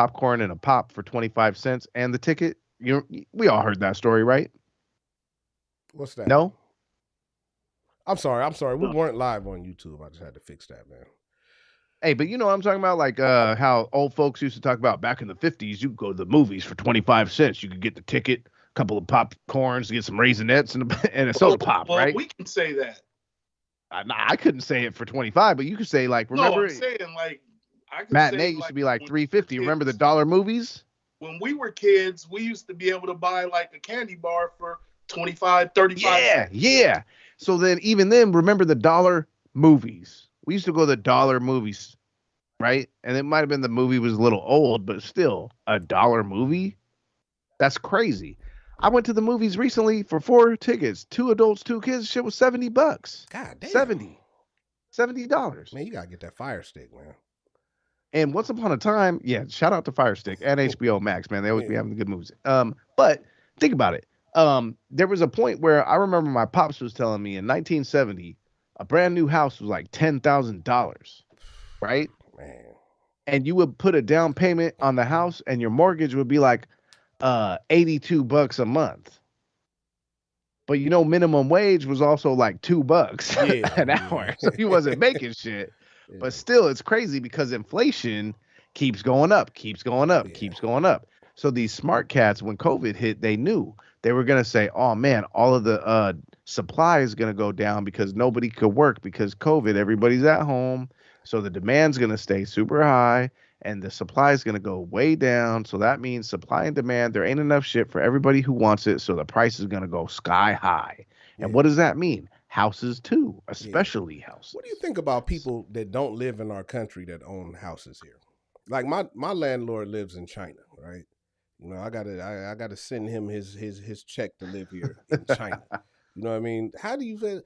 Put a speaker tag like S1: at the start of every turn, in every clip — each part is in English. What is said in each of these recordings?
S1: popcorn and a pop for 25 cents and the ticket. We all heard that story, right?
S2: What's that?
S1: No?
S2: I'm sorry. We weren't live on YouTube. I just had to fix that, man.
S1: Hey, but you know what I'm talking about? Like how old folks used to talk about back in the 50s, you could go to the movies for 25 cents. You could get the ticket, a couple of popcorns, get some raisinets and a soda pop,
S3: Well,
S1: right?
S3: we can say that.
S1: I couldn't say it for 25, but you could say like,
S3: No, I'm
S1: remember
S3: saying like I can
S1: matinee
S3: say
S1: used to
S3: like
S1: be like
S3: when we were
S1: 350. Remember the
S3: kids.
S1: dollar movies?
S3: When we were kids, we used to be able to buy like a candy bar for 25, 35
S1: Yeah,
S3: cents.
S1: yeah. So then even then, remember the dollar movies. We used to go to the dollar movies, right? And it might have been the movie was a little old, but still a dollar movie. That's crazy. I went to the movies recently for 4 tickets, 2 adults, 2 kids. Shit was $70.
S2: God damn.
S1: 70. $70.
S2: Man, you gotta get that Fire Stick, man.
S1: And once upon a time, yeah, shout out to Fire Stick and HBO Max, man. They always be
S2: Yeah.
S1: having good movies. But think about it. There was a point where I remember my pops was telling me in 1970, a brand new house was like $10,000, right?
S2: Man.
S1: And you would put a down payment on the house, and your mortgage would be like $82 a month. But you know, minimum wage was also like $2
S2: Yeah,
S1: an
S2: yeah.
S1: hour. So he wasn't making shit.
S2: Yeah.
S1: But still, it's crazy because inflation keeps going up, keeps going up,
S2: Yeah.
S1: keeps going up. So these smart cats, when COVID hit, they knew they were gonna say, "Oh man, all of the supply is gonna go down because nobody could work because COVID. Everybody's at home, so the demand's gonna stay super high, and the supply is gonna go way down. So that means supply and demand. There ain't enough shit for everybody who wants it, so the price is gonna go sky high. And
S2: Yeah.
S1: what does that mean? Houses too,
S2: Yeah.
S1: especially
S2: What do you
S1: houses.
S2: think about people that don't live in our country that own houses here? Like my landlord lives in China, right? You know, I gotta send him his check to live here in China. You know what I mean? How do you feel?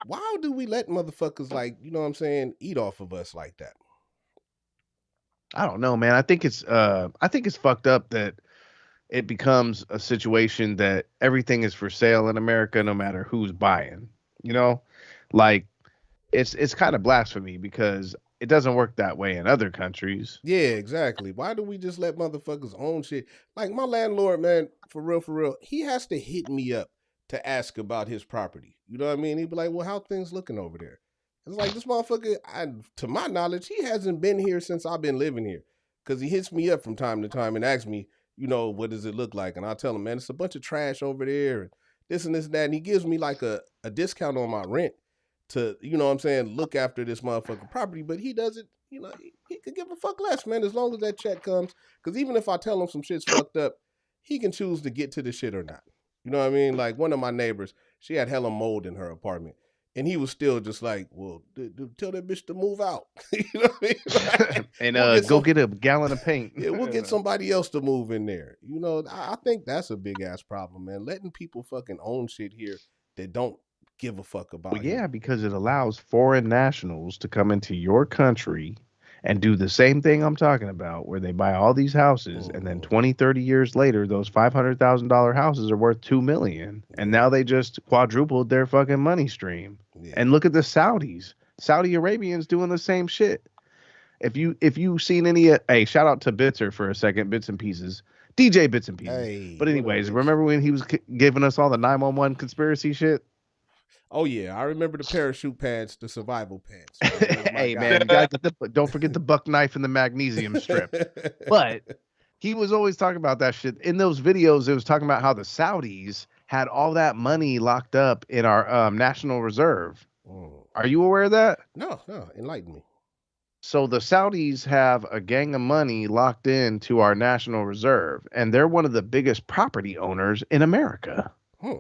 S2: Why do we let motherfuckers like, you know what I'm saying, eat off of us like that?
S1: I don't know, man. I think it's fucked up that it becomes a situation that everything is for sale in America no matter who's buying. You know? Like it's kind of blasphemy because it doesn't work that way in other countries.
S2: Yeah, exactly. Why do we just let motherfuckers own shit? Like my landlord, man, for real, he has to hit me up to ask about his property. You know what I mean? He'd be like, "Well, how things looking over there?" It's like this motherfucker. To my knowledge, he hasn't been here since I've been living here, because he hits me up from time to time and asks me, you know, what does it look like? And I tell him, man, it's a bunch of trash over there, and this and that. And he gives me like a discount on my rent to, you know what I'm saying, look after this motherfucking property, but he doesn't, you know, he could give a fuck less, man, as long as that check comes. Because even if I tell him some shit's fucked up, he can choose to get to the shit or not. You know what I mean? Like one of my neighbors, she had hella mold in her apartment. And he was still just like, well, tell that bitch to move out. You know what I mean? Like,
S1: And
S2: we'll get
S1: go
S2: some,
S1: get a gallon of paint.
S2: yeah, we'll get somebody else to move in there. You know, I think that's a big ass problem, man. Letting people fucking own shit here that don't give a fuck
S1: Well,
S2: about
S1: yeah,
S2: here.
S1: because it allows foreign nationals to come into your country and do the same thing I'm talking about, where they buy all these houses and then
S2: Hmm.
S1: 20, 30 years later, those $500,000 houses are worth 2 million. And
S2: Yeah,
S1: now they just quadrupled their fucking money stream.
S2: yeah.
S1: And look at the Saudis. Saudi Arabians doing the same shit. If you seen any hey, shout out to Bitzer for a second, bits and pieces. DJ bits and pieces.
S2: Hey,
S1: But
S2: what up,
S1: anyways,
S2: bitch?
S1: remember when he was giving us all the 911 conspiracy shit?
S2: Oh yeah, I remember the parachute pants, the survival pants. Man, that was my
S1: Hey
S2: guy.
S1: man, you gotta get the don't forget the buck knife and the magnesium strip. But he was always talking about that shit in those videos. It was talking about how the Saudis had all that money locked up in our national reserve.
S2: Mm.
S1: Are you aware of that?
S2: No, no, enlighten me.
S1: So the Saudis have a gang of money locked into our national reserve, and they're one of the biggest property owners in America.
S2: Hmm.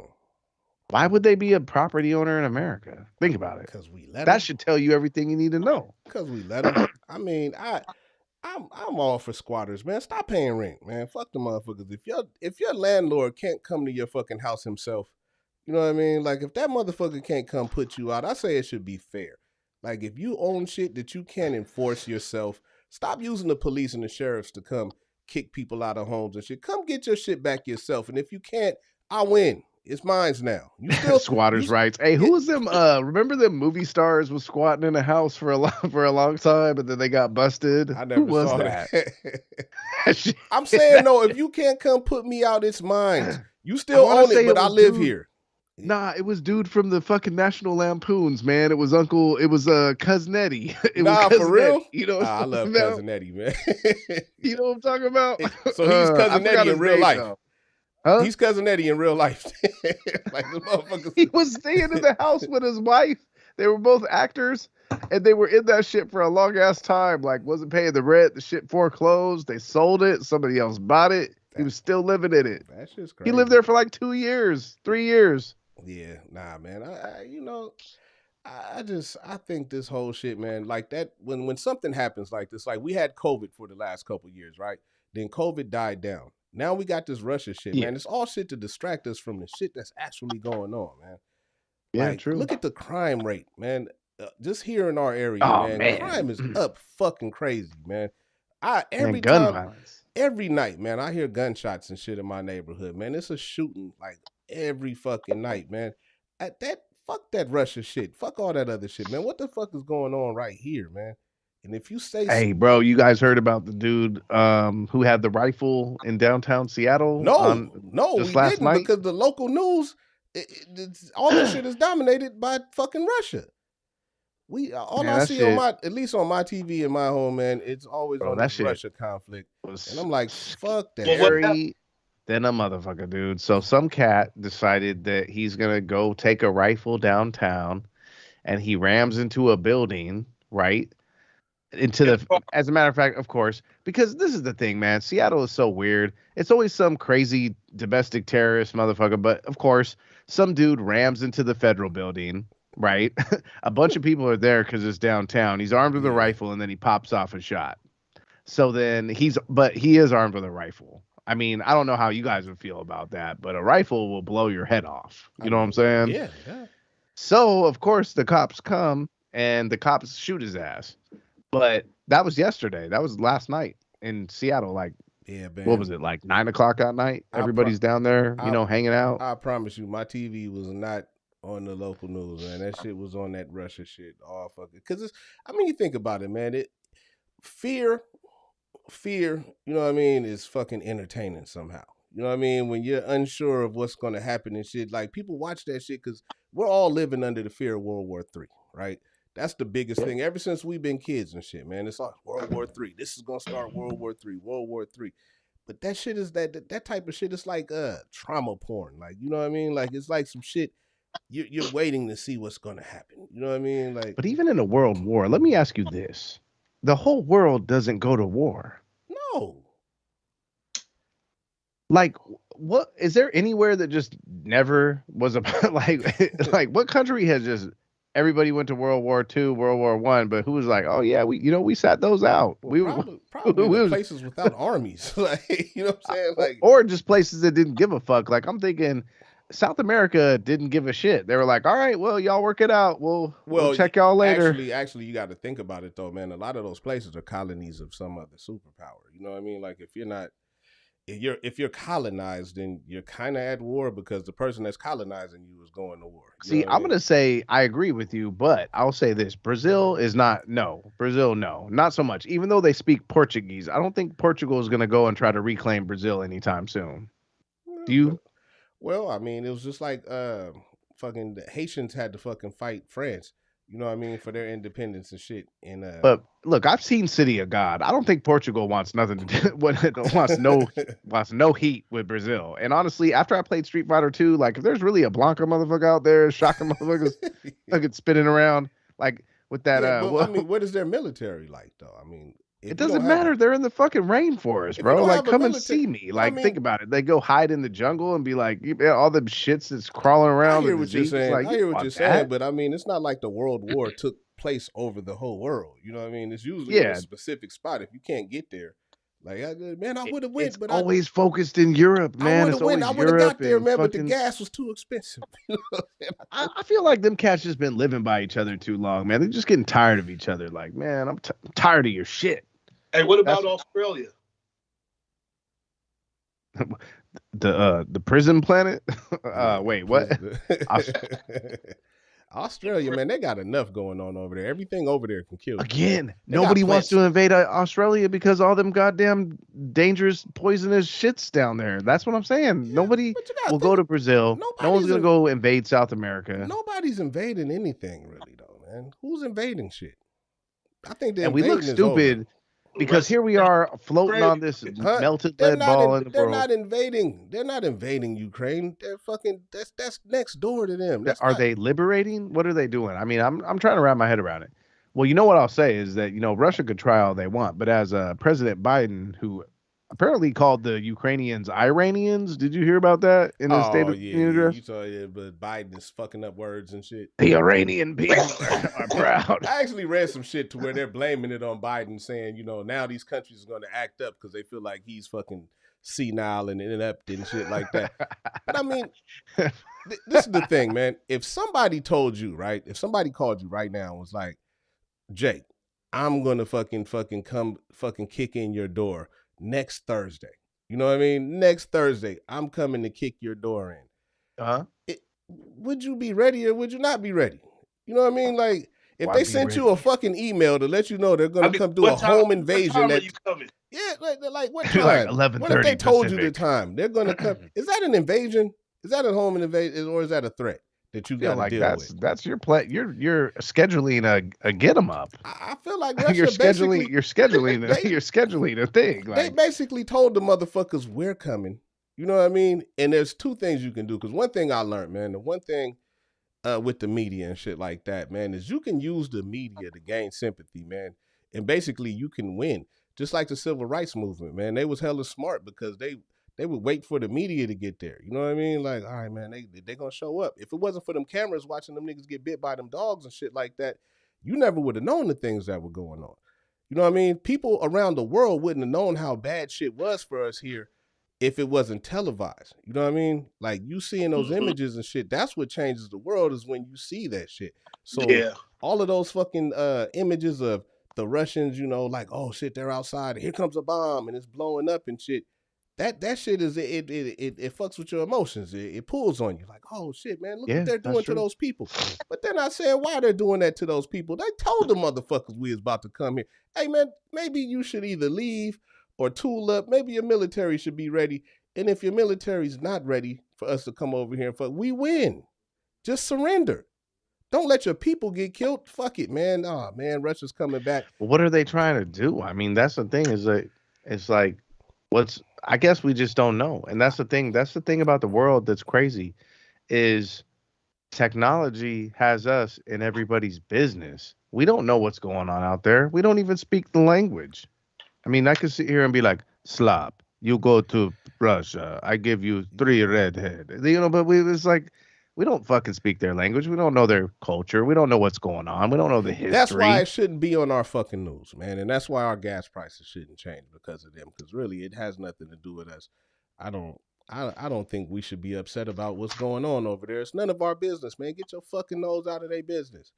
S1: Why would they be a property owner in America?
S2: I
S1: Think
S2: mean,
S1: about it.
S2: cause we let
S1: That
S2: them.
S1: should tell you everything you need to know.
S2: Cause we let them. I mean, I'm all for squatters, man. Stop paying rent, man. Fuck the motherfuckers. If your landlord can't come to your fucking house himself, you know what I mean? Like if that motherfucker can't come put you out, I say it should be fair. Like if you own shit that you can't enforce yourself, stop using the police and the sheriffs to come kick people out of homes and shit. Come get your shit back yourself. And if you can't, I win. It's mine's now. You still
S1: Squatters' rights. Hey, who was them? Remember them movie stars was squatting in a house for a long time, and then they got busted.
S2: I
S1: Who
S2: never
S1: was
S2: saw
S1: that?
S2: I'm saying no. If you can't come put me out, it's mine. You
S1: I
S2: still
S1: want to
S2: own it,
S1: say
S2: but
S1: it
S2: I
S1: was
S2: live
S1: dude.
S2: here.
S1: Nah, it was dude from the fucking National Lampoons, man. It was Uncle. It was Cousin Eddie. It was
S2: Nah, for
S1: Cousin
S2: real.
S1: Eddie. You know what
S2: I
S1: I'm talking
S2: love
S1: about?
S2: Cousin Eddie, man.
S1: You know what I'm talking about?
S2: So he's
S1: I
S2: Cousin
S1: forgot
S2: Eddie in
S1: his
S2: real
S1: name
S2: life.
S1: though. Huh?
S2: He's Cousin Eddie in real life. Like the motherfuckers.
S1: He was staying in the house with his wife. They were both actors, and they were in that shit for a long ass time. Like, wasn't paying the rent. The shit foreclosed. They sold it. Somebody else bought it. He was still living in it.
S2: That shit's
S1: He
S2: crazy.
S1: lived there for like 2 years, 3 years.
S2: Yeah, nah, man. I think this whole shit, man, like that when something happens like this, like we had COVID for the last couple years, right? Then COVID died down. Now we got this Russia shit,
S1: Yeah.
S2: man. It's all shit to distract us from the shit that's actually going on, man.
S1: Yeah,
S2: Like,
S1: true.
S2: look at the crime rate, man. Just here in our area,
S1: Oh,
S2: man,
S1: man.
S2: crime is up fucking crazy, man.
S1: And gun violence.
S2: Every night, man, I hear gunshots and shit in my neighborhood, man. It's a shooting like every fucking night, man. Fuck that Russia shit. Fuck all that other shit, man. What the fuck is going on right here, man? And if you say
S1: Hey, bro, you guys heard about the dude who had the rifle in downtown Seattle?
S2: No,
S1: just
S2: we
S1: last
S2: didn't
S1: night?
S2: because the local news, all this shit is dominated by fucking Russia. I see on at least on my TV in my home, man, it's always on this Russia conflict. And I'm like, fuck that.
S1: Scary than a motherfucker, dude. So some cat decided that he's gonna go take a rifle downtown, and he rams into a building, right? As a matter of fact, of course, because this is the thing, man. Seattle is so weird. It's always some crazy domestic terrorist motherfucker, but of course, some dude rams into the federal building, right? A bunch of people are there because it's downtown. He's armed with a rifle, and then he pops off a shot. So then he is armed with a rifle. I mean, I don't know how you guys would feel about that, but a rifle will blow your head off. You know what I'm saying?
S2: Yeah.
S1: So of course the cops come and the cops shoot his ass. But that was yesterday. That was last night in Seattle. Like,
S2: yeah, man.
S1: What was it, like 9 o'clock at night? Everybody's down there, hanging out.
S2: I promise you, my TV was not on the local news, man. That shit was on that Russia shit. All fucking, because you think about it, man. Fear, you know what I mean, is fucking entertaining somehow. You know what I mean? When you're unsure of what's going to happen and shit, like people watch that shit because we're all living under the fear of World War III, right? That's the biggest thing ever since we've been kids and shit, man. It's like World War III. This is gonna start World War III. World War III. But that shit is that type of shit. It's like trauma porn. Like, you know what I mean? Like, it's like some shit you're waiting to see what's gonna happen. You know what I mean? Like,
S1: but even in a world war, let me ask you this: the whole world doesn't go to war.
S2: No.
S1: Like, what is there anywhere that just never was about like what country has just everybody went to World War II, World War I, but who was like, oh yeah, we sat those out.
S2: Well, probably places without armies, like, you know what I'm saying, like,
S1: or just places that didn't give a fuck. Like, I'm thinking South America didn't give a shit. They were like, all right, well, y'all work it out. We'll check y'all later.
S2: Actually, you got to think about it though, man. A lot of those places are colonies of some other superpower. You know what I mean? Like, if you're colonized, then you're kind of at war because the person that's colonizing you is going to war.
S1: See, I'm gonna say I agree with you, but I'll say this: Brazil, no, not so much. Even though they speak Portuguese, I don't think Portugal is gonna go and try to reclaim Brazil anytime soon. Do you?
S2: Well, I mean, it was just like fucking the Haitians had to fucking fight France. You know what I mean, for their independence and shit. And
S1: but look, I've seen City of God. I don't think Portugal wants nothing to do. wants no heat with Brazil. And honestly, after I played Street Fighter 2, like if there's really a Blanca motherfucker out there, shocking motherfuckers, fucking spinning around like with that.
S2: I mean, what is their military like though? I mean,
S1: it doesn't matter. They're in the fucking rainforest, bro. Like, come and see me. Like, think about it. They go hide in the jungle and be like, all the shits that's crawling around.
S2: I hear what you're saying. Like, I hear what you're saying, but I mean, it's not like the World War took place over the whole world. You know what I mean? It's usually in a specific spot. If you can't get there, like, man, I would have went, but
S1: always focused in Europe, man.
S2: I would have got there, man, but the gas was too expensive.
S1: I feel like them cats just been living by each other too long, man. They're just getting tired of each other. Like, man, I'm tired of your shit.
S3: Hey, what about Australia?
S1: the prison planet.
S2: Yeah,
S1: Wait, what?
S2: prison. Australia, man, they got enough going on over there. Everything over there can kill you, man.
S1: Again,
S2: They got
S1: nobody wants
S2: plants.
S1: to invade Australia because all them goddamn dangerous, poisonous shits down there. That's what I'm saying.
S2: Yeah,
S1: Nobody
S2: but you gotta
S1: will go
S2: think.
S1: to Brazil. No one's
S2: Nobody's
S1: gonna
S2: in,
S1: go invade South America.
S2: nobody's invading anything really, though, man. Who's invading shit? I think the
S1: And we look
S2: invading is over.
S1: stupid because here we are floating on this
S2: Huh?
S1: melted lead ball in the
S2: They're
S1: world.
S2: not invading. They're not invading Ukraine. They're fucking. That's next door to them. That's
S1: Are
S2: not.
S1: they liberating? What are they doing? I mean, I'm trying to wrap my head around it. Well, you know what I'll say is that Russia could try all they want, but as President Biden, who apparently called the Ukrainians Iranians, did you hear about that in his State
S2: Oh
S1: of the
S2: yeah,
S1: Union
S2: yeah. You
S1: address?
S2: saw it, but Biden is fucking up words and shit.
S1: The Iranian people are proud.
S2: I actually read some shit to where they're blaming it on Biden, saying, now these countries are going to act up because they feel like he's fucking senile and inept and shit like that. But I mean, this is the thing, man. If somebody told you, right? If somebody called you right now and was like, Jake, I'm gonna fucking come fucking kick in your door next Thursday. You know what I mean? Next Thursday, I'm coming to kick your door in.
S1: Uh-huh.
S2: Would you be ready or would you not be ready? You know what I mean? Like, if
S1: Why
S2: they
S1: be
S2: sent you
S1: ready?
S2: a fucking email to let you know they're gonna come do a home invasion,
S3: what time are you coming?
S2: yeah, like what
S1: Like
S2: time?
S1: 11:30
S2: What if they told you the
S1: Pacific.
S2: time? They're gonna come. Is that an invasion? Is that a home invasion, or is that a threat that you got
S1: Feel
S2: to
S1: like
S2: deal with?
S1: that's your play. You're scheduling a get 'em up.
S2: I feel like
S1: You're
S2: Russia
S1: scheduling
S2: basically
S1: you're scheduling
S2: they
S1: you're scheduling a thing.
S2: they
S1: Like,
S2: basically told the motherfuckers we're coming. You know what I mean? And there's two things you can do. Because one thing I learned, man, the one thing with the media and shit like that, man, is you can use the media to gain sympathy, man. And basically you can win. Just like the civil rights movement, man. They was hella smart because they would wait for the media to get there. You know what I mean? Like, all right, man, they gonna show up. If it wasn't for them cameras watching them niggas get bit by them dogs and shit like that, you never would have known the things that were going on. You know what I mean? People around the world wouldn't have known how bad shit was for us here if it wasn't televised. You know what I mean? Like, you seeing those images and shit, that's what changes the world, is when you see that shit. So
S3: Yeah.
S2: all of those fucking images of the Russians, like, oh shit, they're outside, here comes a bomb and it's blowing up and shit. That shit is it fucks with your emotions. It pulls on you. Like, oh shit, man, look what
S1: yeah,
S2: they're
S1: that's
S2: doing to
S1: true.
S2: those people. But they're not saying why they're doing that to those people. They told the motherfuckers we was about to come here. Hey man, maybe you should either leave or tool up. Maybe your military should be ready. And if your military's not ready for us to come over here and fuck, we win. Just surrender. Don't let your people get killed. Fuck it, man. Oh man, Russia's coming back.
S1: But what are they trying to do? I mean, that's the thing, is that it's like I guess we just don't know. And that's the thing. That's the thing about the world that's crazy, is technology has us in everybody's business. We don't know what's going on out there. We don't even speak the language. I mean, I could sit here and be like, Slav, you go to Russia. I give you 3 redhead. But it's like, we don't fucking speak their language. We don't know their culture. We don't know what's going on. We don't know the history.
S2: That's why it shouldn't be on our fucking news, man. And that's why our gas prices shouldn't change because of them. Because really, it has nothing to do with us. I don't think we should be upset about what's going on over there. It's none of our business, man. Get your fucking nose out of their business.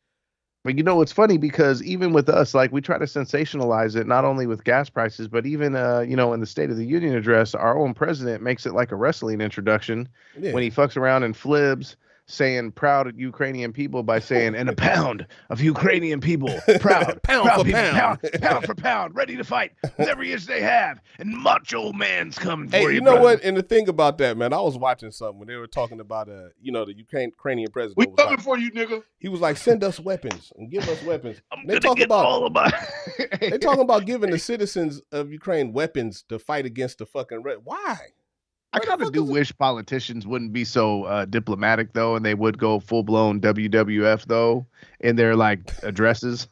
S1: But it's funny because even with us, like, we try to sensationalize it, not only with gas prices, but even, in the State of the Union address, our own president makes it like a wrestling introduction when he fucks around and flibs, saying proud Ukrainian people by saying, and a pound of Ukrainian people, proud,
S2: pound
S1: proud
S2: for
S1: people,
S2: pound.
S1: pound for pound, ready to fight with every inch they have, and macho man's coming for
S2: Hey,
S1: you,
S2: you know
S1: brother.
S2: what? And the thing about that, man, I was watching something when they were talking about, the Ukrainian president.
S3: We
S2: was
S3: coming
S2: like,
S3: for you, nigga.
S2: he was like, send us weapons and give us weapons.
S1: They talk about all about.
S2: They talking about giving the citizens of Ukraine weapons to fight against the fucking red. Why?
S1: I kind of do wish politicians wouldn't be so diplomatic, though, and they would go full blown WWF, though, in their addresses.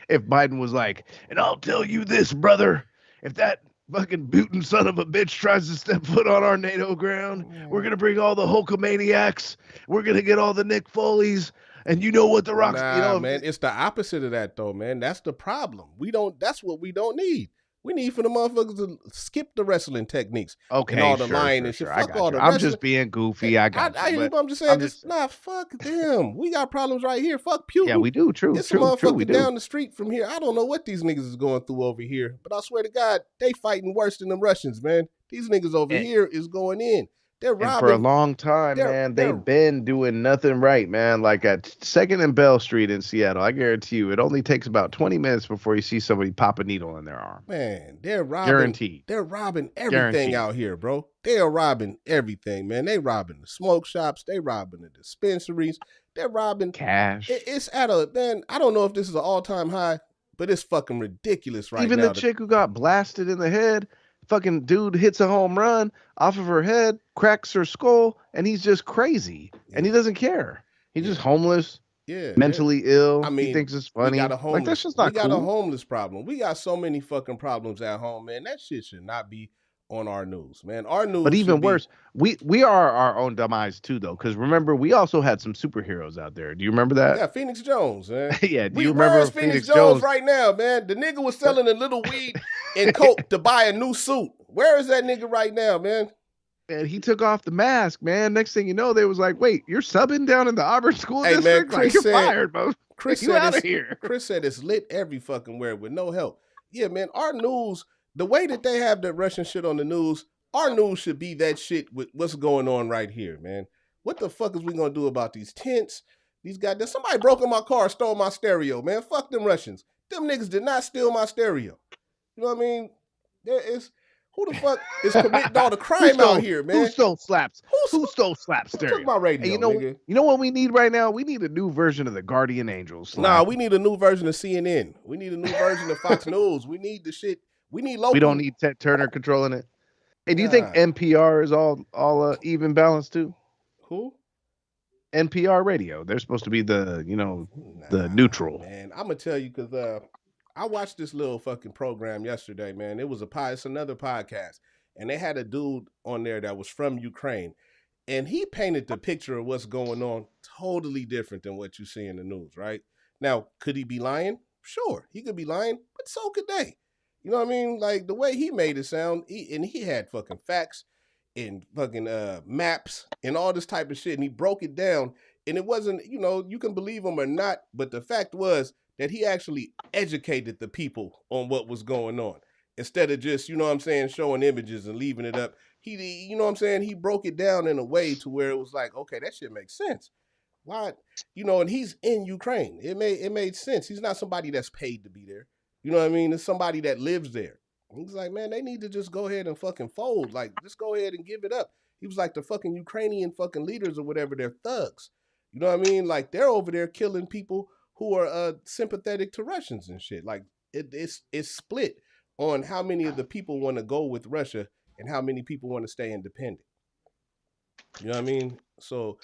S1: If Biden was like, and I'll tell you this, brother, if that fucking Putin son of a bitch tries to step foot on our NATO ground, we're gonna bring all the Hulkamaniacs, we're gonna get all the Nick Foleys, and you know what the Rocks,
S2: man, it's the opposite of that though, man. That's the problem. That's what we don't need. We need for the motherfuckers to skip the wrestling techniques and
S1: Okay,
S2: all the lying and shit.
S1: I
S2: Fuck all
S1: got you.
S2: the
S1: I'm
S2: wrestling.
S1: just being goofy. I got you. But
S2: I'm just saying,
S1: I'm
S2: just
S1: just
S2: fuck them. We got problems right here. Fuck
S1: yeah,
S2: Putin.
S1: we do. True,
S2: It's a
S1: true, true. We
S2: motherfucker
S1: do.
S2: down the street from here. I don't know what these niggas is going through over here, but I swear to God, they fighting worse than them Russians, man. These niggas over
S1: And,
S2: here is going in. They're
S1: and for a
S2: robbing.
S1: long time, man, they've been doing nothing right, man. Like at Second and Bell Street in Seattle, I guarantee you, it only takes about 20 minutes before you see somebody pop a needle in their arm.
S2: Man, they're robbing.
S1: Guaranteed.
S2: They're robbing everything
S1: Guaranteed.
S2: out here, bro. They are robbing everything, man. They robbing the smoke shops. They robbing the dispensaries. They're robbing
S1: Cash.
S2: It's at a, man, I don't know if this is an all-time high, but it's fucking ridiculous right
S1: Even
S2: now.
S1: the chick who got blasted in the head, fucking dude hits a home run off of her head, cracks her skull, and he's just crazy. Yeah. And he doesn't care. He's just homeless. Yeah. Mentally ill. I mean, he thinks it's funny.
S2: We got a homeless,
S1: like, that's just not cool.
S2: We got a homeless problem. We got so many fucking problems at home, man. That shit should not be on our news, man. Our news.
S1: But even worse, we are our own demise too, though. Because remember, we also had some superheroes out there. Do you remember that?
S2: Yeah, Phoenix Jones, man.
S1: Yeah, do you remember
S2: where's Phoenix Jones right now, man? The nigga was selling a little weed and coke to buy a new suit. Where is that nigga right now, man?
S1: And he took off the mask, man. Next thing you know, they was like, "Wait, you're subbing down in the Auburn School District?
S2: Man,
S1: like, you're fired, bro.
S2: Chris
S1: you out of here."
S2: Chris said it's lit every fucking where with no help. Yeah, man. Our news, the way that they have that Russian shit on the news, our news should be that shit with what's going on right here, man. What the fuck is we gonna do about these tents? These guys, somebody broke in my car, stole my stereo, man. Fuck them Russians. Them niggas did not steal my stereo. You know what I mean? Who the fuck is committing all the crime out here, man?
S1: Who stole slaps? Who stole slaps stereo?
S2: Took my radio,
S1: you know what we need right now? We need a new version of the Guardian Angels. Slap.
S2: Nah, we need a new version of CNN. We need a new version of Fox News. We need the shit. We need local.
S1: We don't need Ted Turner controlling it. Hey, do you think NPR is all even balanced too?
S2: Who?
S1: NPR radio. They're supposed to be the the neutral.
S2: Man, I'm gonna tell you because I watched this little fucking program yesterday, man. It's another podcast, and they had a dude on there that was from Ukraine, and he painted the picture of what's going on totally different than what you see in the news, right? Now, could he be lying? Sure, he could be lying, but so could they. You know what I mean? Like the way he made it sound, he had fucking facts and fucking maps and all this type of shit, and he broke it down, and it wasn't, you can believe him or not, but the fact was that he actually educated the people on what was going on instead of just, showing images and leaving it up. He broke it down in a way to where it was like, okay, that shit makes sense. Why, and he's in Ukraine. It made sense. He's not somebody that's paid to be there. You know what I mean? It's somebody that lives there. He's like, man, they need to just go ahead and fucking fold. Like, just go ahead and give it up. He was like, the fucking Ukrainian fucking leaders or whatever, they're thugs. You know what I mean? Like, they're over there killing people who are sympathetic to Russians and shit. Like, it's split on how many of the people want to go with Russia and how many people want to stay independent. You know what I mean? So,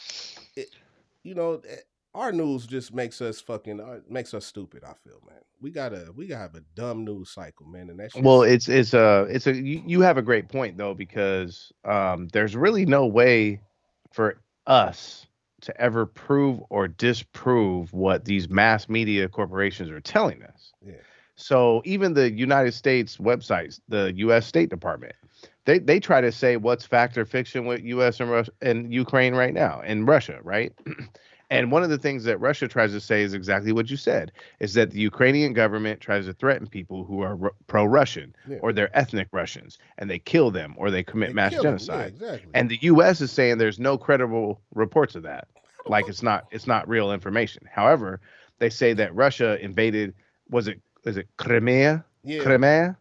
S2: our news just makes us stupid. I feel, man. We gotta have a dumb news cycle, man. And that's
S1: well, you have a great point though, because there's really no way for us to ever prove or disprove what these mass media corporations are telling us. Yeah. So even the United States websites, the U.S. State Department, they try to say what's fact or fiction with U.S. and Ukraine right now, and Russia, right? And one of the things that Russia tries to say is exactly what you said, is that the Ukrainian government tries to threaten people who are pro-Russian or they're ethnic Russians, and they kill them or they commit mass genocide. Yeah, exactly. And the U.S. is saying there's no credible reports of that. Like it's not real information. However, they say that Russia invaded, is it Crimea? Yeah. Crimea?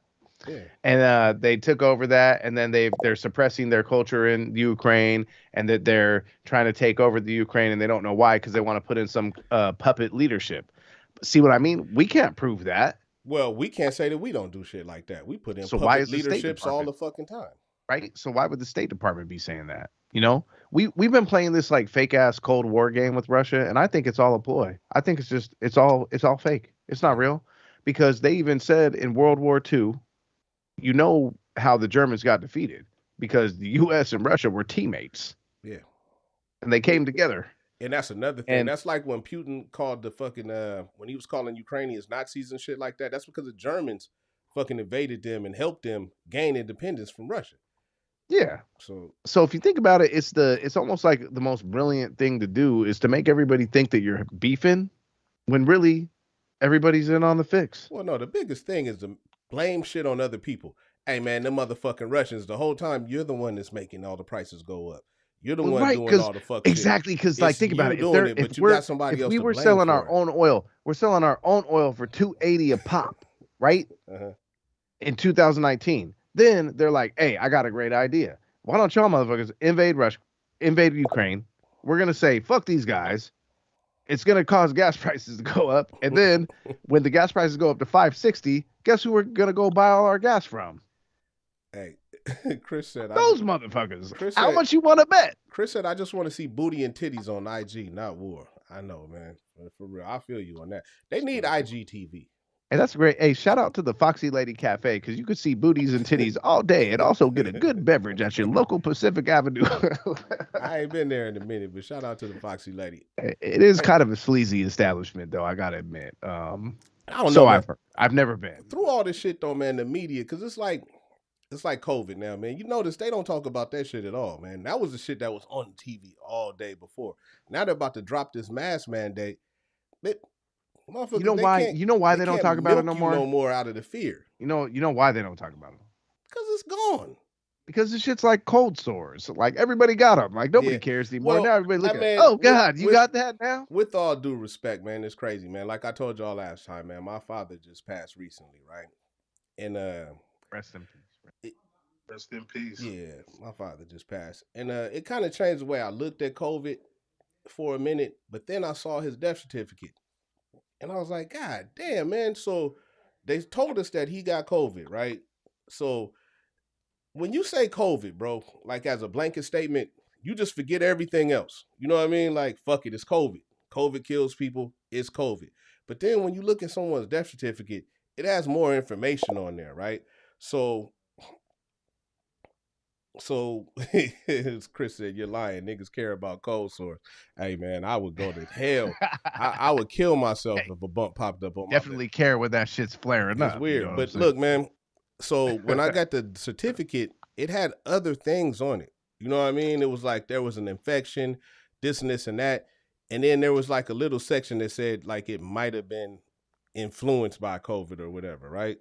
S1: Yeah. And they took over that, and then they're suppressing their culture in Ukraine, and that they're trying to take over the Ukraine, and they don't know why, because they want to put in some puppet leadership. See what I mean? We can't prove that.
S2: Well, we can't say that we don't do shit like that. We put in puppet leaderships all the fucking time.
S1: Right? So why would the State Department be saying that? We've been playing this like fake ass Cold War game with Russia, and I think it's all a ploy. I think it's all fake. It's not real, because they even said in World War II, how the Germans got defeated, because the U.S. and Russia were teammates. Yeah. And they came together.
S2: And that's another thing. That's like when Putin called the fucking, when he was calling Ukrainians Nazis and shit like that. That's because the Germans fucking invaded them and helped them gain independence from Russia.
S1: Yeah. So if you think about it, it's almost like the most brilliant thing to do is to make everybody think that you're beefing when really everybody's in on the fix.
S2: Well, no, the biggest thing is to blame shit on other people. Hey, man, them motherfucking Russians, the whole time you're the one that's making all the prices go up. You're the
S1: Well,
S2: one
S1: right,
S2: doing
S1: because
S2: all the fuck shit.
S1: exactly, because like
S2: It's
S1: think about
S2: you
S1: it. If
S2: doing
S1: they're
S2: it, but you got somebody
S1: if
S2: else
S1: we
S2: to
S1: were
S2: blame
S1: selling our
S2: for it.
S1: own oil, we're selling our own oil for $2.80 a pop, right?
S2: Uh-huh.
S1: In 2019. Then they're like, hey, I got a great idea. Why don't y'all motherfuckers invade Ukraine? We're gonna say, fuck these guys. It's gonna cause gas prices to go up. And then when the gas prices go up to $5.60, guess who we're gonna go buy all our gas from?
S2: Hey, Chris said,
S1: Those motherfuckers.
S2: Chris
S1: How
S2: said,
S1: much you wanna bet?
S2: Chris said, I just want to see booty and titties on IG, not war. I know, man. For real. I feel you on that. They need IGTV.
S1: Hey, that's great. Hey, shout out to the Foxy Lady Cafe because you could see booties and titties all day and also get a good beverage at your local Pacific Avenue.
S2: I ain't been there in a minute, but shout out to the Foxy Lady.
S1: It is kind of a sleazy establishment, though. I gotta admit.
S2: I don't
S1: So
S2: know, man.
S1: I've never been
S2: through all this shit though, man. The media, because it's like COVID now, man. You notice they don't talk about that shit at all, man. That was the shit that was on TV all day before. Now they're about to drop this mask mandate. Motherfuckers,
S1: You know why? You know why they don't talk about it no more?
S2: No more out of the fear.
S1: You know why they don't talk about it?
S2: Because it's gone.
S1: Because the shit's like cold sores. Like everybody got them. Like nobody cares anymore.
S2: Well,
S1: now everybody look at,
S2: mean,
S1: oh God, you got that now?
S2: With all due respect, man, it's crazy, man. Like I told y'all last time, man, my father just passed recently, right? And
S1: rest in peace.
S3: Rest in peace.
S2: Yeah, my father just passed. And it kind of changed the way I looked at COVID for a minute, but then I saw his death certificate. And I was like, God damn, man. So they told us that he got COVID, right? So when you say COVID, bro, like as a blanket statement, you just forget everything else. You know what I mean? Like, fuck it, it's COVID. COVID kills people, it's COVID. But then when you look at someone's death certificate, it has more information on there, right? So as Chris said, you're lying. Niggas care about cold sores. Hey man, I would go to hell. I would kill myself if a bump popped up on my
S1: definitely
S2: back.
S1: care when that shit's flaring up.
S2: It's weird.
S1: You know
S2: but look, man, so when I got the certificate, it had other things on it. You know what I mean? It was like there was an infection, this and this and that. And then there was like a little section that said like it might have been influenced by COVID or whatever, right?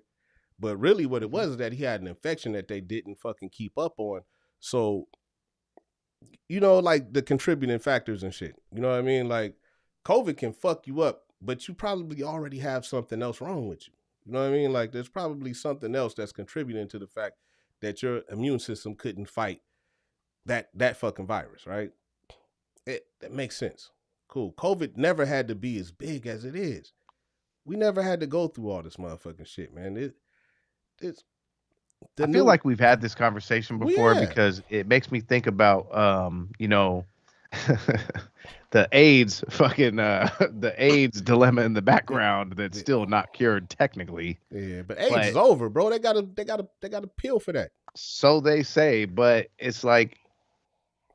S2: But really what it was is that he had an infection that they didn't fucking keep up on. So, you know, like the contributing factors and shit. You know what I mean? Like COVID can fuck you up, but you probably already have something else wrong with you. You know what I mean? Like there's probably something else that's contributing to the fact that your immune system couldn't fight that fucking virus, right? That makes sense. Cool. COVID never had to be as big as it is. We never had to go through all this motherfucking shit, man.
S1: I feel like we've had this conversation before because it makes me think about you know, the AIDS fucking the AIDS dilemma in the background that's still not cured technically.
S2: Yeah, but AIDS is over, bro. They got a pill for that.
S1: So they say, but it's like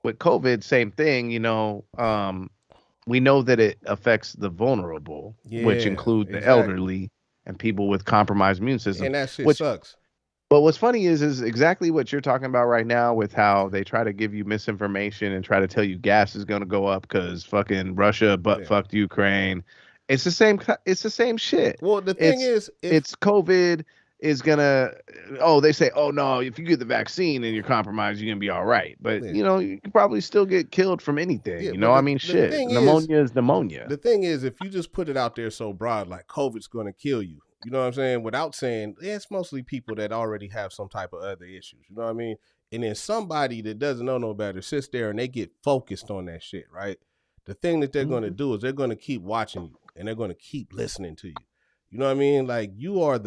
S1: with COVID, same thing, you know, we know that it affects the vulnerable, which include the elderly and people with compromised immune system.
S2: And that shit sucks.
S1: But what's funny is exactly what you're talking about right now with how they try to give you misinformation and try to tell you gas is going to go up because fucking Russia fucked Ukraine. It's the same shit.
S2: Well, the thing is,
S1: it's COVID is gonna. They say, oh no, if you get the vaccine and you're compromised, you're gonna be all right. But you know, you can probably still get killed from anything. You know, I mean, shit. Pneumonia is pneumonia.
S2: The thing is, if you just put it out there so broad, like COVID's going to kill you. You know what I'm saying? Without saying, it's mostly people that already have some type of other issues. You know what I mean? And then somebody that doesn't know no better sits there and they get focused on that shit, right? The thing that they're going to do is they're going to keep watching you and they're going to keep listening to you. You know what I mean? Like you are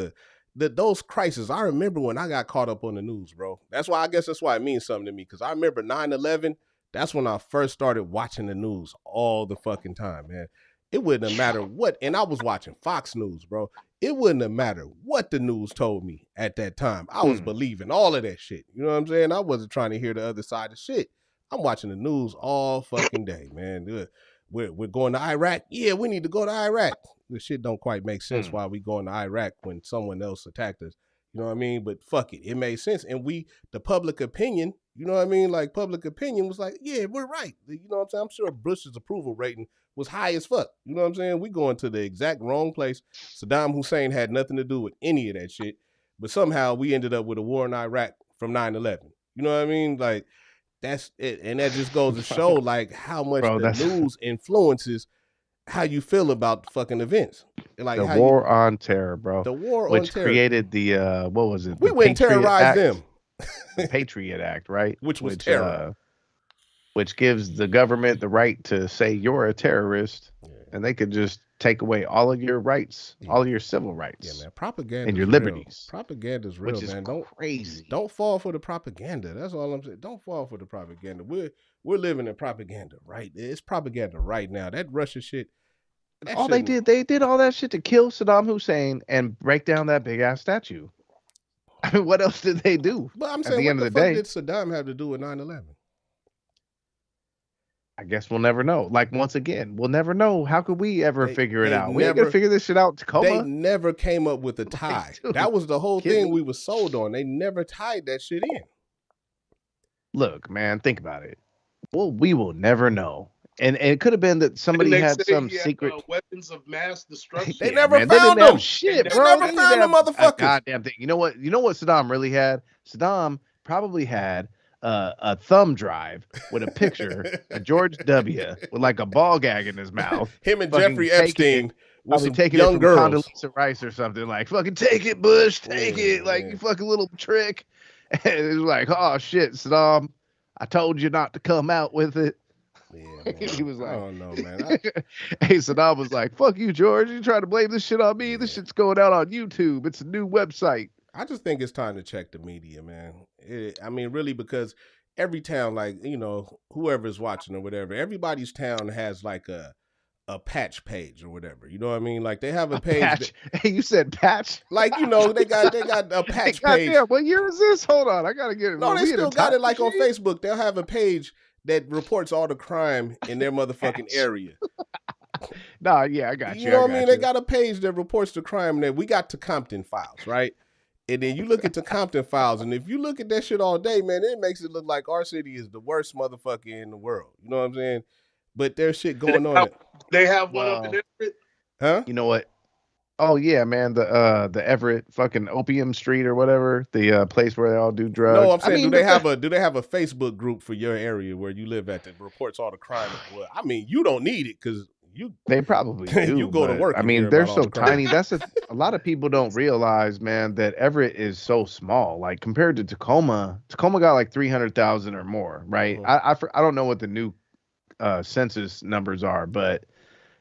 S2: those crises. I remember when I got caught up on the news, bro. That's why it means something to me. Because I remember 9/11. That's when I first started watching the news all the fucking time, man. It wouldn't have mattered what, and I was watching Fox News, bro. It wouldn't have mattered what the news told me at that time. I was believing all of that shit. You know what I'm saying? I wasn't trying to hear the other side of shit. I'm watching the news all fucking day, man. We're going to Iraq. Yeah, we need to go to Iraq. This shit don't quite make sense why we going to Iraq when someone else attacked us. You know what I mean? But fuck it. It made sense. And the public opinion, you know what I mean? Like public opinion was like, yeah, we're right. You know what I'm saying? I'm sure Bush's approval rating was high as fuck. You know what I'm saying? We going to the exact wrong place. Saddam Hussein had nothing to do with any of that shit. But somehow we ended up with a war in Iraq from 9/11. You know what I mean? Like that's it. And that just goes to show like how much
S1: Bro,
S2: the
S1: that's
S2: news influences how you feel about fucking events. Like
S1: the
S2: how you
S1: war on terror, bro,
S2: the war on
S1: which
S2: terror.
S1: created the what was it?
S2: We
S1: The
S2: went and
S1: Patriot
S2: terrorized
S1: Act.
S2: them.
S1: The Patriot Act, right?
S2: Which was terror.
S1: Which gives the government the right to say you're a terrorist, and they could just take away all of your rights, all of your civil rights,
S2: yeah, man. Propaganda
S1: and your
S2: real.
S1: liberties.
S2: Propaganda is real,
S1: which is
S2: man.
S1: Crazy.
S2: Don't fall for the propaganda. That's all I'm saying. Don't fall for the propaganda. We're living in propaganda, right? It's propaganda right now. That Russia shit.
S1: All they did all that shit to kill Saddam Hussein and break down that big ass statue. I mean, what else did they do?
S2: But I'm
S1: at
S2: saying,
S1: the
S2: what
S1: end
S2: the
S1: of the
S2: fuck
S1: day,
S2: did Saddam have to do with 9/11?
S1: I guess we'll never know. Like once again, we'll never know. How could we ever figure it out? We ain't
S2: never
S1: gonna figure this shit out.
S2: They
S1: Tacoma.
S2: never came up with a tie. That was the whole thing we was sold on. They never tied that shit in.
S1: Look, man, think about it. Well, we will never know. And it could have been that somebody had some secret
S3: weapons of mass destruction.
S2: They never found them.
S1: Shit,
S2: they
S1: bro.
S2: never found them motherfuckers.
S1: Goddamn thing. You know what? You know what Saddam really had? Saddam probably had a thumb drive with a picture of George W. with like a ball gag in his mouth.
S2: Him and Jeffrey Epstein with some
S1: taking
S2: young
S1: it from
S2: girls.
S1: Condoleezza Rice or something. Like, fucking take it, Bush. Take it. Like, you fucking little trick. And it was like, oh, shit, Saddam. I told you not to come out with it.
S2: Yeah,
S1: he was like,
S2: I don't know, man.
S1: Hey, Saddam was like, fuck you, George. You trying to blame this shit on me? This shit's going out on YouTube. It's a new website.
S2: I just think it's time to check the media, man. I mean, really, because every town, like, you know, whoever's watching or whatever, everybody's town has like a patch page or whatever. You know what I mean? Like they have a page.
S1: Patch. Hey, you said patch?
S2: Like, you know, they got a patch page.
S1: Damn, what year is this? Hold on, I gotta get it.
S2: No, they still got it like on Facebook. They'll have a page that reports all the crime in their motherfucking area.
S1: Nah, yeah, I got you.
S2: You know what I mean? They got a page that reports the crime. That we got the Compton files, right? And then you look at the Compton files, and if you look at that shit all day, man, it makes it look like our city is the worst motherfucker in the world. You know what I'm saying? But there's shit going on.
S3: They have one up in Everett.
S2: Huh?
S1: You know what? Oh yeah, man, the Everett fucking Opium Street or whatever, the place where they all do drugs.
S2: No, I'm saying, do they have a Facebook group for your area where you live at that reports all the crime? Well, I mean, you don't need it because
S1: they probably do.
S2: You go to work.
S1: I mean, they're so tiny. That's a lot of people don't realize, man, that Everett is so small. Like compared to Tacoma, Tacoma got like 300,000 or more, right? I don't know what the new census numbers are, but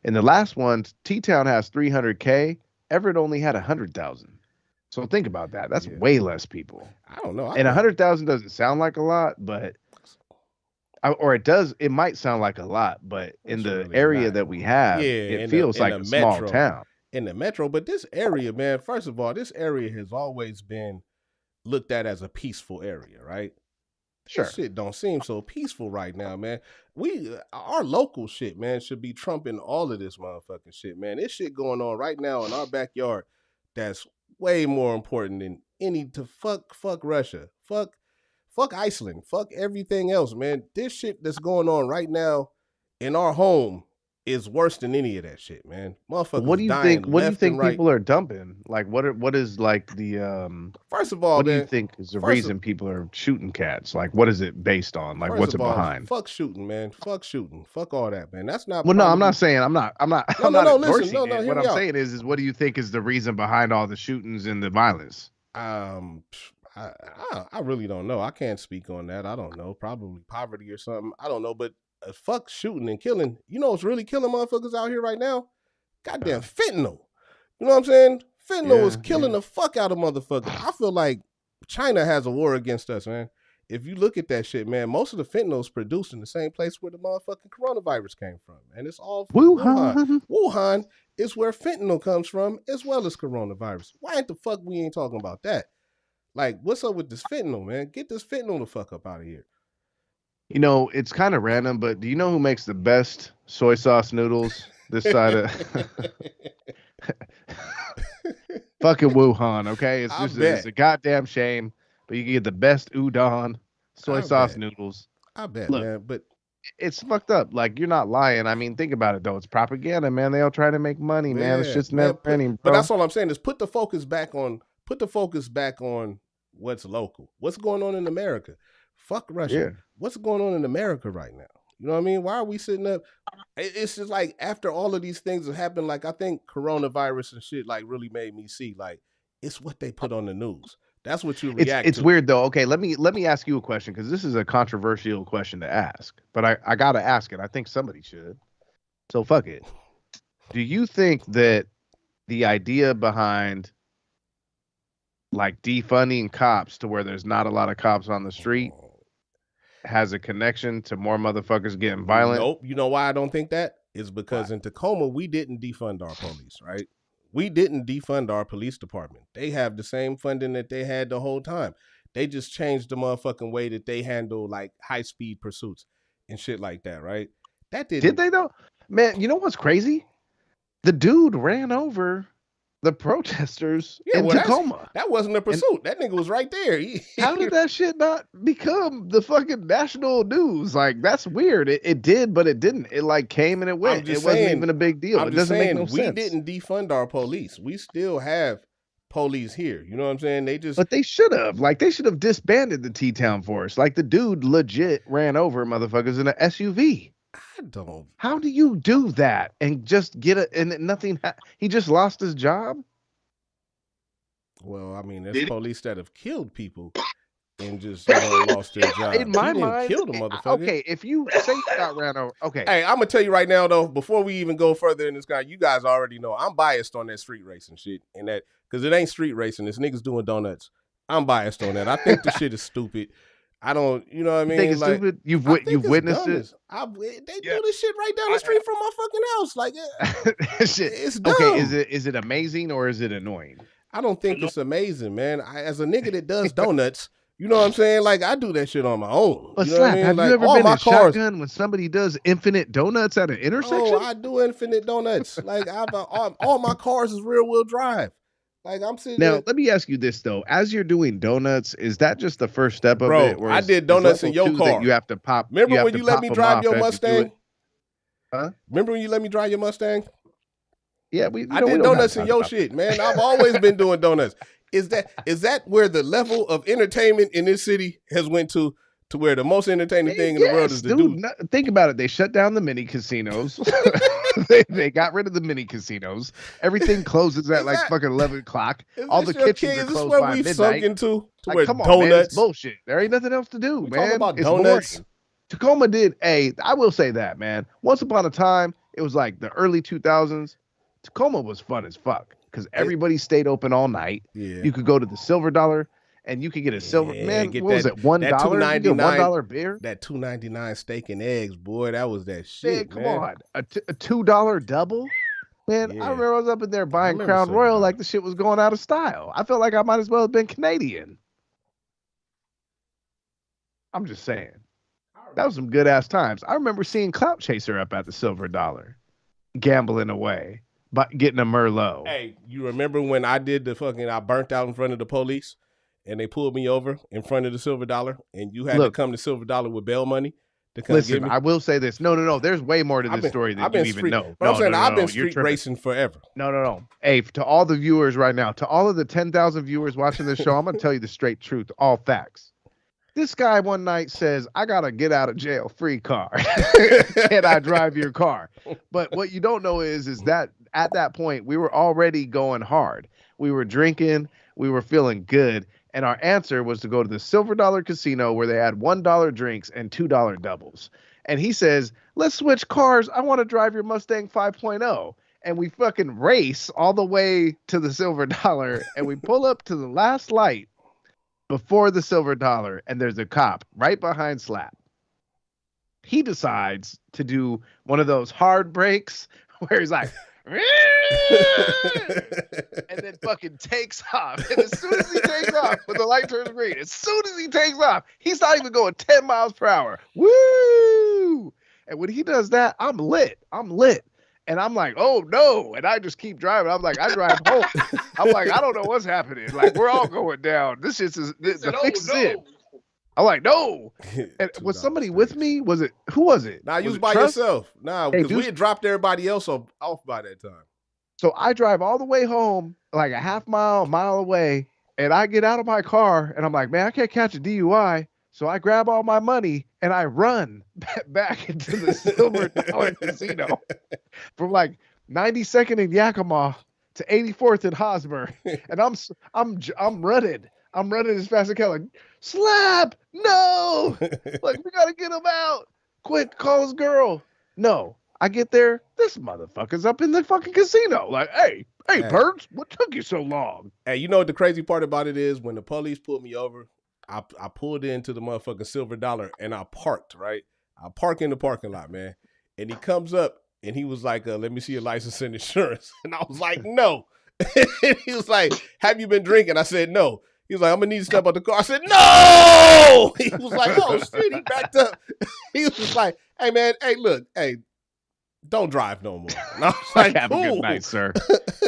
S1: in the last one, T-Town has 300K. Everett only had 100,000. So think about that. That's way less people.
S2: I don't know.
S1: And 100,000 doesn't sound like a lot, but or it does. It might sound like a lot, but in the really area that we have, it feels like a small town.
S2: In the metro, but this area, man. First of all, this area has always been looked at as a peaceful area, right?
S1: Sure.
S2: This shit don't seem so peaceful right now, man. Our local shit, man, should be trumping all of this motherfucking shit, man. This shit going on right now in our backyard that's way more important than fuck Russia. Fuck Iceland. Fuck everything else, man. This shit that's going on right now in our home is worse than any of that shit, man. Motherfuckers
S1: what do you
S2: dying
S1: think? What do you think
S2: right.
S1: people are dumping? Like, what is like the
S2: First of all,
S1: what do you think is the reason people are shooting cats? Like, what is it based on? Like, what's it behind?
S2: Fuck shooting, man. Fuck shooting. Fuck all that, man. That's not.
S1: Well, no, I'm not saying. I'm not endorsing
S2: listen,
S1: it. What I'm saying is what do you think is the reason behind all the shootings and the violence?
S2: I really don't know. I can't speak on that. I don't know. Probably poverty or something. I don't know, but. Fuck shooting and killing. You know what's really killing motherfuckers out here right now? Goddamn fentanyl. You know what I'm saying? Fentanyl is killing the fuck out of motherfuckers. I feel like China has a war against us, man. If you look at that shit, man, most of the fentanyl is produced in the same place where the motherfucking coronavirus came from. And it's all from Wuhan. Wuhan is where fentanyl comes from as well as coronavirus. Why ain't the fuck we ain't talking about that? Like, what's up with this fentanyl, man? Get this fentanyl the fuck up out of here.
S1: You know, it's kind of random, but do you know who makes the best soy sauce noodles this side of Fucking Wuhan, okay? It's
S2: I
S1: just it's
S2: bet.
S1: a goddamn shame, but you can get the best udon, soy
S2: I
S1: sauce
S2: bet.
S1: noodles.
S2: I bet,
S1: Look,
S2: man. But
S1: it's fucked up. Like you're not lying. I mean, think about it though. It's propaganda, man. They all try to make money, man. The
S2: yeah,
S1: shit's
S2: man.
S1: never ending,
S2: But
S1: bro.
S2: that's all I'm saying is put the focus back on what's local. What's going on in America? Fuck Russia.
S1: Yeah.
S2: What's going on in America right now? You know what I mean? Why are we sitting up? It's just like after all of these things have happened, like I think coronavirus and shit like really made me see like it's what they put on the news. That's what you react
S1: It's
S2: to.
S1: weird though. Okay, let me ask you a question because this is a controversial question to ask, but I gotta ask it. I think somebody should. So fuck it. Do you think that the idea behind like defunding cops to where there's not a lot of cops on the street has a connection to more motherfuckers getting violent?
S2: Nope. You know why I don't think that? Is
S1: Why?
S2: because in Tacoma, we didn't defund our police, right? We didn't defund our police department. They have the same funding that they had the whole time. They just changed the motherfucking way that they handle like high speed pursuits and shit like that, right? That
S1: Did
S2: didn't.
S1: they though? Man, you know what's crazy? The dude ran over the protesters
S2: Yeah,
S1: in
S2: well,
S1: Tacoma.
S2: that wasn't a
S1: And
S2: pursuit. That nigga was right there.
S1: how did that shit not become the fucking national news? Like that's weird. It did, but it didn't. It like came and it
S2: I'm
S1: went. It
S2: just
S1: wasn't
S2: saying.
S1: even a big deal.
S2: I'm
S1: It
S2: just
S1: doesn't make no
S2: saying. We
S1: sense.
S2: didn't defund our police. We still have police here. You know what I'm saying? They just.
S1: But they should have. Like they should have disbanded the T Town force. Like the dude legit ran over motherfuckers in an SUV.
S2: I don't.
S1: How do you do that and just get it and nothing? He just lost his job.
S2: Well, I mean, there's
S3: Did
S2: police that have killed people and just lost their
S1: In
S2: jobs. He
S1: my
S2: didn't
S1: mind,
S2: kill the motherfucker.
S1: okay. If you say you got ran over, okay.
S2: Hey, I'm gonna tell you right now though, before we even go further in this guy, you guys already know I'm biased on that street racing shit and that because it ain't street racing. It's niggas doing donuts. I'm biased on that. I think the shit is stupid. I don't, you know what I
S1: You
S2: mean?
S1: think it's
S2: Like,
S1: stupid?
S2: I think
S1: You've
S2: it's
S1: witnessed
S2: dumb
S1: it.
S2: as they
S3: Yeah.
S2: do this shit right down the street from my fucking house. Like,
S1: Shit.
S2: it's dumb.
S1: Okay, is it amazing or is it annoying?
S2: I don't think it's amazing, man. As a nigga that does donuts, you know what I'm saying? Like I do that shit on my own.
S1: But
S2: You know what I
S1: Slap,
S2: mean?
S1: have you
S2: Like
S1: ever
S2: all
S1: been
S2: my
S1: in
S2: cars.
S1: shotgun when somebody does infinite donuts at an intersection?
S2: Oh, I do infinite donuts. Like all my cars is rear wheel drive. Like I'm sitting
S1: Now,
S2: there,
S1: let me ask you this though: as you're doing donuts, is that just the first step of it,
S2: bro.
S1: or
S2: I did
S1: is
S2: donuts in
S1: level
S2: your
S1: two that
S2: car.
S1: you have to pop?
S2: Remember
S1: You have
S2: when
S1: to
S2: you let
S1: pop
S2: me
S1: them
S2: drive
S1: off
S2: your
S1: as you do it.
S2: Mustang?
S1: Huh?
S2: Remember when you let me drive your Mustang?
S1: Yeah, we
S2: I
S1: we
S2: did
S1: don't gotta
S2: donuts in
S1: talk
S2: your
S1: about
S2: shit, man. I've always been doing donuts. Is that where the level of entertainment in this city has went to where the most entertaining thing in the world is
S1: Yes,
S2: to
S1: dude.
S2: do?
S1: Think about it. They shut down the mini casinos. They got rid of the mini casinos. Everything closes at
S2: Is
S1: like
S2: that
S1: fucking 11 o'clock.
S2: is
S1: All
S2: this
S1: the
S2: your
S1: kitchens
S2: kid?
S1: are
S2: Is this
S1: closed
S2: where
S1: by
S2: we've sunk
S1: midnight.
S2: into to
S1: Like,
S2: where
S1: come on, man, it's
S2: donuts?
S1: bullshit. There ain't nothing else to do,
S2: We talking
S1: man.
S2: about
S1: It's
S2: donuts.
S1: boring. Tacoma did. Hey, I will say that, man. Once upon a time, it was like the early 2000s. Tacoma was fun as fuck because everybody stayed open all night.
S2: Yeah.
S1: You could go to the Silver Dollar and you could get a silver. Man,
S2: Get
S1: what was it? $1?
S2: that
S1: You get a
S2: $2.99
S1: $1 beer.
S2: that $2.99 steak and eggs, boy. That was that
S1: Man,
S2: shit,
S1: come
S2: man.
S1: on, a $2 double. Man, I
S2: Yeah.
S1: remember I was up in there
S2: I
S1: buying
S2: remember
S1: Crown
S2: Silver
S1: Royal
S2: Dollar.
S1: like the shit was going out of style. I felt like I might as well have been Canadian. I'm just saying. That was some good ass times. I remember seeing Clout Chaser up at the Silver Dollar, gambling away, but getting a Merlot.
S2: Hey, you remember when I burnt out in front of the police and they pulled me over in front of the Silver Dollar and you had to
S1: Look,
S2: come to Silver Dollar with bail money to come get
S1: listen,
S2: me?
S1: I will say this. No. There's way more to this story than you even
S2: street,
S1: know.
S2: but I'm
S1: No,
S2: saying
S1: no,
S2: I've
S1: no,
S2: been
S1: no. You're
S2: street
S1: tripping.
S2: racing forever.
S1: No. Hey, to all the viewers right now, to all of the 10,000 viewers watching this show, I'm going to tell you the straight truth, all facts. This guy one night says, I got to get out of jail free car. Can I drive your car? But what you don't know is that at that point, we were already going hard. We were drinking. We were feeling good. And our answer was to go to the Silver Dollar Casino where they had $1 drinks and $2 doubles. And he says, let's switch cars. I want to drive your Mustang 5.0. And we fucking race all the way to the Silver Dollar. And we pull up to the last light before the Silver Dollar. And there's a cop right behind Slap. He decides to do one of those hard brakes where he's like, and then fucking takes off. And as soon as he takes off, when the light turns green, as soon as he takes off, he's not even going 10 miles per hour. Woo! And when he does that, I'm lit. And I'm like, oh no. And I just keep driving. I'm like, I drive home. I'm like, I don't know what's happening. Like, we're all going down. This shit is
S3: He said,
S1: the
S3: "Oh
S1: fix is in.
S3: no."
S1: I'm like, no. And was
S2: $2
S1: somebody with
S2: stakes.
S1: me? Was it who was it?
S2: Nah, you
S1: Was
S2: was
S1: it
S2: by
S1: Trust?
S2: yourself. Nah,
S1: Hey,
S2: because we
S1: dude.
S2: had dropped everybody else off by that time.
S1: So I drive all the way home, like a mile away, and I get out of my car and I'm like, man, I can't catch a DUI. So I grab all my money and I run back into the Silver Dollar Casino from like 92nd and Yakima to 84th and Hosmer, and I'm running. I'm running as fast as I can. Like, slap! No! Like, we gotta get him out. Quick, call his girl. No, I get there. This motherfucker's up in the fucking casino. Like, hey,
S2: Hey.
S1: Perks, what took you so long?
S2: Hey, you know what the crazy part about it is? When the police pulled me over, I pulled into the motherfucking Silver Dollar and I parked, right? I park in the parking lot, man. And he comes up and he was like, let me see your license and insurance. And I was like, no. And he was like, have you been drinking? I said, no. He was like, I'm going to need to step out the car. I said, no. He was like, oh, shit. He backed up. He was just like, hey, man, hey, look, hey, don't drive no more. And I was like,
S1: have
S2: cool.
S1: a good night, sir.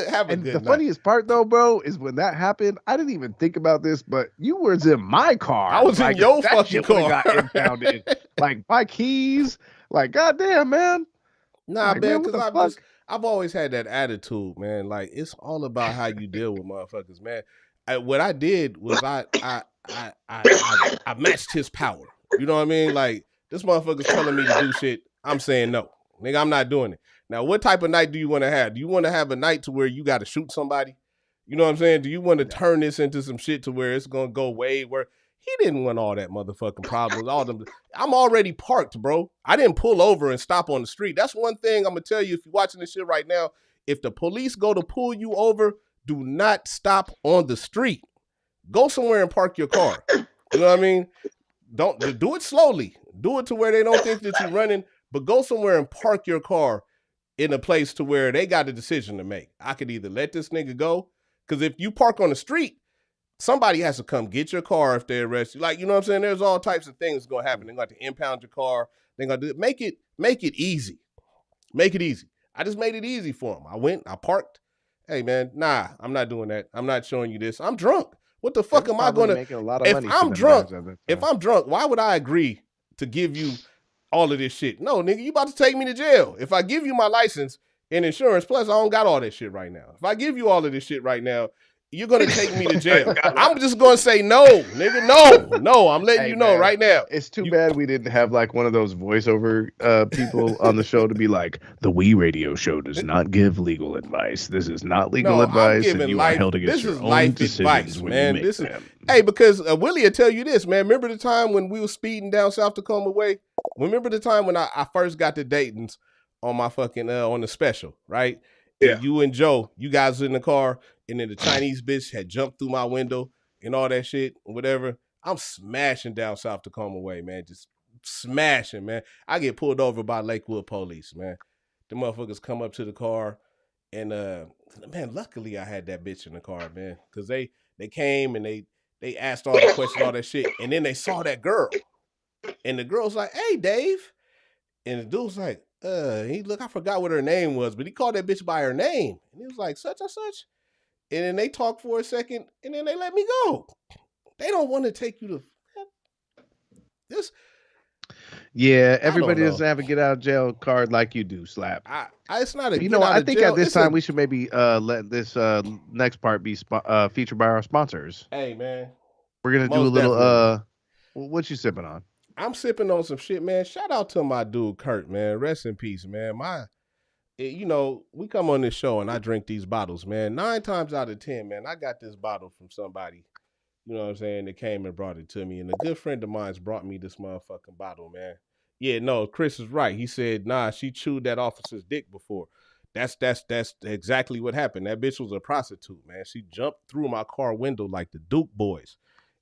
S2: Have a
S1: And
S2: good
S1: the
S2: night.
S1: funniest part, though, bro, is when that happened, I didn't even think about this, but you was in my car.
S2: I was in your
S1: that
S2: fucking
S1: shit would've
S2: car.
S1: got impounded. Like, my keys. Like, goddamn, man.
S2: Nah,
S1: Like,
S2: man,
S1: what
S2: because
S1: the fuck?
S2: I've always had that attitude, man. Like, it's all about how you deal with motherfuckers, man. What I did was I matched his power. You know what I mean? Like, this motherfucker's telling me to do shit. I'm saying no. Nigga, I'm not doing it. Now, what type of night do you want to have? Do you want to have a night to where you got to shoot somebody? You know what I'm saying? Do you want to turn this into some shit to where it's going to go way where he didn't want all that motherfucking problems. All them. I'm already parked, bro. I didn't pull over and stop on the street. That's one thing I'm going to tell you if you're watching this shit right now. If the police go to pull you over, do not stop on the street. Go somewhere and park your car. You know what I mean? Don't do it slowly. Do it to where they don't think that you're running, but go somewhere and park your car in a place to where they got a decision to make. I could either let this nigga go, because if you park on the street, somebody has to come get your car if they arrest you. Like, you know what I'm saying? There's all types of things going to happen. They're going to impound your car. They're going to do it. Make it easy. Make it easy. I just made it easy for them. I went, I parked. Hey, man, nah, I'm not doing that. I'm not showing you this. I'm drunk. What the fuck am I going to? If I'm drunk, why would I agree to give you all of this shit? No, nigga, you about to take me to jail. If I give you my license and insurance, plus I don't got all that shit right now. If I give you all of this shit right now, you're going to take me to jail. I'm just going to say no, nigga. No, I'm letting you know right now.
S1: It's too bad we didn't have like one of those voiceover people on the show to be like, the WiiRadio show does not give legal advice. This is not legal advice. And you are held against your own decisions when you make them.
S2: Hey, because Willie will tell you this, man. Remember the time when we were speeding down South Tacoma way? Remember the time when I first got to Dayton's on my fucking, on the special, right? Yeah. And you and Joe, you guys were in the car, and then the Chinese bitch had jumped through my window and all that shit, whatever. I'm smashing down South Tacoma way, man. Just smashing, man. I get pulled over by Lakewood police, man. The motherfuckers come up to the car, and man, luckily I had that bitch in the car, man. Because they came and they asked all the questions, all that shit, and then they saw that girl. And the girl's like, hey, Dave. And the dude's like, I forgot what her name was, but he called that bitch by her name. And he was like, such and such. And then they talked for a second, and then they let me go. They don't want to take you to this.
S1: Yeah, everybody doesn't have a get out of jail card like you do, Slap.
S2: It's not a
S1: I think at this time we should maybe let this next part be featured by our sponsors.
S2: Hey, man.
S1: We're going to do a little, what you sipping on?
S2: I'm sipping on some shit, man. Shout out to my dude, Kurt, man. Rest in peace, man. We come on this show and I drink these bottles, man. 9 times out of 10, man, I got this bottle from somebody, you know what I'm saying, that came and brought it to me. And a good friend of mine's brought me this motherfucking bottle, man. Yeah, no, Chris is right. He said, nah, she chewed that officer's dick before. That's exactly what happened. That bitch was a prostitute, man. She jumped through my car window like the Duke boys.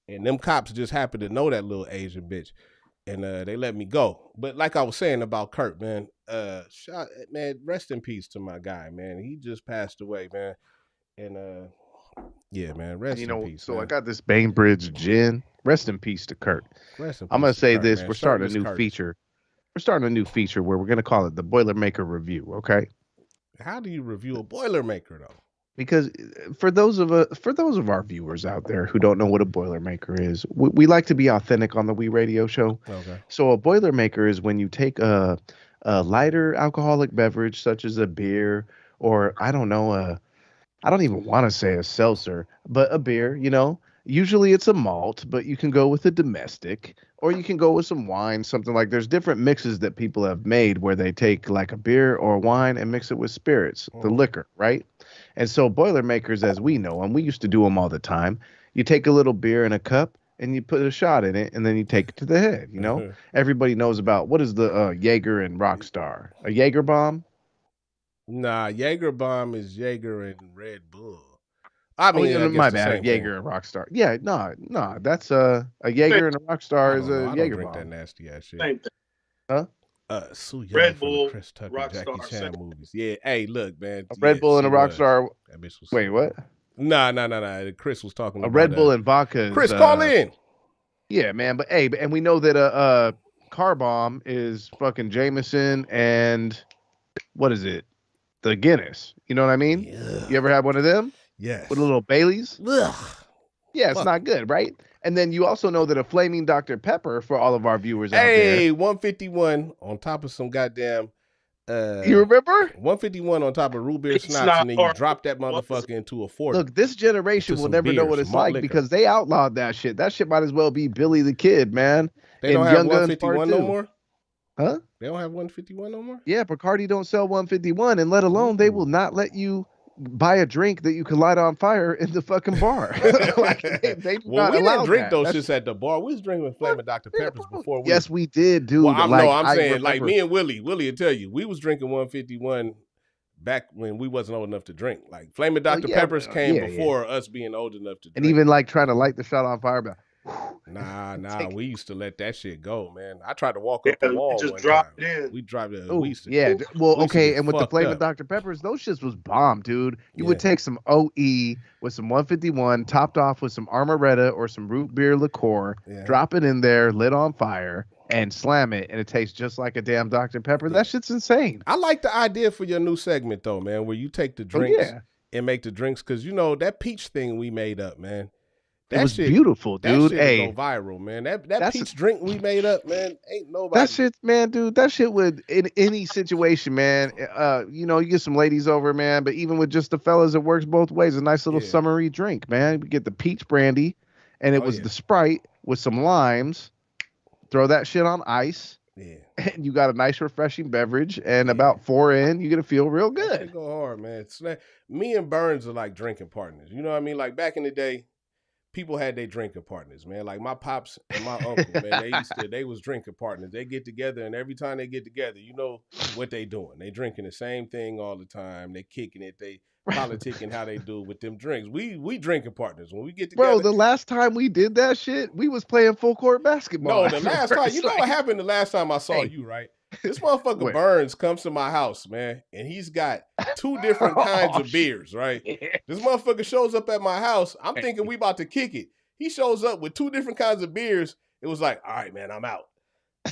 S2: And them cops just happened to know that little Asian bitch. And they let me go. But like I was saying about Kurt, man, rest in peace to my guy, man. He just passed away, man. And yeah, man, rest in peace.
S1: So
S2: man.
S1: I got this Bainbridge gin. Rest in peace to Kurt. I'm gonna say this: we're starting a new feature. We're starting a new feature where we're gonna call it the Boilermaker Review. Okay.
S2: How do you review a Boilermaker though?
S1: Because for those of our viewers out there who don't know what a Boilermaker is, we like to be authentic on the WiiRadio show.
S2: Okay.
S1: So a Boilermaker is when you take a lighter alcoholic beverage such as a beer, or I don't know, I don't even want to say a seltzer, but a beer, you know. Usually it's a malt, but you can go with a domestic, or you can go with some wine, something like there's different mixes that people have made where they take like a beer or wine and mix it with spirits, the liquor, right? And so Boilermakers, as we know, and we used to do them all the time, you take a little beer in a cup and you put a shot in it, and then you take it to the head, you know? Everybody knows about what is the Jaeger and Rockstar? A Jaeger bomb?
S2: Nah, Jaeger bomb is Jaeger and Red Bull. I
S1: Oh,
S2: mean,
S1: yeah,
S2: I
S1: no,
S2: guess
S1: my
S2: the
S1: bad. A
S2: same thing.
S1: Jaeger and Rockstar. Yeah, no, that's a Jaeger and a
S2: I
S1: Rockstar is
S2: don't know.
S1: a
S2: I don't
S1: Jaeger
S2: drink that
S1: bomb.
S2: nasty ass shit.
S3: Same thing.
S1: Huh?
S2: Sue Young
S3: Red
S2: from the
S3: Bull,
S2: Chris Tucker, Jackie
S3: Rockstar,
S2: Chan
S3: same.
S2: movies. Yeah. Hey, look, man.
S1: A
S2: Yeah,
S1: Red Bull and
S2: she
S1: a
S2: was.
S1: Rockstar.
S2: That bitch was.
S1: Wait, what?
S2: Nah. Chris was talking
S1: A
S2: about
S1: Red Bull and vodka is
S2: Chris, call in.
S1: Yeah, man. But hey, and we know that a car bomb is fucking Jameson and what is it? The Guinness. You know what I mean?
S2: Yeah.
S1: You ever had one of them?
S2: Yes.
S1: With a little Baileys?
S2: Ugh.
S1: Yeah, it's not good, right? And then you also know that a flaming Dr. Pepper for all of our viewers out there.
S2: Hey, 151 on top of some goddamn.
S1: You remember?
S2: 151 on top of root beer
S3: It's
S2: schnapps,
S3: not
S2: and then you
S3: hard.
S2: drop that motherfucker into a 40.
S1: Look, this generation
S2: Into
S1: will
S2: some
S1: never know
S2: beer,
S1: what
S2: some
S1: it's
S2: malt
S1: like
S2: liquor.
S1: because they outlawed that shit. That shit might as well be Billy the Kid, man.
S2: They don't
S1: and
S2: have
S1: Young Guns Part
S2: 151 no
S1: 2.
S2: more?
S1: Huh?
S2: They don't have 151 no more?
S1: Yeah, Bacardi don't sell 151, and let alone they will not let you buy a drink that you can light on fire in the fucking bar. Like they do
S2: Well,
S1: not
S2: we
S1: allow
S2: didn't drink
S1: that.
S2: those shits at the bar. We was drinking flaming Dr. Peppers before we.
S1: Yes, we did, dude.
S2: Well, I'm
S1: I
S2: saying
S1: remember,
S2: like me and Willie will tell you, we was drinking 151 back when we wasn't old enough to drink. Like flaming Dr. Peppers came before us being old enough to drink.
S1: And even like trying to light the shot on fire, but
S2: Nah, we used to let that shit go, man. I tried to walk up the wall
S3: just
S2: one
S3: drop
S2: time.
S3: it in.
S2: We drive the
S1: Ooh,
S2: we used to,
S1: yeah. Well,
S2: we used to
S1: okay,
S2: get
S1: and with the
S2: fucked
S1: flavor
S2: up.
S1: Dr. Peppers, those shits was bomb, dude. You would take some OE with some 151, topped off with some Armoretta or some root beer liqueur, drop it in there, lit on fire, and slam it, and it tastes just like a damn Dr. Pepper. That shit's insane.
S2: I like the idea for your new segment though, man, where you take the drinks and make the drinks, because you know that peach thing we made up, man.
S1: It was beautiful, dude.
S2: That shit go viral, man. That peach drink we made up, man, ain't nobody.
S1: That shit, man, dude. That shit would in any situation, man. You know, you get some ladies over, man. But even with just the fellas, it works both ways. A nice little summery drink, man. We get the peach brandy, and it was the Sprite with some limes. Throw that shit on ice. Yeah. And you got a nice refreshing beverage, and about 4 in, you're gonna feel real good.
S2: It go hard, man. Me and Burns are like drinking partners. You know what I mean? Like back in the day, people had their drinking partners, man. Like my pops and my uncle, man, they was drinking partners. They get together, and every time they get together, you know what they doing. They drinking the same thing all the time. They kicking it. They politicking how they do with them drinks. We drinking partners when we get together.
S1: Bro, the last time we did that shit, we was playing full court basketball.
S2: No, the last time, you know what happened the last time I saw you, right? This motherfucker Burns comes to my house, man, and he's got 2 different kinds of beers, right? This motherfucker shows up at my house. I'm thinking we about to kick it. He shows up with 2 different kinds of beers. It was like, all right, man, I'm out.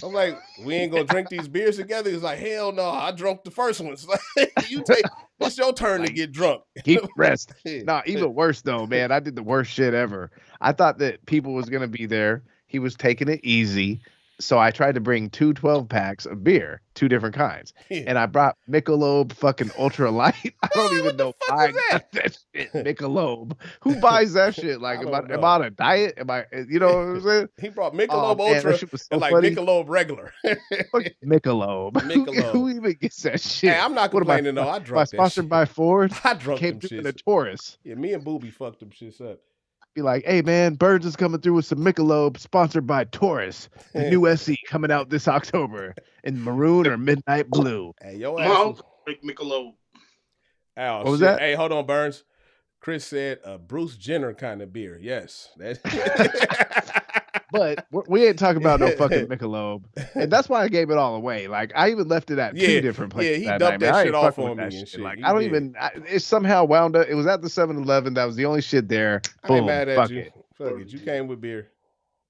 S2: I'm like, we ain't gonna drink these beers together. He's like, hell no, I drunk the first ones. It's your turn to get drunk.
S1: Keep rest. Nah, even worse though, man. I did the worst shit ever. I thought that people was gonna be there. He was taking it easy. So I tried to bring 2 12-packs of beer, 2 different kinds. And I brought Michelob fucking Ultra Light. I don't even know why I got that shit. Michelob. Who buys that shit? Like, am I on a diet? Am I, you know what I'm saying?
S2: He brought Michelob Ultra and like funny. Michelob regular.
S1: Michelob. Who even gets that shit?
S2: Hey, I'm not complaining though. I drunk that
S1: sponsored
S2: shit.
S1: by Ford.
S2: I drunk
S1: Came
S2: them
S1: through
S2: shits.
S1: in a Taurus.
S2: Yeah, me and Booby fucked them shits up.
S1: Be like, hey man, Burns is coming through with some Michelob, sponsored by Taurus, the new SE coming out this October in maroon or midnight blue.
S2: Hey, yo ass.
S3: Michelob.
S2: Oh,
S1: what was that?
S2: Hey, hold on, Burns. Chris said a Bruce Jenner kind of beer. Yes.
S1: But we ain't talking about no fucking Michelob. And that's why I gave it all away. Like, I even left it at 2 different places.
S2: Yeah, he dumped that shit off on me and shit.
S1: Like, I don't even, it somehow wound up, it was at the 7-Eleven. That was the only shit there.
S2: I
S1: Boom,
S2: ain't mad at
S1: fuck
S2: you.
S1: it.
S2: Fuck it. You came with beer.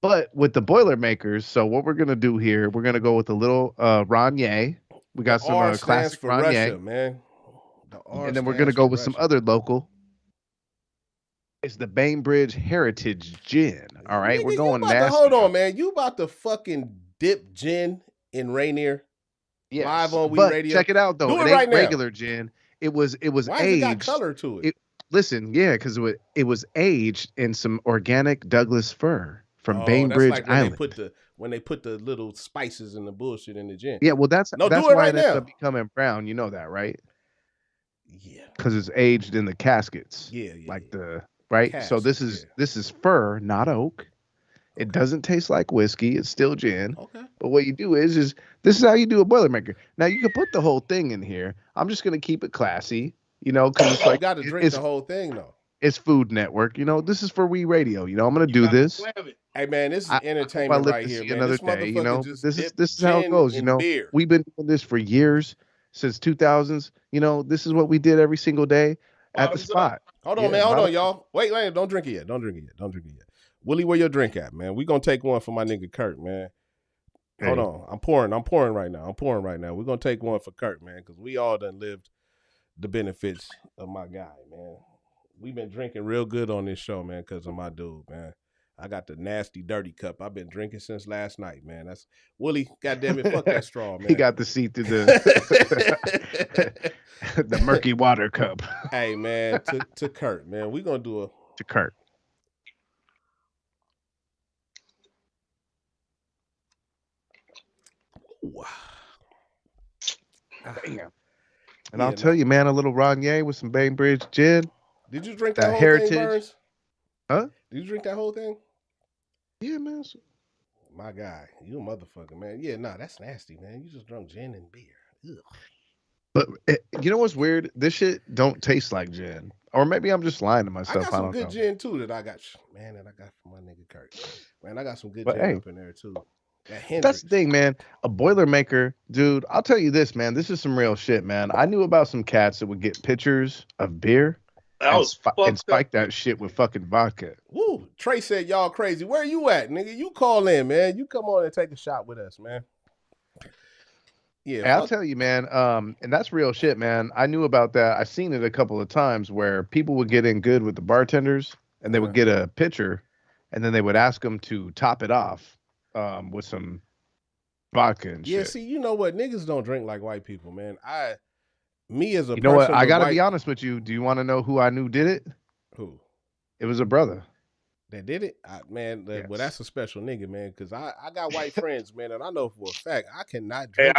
S1: But with the Boilermakers, so what we're going to do here, we're going to go with a little Ronier. We got some
S2: R
S1: classic
S2: for
S1: Ronier.
S2: Russia, man. The R
S1: And then we're gonna
S2: stands
S1: go
S2: for
S1: with some
S2: Russian.
S1: other local. It's the Bainbridge Heritage Gin. All right, we're
S2: Nigga, you
S1: going
S2: about to
S1: nasty.
S2: hold on, man. You about to fucking dip gin in Rainier live
S1: Yes,
S2: on
S1: but
S2: WiiRadio.
S1: check it out though.
S2: Do
S1: It
S2: it
S1: ain't
S2: right now.
S1: regular gin. It was
S2: Why has it got
S1: aged.
S2: color to it?
S1: It listen, yeah, because it was aged in some organic Douglas fir from
S2: Oh, that's
S1: Bainbridge
S2: like when
S1: Island.
S2: they put the little spices and the bullshit in the gin.
S1: Yeah, well, that's
S2: No, do
S1: that's
S2: it
S1: why
S2: right
S1: it ended up
S2: now.
S1: becoming brown. You know that, right?
S2: Yeah.
S1: Because it's aged in the caskets,
S2: Yeah.
S1: like the right. So
S2: Cask.
S1: this is fir, not oak. It
S2: Okay.
S1: doesn't taste like whiskey. It's still gin.
S2: Okay.
S1: But what you do is this is how you do a Boilermaker. Now you can put the whole thing in here. I'm just gonna keep it classy, because it's
S2: You
S1: like
S2: got to drink the whole thing though.
S1: it's Food Network. This is for WiiRadio. I'm gonna
S3: You
S1: do
S3: got to
S1: this.
S3: slam it.
S2: Hey man, this is
S1: I hope I
S2: entertainment
S1: live
S2: right
S1: to
S2: here,
S1: see
S2: man.
S1: another
S2: This
S1: day.
S2: motherfucker
S1: But
S2: just
S1: this is
S2: dipped
S1: this is how it
S2: gin
S1: goes.
S2: in beer.
S1: We've been doing this for years, since 2000s. This is what we did every single day at the
S3: Bottoms up.
S1: spot.
S2: Hold on,
S1: Yeah,
S2: man. Hold on,
S1: bottom-
S2: y'all. Wait, don't drink it yet. Don't drink it yet. Don't drink it yet. Willie, where your drink at, man? We gonna take one for my nigga Kurt, man. Hold
S1: Okay.
S2: on. I'm pouring right now. We're gonna take one for Kurt, man, because we all done lived the benefits of my guy, man. We've been drinking real good on this show, man, because of my dude, man. I got the nasty dirty cup. I've been drinking since last night, man. That's Willie, goddamn it, fuck that straw, man.
S1: He got the seat through the the murky water cup.
S2: Hey man, to Kurt, man. We gonna do
S1: To Kurt. Damn. And I'll tell you, man, a little Ronier with some Bainbridge gin.
S2: Did you drink that whole
S1: Heritage.
S2: thing, Burns?
S1: Huh?
S2: Did you drink that whole thing?
S1: Yeah, man.
S2: My guy, you a motherfucker, man. Yeah, nah, that's nasty, man. You just drunk gin and beer. Ugh.
S1: But you know what's weird? This shit don't taste like gin. Or maybe I'm just lying to myself.
S2: I got some
S1: don't
S2: good
S1: know.
S2: gin too that I got from my nigga Kurt. Man, I got some good
S1: But,
S2: gin
S1: hey,
S2: up in there too.
S1: That's the thing, man. A Boilermaker, dude. I'll tell you this, man. This is some real shit, man. I knew about some cats that would get pitchers of beer and spike that shit with fucking vodka.
S2: Woo! Trey said y'all crazy. Where you at, nigga? You call in, man. You come on and take a shot with us, man. Yeah,
S1: hey, I'll tell you, man. And that's real shit, man. I knew about that. I've seen it a couple of times where people would get in good with the bartenders, and they would get a pitcher, and then they would ask them to top it off with some vodka and shit.
S2: Yeah, see, you know what? Niggas don't drink like white people, man. Me as a
S1: You know what?
S2: person
S1: I gotta
S2: with
S1: be honest with you. Do you want to know who I knew did it?
S2: Who?
S1: It was a brother.
S2: That did it? Man,
S1: Yes.
S2: well, that's a special nigga, man, because I got white friends, man, and I know for a fact I cannot drink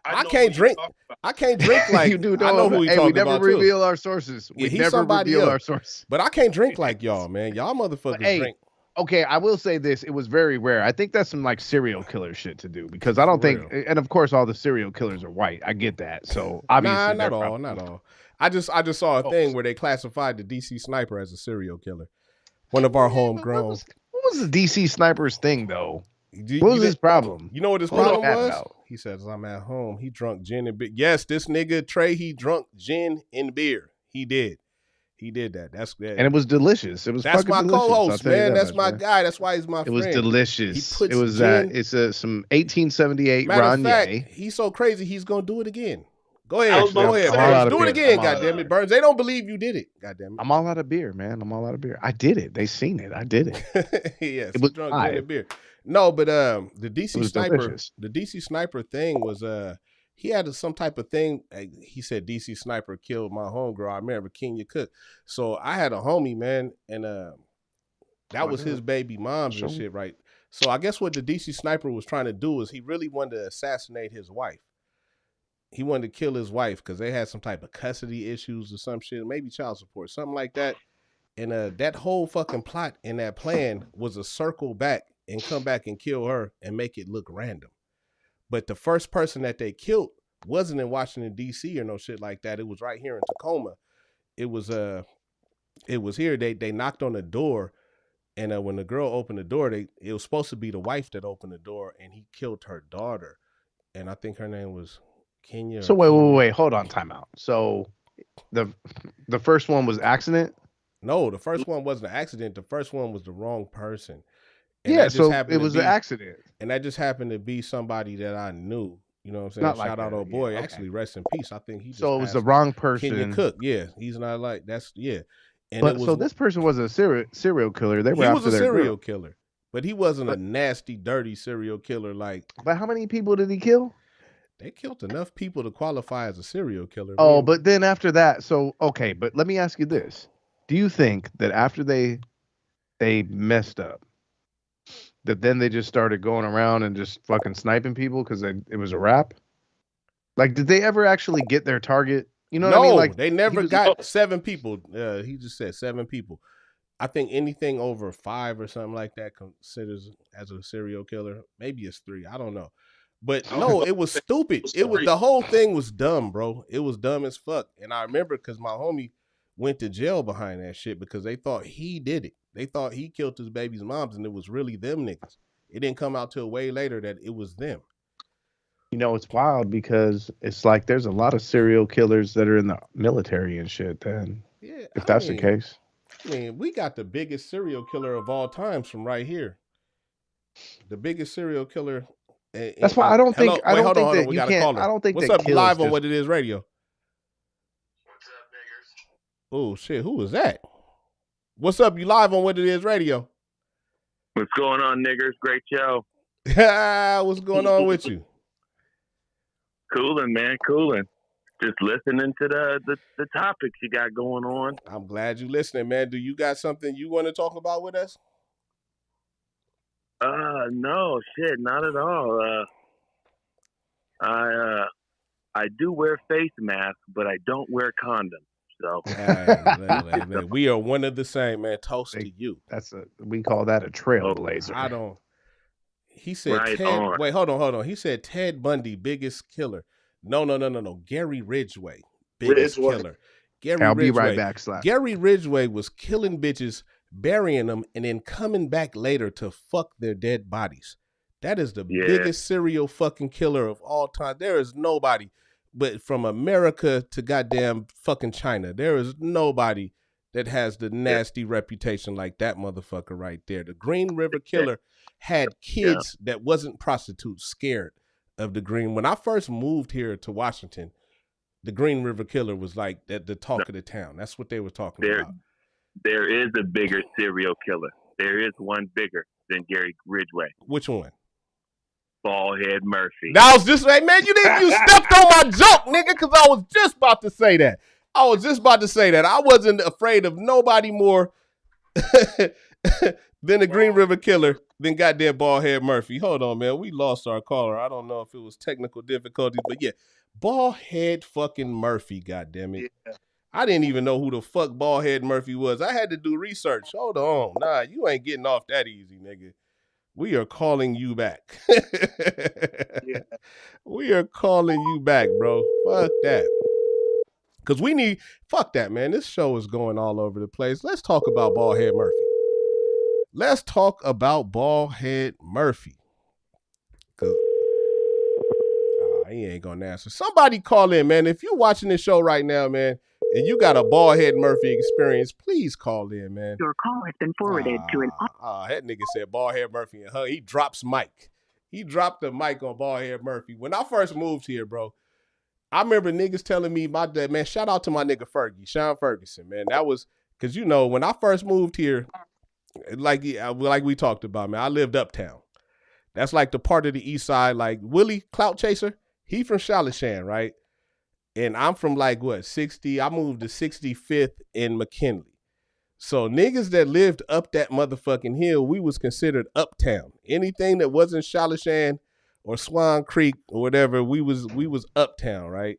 S2: I can't drink like
S1: You do know
S2: I know who he talking
S1: we never
S2: about
S1: reveal our sources.
S2: Yeah,
S1: We never reveal our sources.
S2: But I can't drink like y'all, man. Y'all motherfuckers drink.
S1: Okay, I will say this. It was very rare. I think that's some like serial killer shit to do because I don't think, and of course all the serial killers are white. I get that. So obviously
S2: not all. I just saw a thing where they classified the DC sniper as a serial killer. One of our homegrown.
S1: What was the DC sniper's thing though? What was his problem?
S2: You know what his problem was? He says, I'm at home. He drunk gin and beer. Yes, this nigga Trey, he drunk gin and beer. He did. He did that. That's good.
S1: And it was delicious. It was
S2: That's
S1: fucking
S2: my
S1: delicious.
S2: co-host, man. That's my guy. That's why he's my friend.
S1: It was delicious.
S2: It was
S1: it's some 1878
S2: Matter of fact,
S1: Ronier.
S2: he's so crazy he's gonna do it again. Go ahead,
S1: Burns.
S2: Do it again, goddamn it, Burns. They don't believe you did it, goddamn it.
S1: I'm all out of beer, man. I'm all out of beer. I did it. They seen it. I did it.
S2: Yes,
S1: it was
S2: drunk gin and beer. No, but the DC sniper thing was he had some type of thing. He said DC sniper killed my homegirl. I remember Kenya Cook. So I had a homie, man, and that was his baby mom's and shit, right? So I guess what the DC sniper was trying to do is he really wanted to assassinate his wife. He wanted to kill his wife because they had some type of custody issues or some shit, maybe child support, something like that. And that whole fucking plot and that plan was a circle back and come back and kill her and make it look random. But the first person that they killed wasn't in Washington, D.C. or no shit like that. It was right here in Tacoma. It was here. They knocked on the door, and when the girl opened the door, it was supposed to be the wife that opened the door, and he killed her daughter. And I think her name was Kenya.
S1: So wait, hold on, time out. So the first one was accident?
S2: No, the first one wasn't an accident. The first one was the wrong person.
S1: And so it was an accident.
S2: And that just happened to be somebody that I knew. You know what I'm
S1: It's
S2: saying?
S1: not like
S2: Shout out,
S1: that.
S2: old
S1: Yeah.
S2: boy.
S1: Okay.
S2: Actually, rest in peace. I think he just
S1: So it was the
S2: passed.
S1: wrong
S2: Kenya
S1: person.
S2: Cook. Yeah, he's not like that's yeah. And it
S1: But
S2: was
S1: so this person was a serial killer. They were
S2: he was
S1: after
S2: a
S1: their
S2: serial
S1: girl.
S2: killer, but he wasn't a
S1: But
S2: nasty, dirty serial killer. Like
S1: how many people did he kill?
S2: they killed enough people to qualify as a serial killer.
S1: Oh, but then after that, so okay, but let me ask you this. Do you think that after they messed up, that then they just started going around and just fucking sniping people because it was a wrap? Like, did they ever actually get their target? You know what I mean?
S2: No,
S1: Like,
S2: they
S1: he
S2: never
S1: was
S2: got 7 people. He just said 7 people. I think anything over 5 or something like that considers as a serial killer. Maybe it's 3. I don't know. But no, it was stupid. It was the whole thing was dumb, bro. It was dumb as fuck. And I remember because my homie went to jail behind that shit because they thought he did it. They thought he killed his baby's moms, and it was really them niggas. It didn't come out till way later that it was them.
S1: You know, it's wild because it's like there's a lot of serial killers that are in the military and shit. Then,
S2: Yeah,
S1: if that's the case,
S2: I mean, we got the biggest serial killer of all times from right here. The biggest serial killer.
S1: that's why I don't think
S2: Hello, wait, hold
S1: think
S2: on.
S1: that
S2: We
S1: you
S2: got a
S1: can't.
S2: caller.
S1: I don't think
S2: What's
S1: that
S2: up? You
S1: kills
S2: live on
S1: just.
S2: What It Is Radio. Oh shit, who was that? What's up? You live on What It Is Radio.
S4: What's going on, niggers? Great show.
S2: What's going on with you?
S4: Cooling, man, cooling. Just listening to the topics you got going on.
S2: I'm glad you listening, man. Do you got something you want to talk about with us?
S4: No, shit, not at all. I do wear face masks, but I don't wear condoms. So
S2: hey, we are one of the same, man. Toast to you.
S1: We call that a trailblazer.
S2: I don't. He said
S4: right
S2: Ted.
S4: on.
S2: Wait, hold on. He said Ted Bundy, biggest killer. No. Gary Ridgway, biggest killer.
S1: I'll be right back, Slap.
S2: Gary Ridgway was killing bitches, burying them, and then coming back later to fuck their dead bodies. That is the biggest serial fucking killer of all time. There is nobody, but from America to goddamn fucking China, there is nobody that has the nasty reputation like that motherfucker right there. The Green River Killer had kids that wasn't prostitutes scared of the Green. When I first moved here to Washington, the Green River Killer was like the talk of the town. That's what they were talking about.
S4: There is a bigger serial killer. There is one bigger than Gary Ridgway.
S2: Which one?
S4: Ballhead Murphy.
S2: That was just like, man, you stepped on my joke, nigga, because I was just about to say that. I wasn't afraid of nobody more than the Green River Killer than goddamn Ballhead Murphy. Hold on, man. We lost our caller. I don't know if it was technical difficulties, but yeah. Ballhead fucking Murphy, goddammit. Yeah. I didn't even know who the fuck Ballhead Murphy was. I had to do research. Hold on. Nah, you ain't getting off that easy, nigga. We are calling you back. Yeah. We are calling you back, bro. Fuck that. Because fuck that, man. This show is going all over the place. Let's talk about Ballhead Murphy. Let's talk about Ballhead Murphy. Because he ain't going to answer. Somebody call in, man. If you're watching this show right now, man, and you got a Ballhead Murphy experience, please call in, man.
S5: Your call has been forwarded to an...
S2: that nigga said Ballhead Murphy and he drops mic. He dropped the mic on Ballhead Murphy. When I first moved here, bro, I remember niggas telling me, my dad, man, shout out to my nigga Fergie, Sean Ferguson, man. That was, because, you know, when I first moved here, like we talked about, man, I lived uptown. That's like the part of the east side, like Willie Clout Chaser, he from Shalishan, right? And I'm from like, 60? I moved to 65th in McKinley. So niggas that lived up that motherfucking hill, we was considered uptown. Anything that wasn't Shalishan or Swan Creek or whatever, we was uptown, right?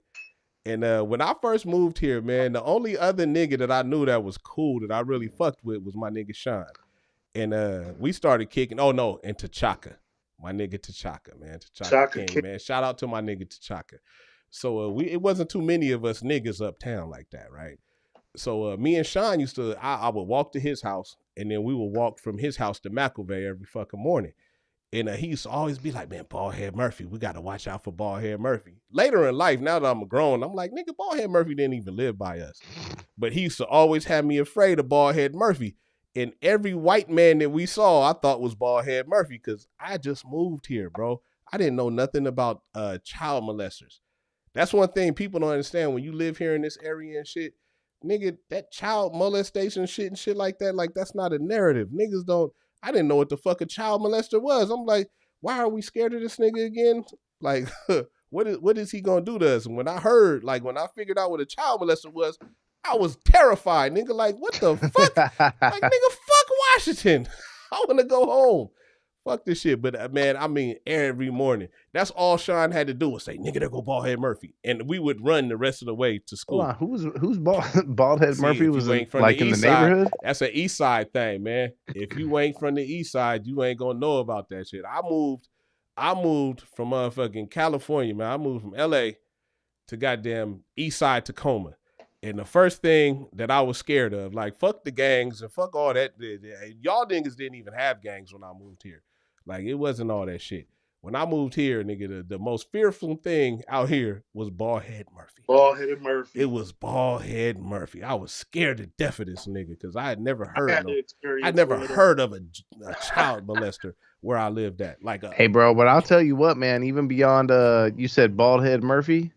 S2: And when I first moved here, man, the only other nigga that I knew that was cool that I really fucked with was my nigga Sean. And we started kicking. Oh no, and T'Chaka, my nigga T'Chaka, man. T'Chaka King, man. Shout out to my nigga T'Chaka. So it wasn't too many of us niggas uptown like that, right? So me and Sean used to, I would walk to his house, and then we would walk from his house to McElvey every fucking morning. And he used to always be like, man, Ballhead Murphy, we got to watch out for Ballhead Murphy. Later in life, now that I'm grown, I'm like, nigga, Ballhead Murphy didn't even live by us. But he used to always have me afraid of Ballhead Murphy. And every white man that we saw, I thought was Ballhead Murphy because I just moved here, bro. I didn't know nothing about child molesters. That's one thing people don't understand when you live here in this area and shit. Nigga, that child molestation shit and shit like that, like that's not a narrative. Niggas don't. I didn't know what the fuck a child molester was. I'm like, why are we scared of this nigga again? Like, what is he gonna do to us? And when I figured out what a child molester was, I was terrified, nigga. Like, what the fuck? Like, nigga, fuck Washington. I want to go home. Fuck this shit. But man, I mean, every morning, that's all Sean had to do was say, nigga, there go Baldhead Murphy. And we would run the rest of the way to school.
S1: Hold on, who's Baldhead Murphy was in the
S2: side,
S1: neighborhood?
S2: That's an east side thing, man. If you ain't from the east side, you ain't gonna know about that shit. I moved from motherfucking California, man. I moved from LA to goddamn east side Tacoma. And the first thing that I was scared of, like, fuck the gangs and fuck all that. Y'all niggas didn't even have gangs when I moved here. Like, it wasn't all that shit. When I moved here, nigga, the most fearful thing out here was Baldhead Murphy.
S3: Baldhead Murphy.
S2: It was Baldhead Murphy. I was scared to death of this nigga because I had never heard of a child molester where I lived at. Like,
S1: hey, bro, but I'll tell you what, man. Even beyond, you said Baldhead Murphy.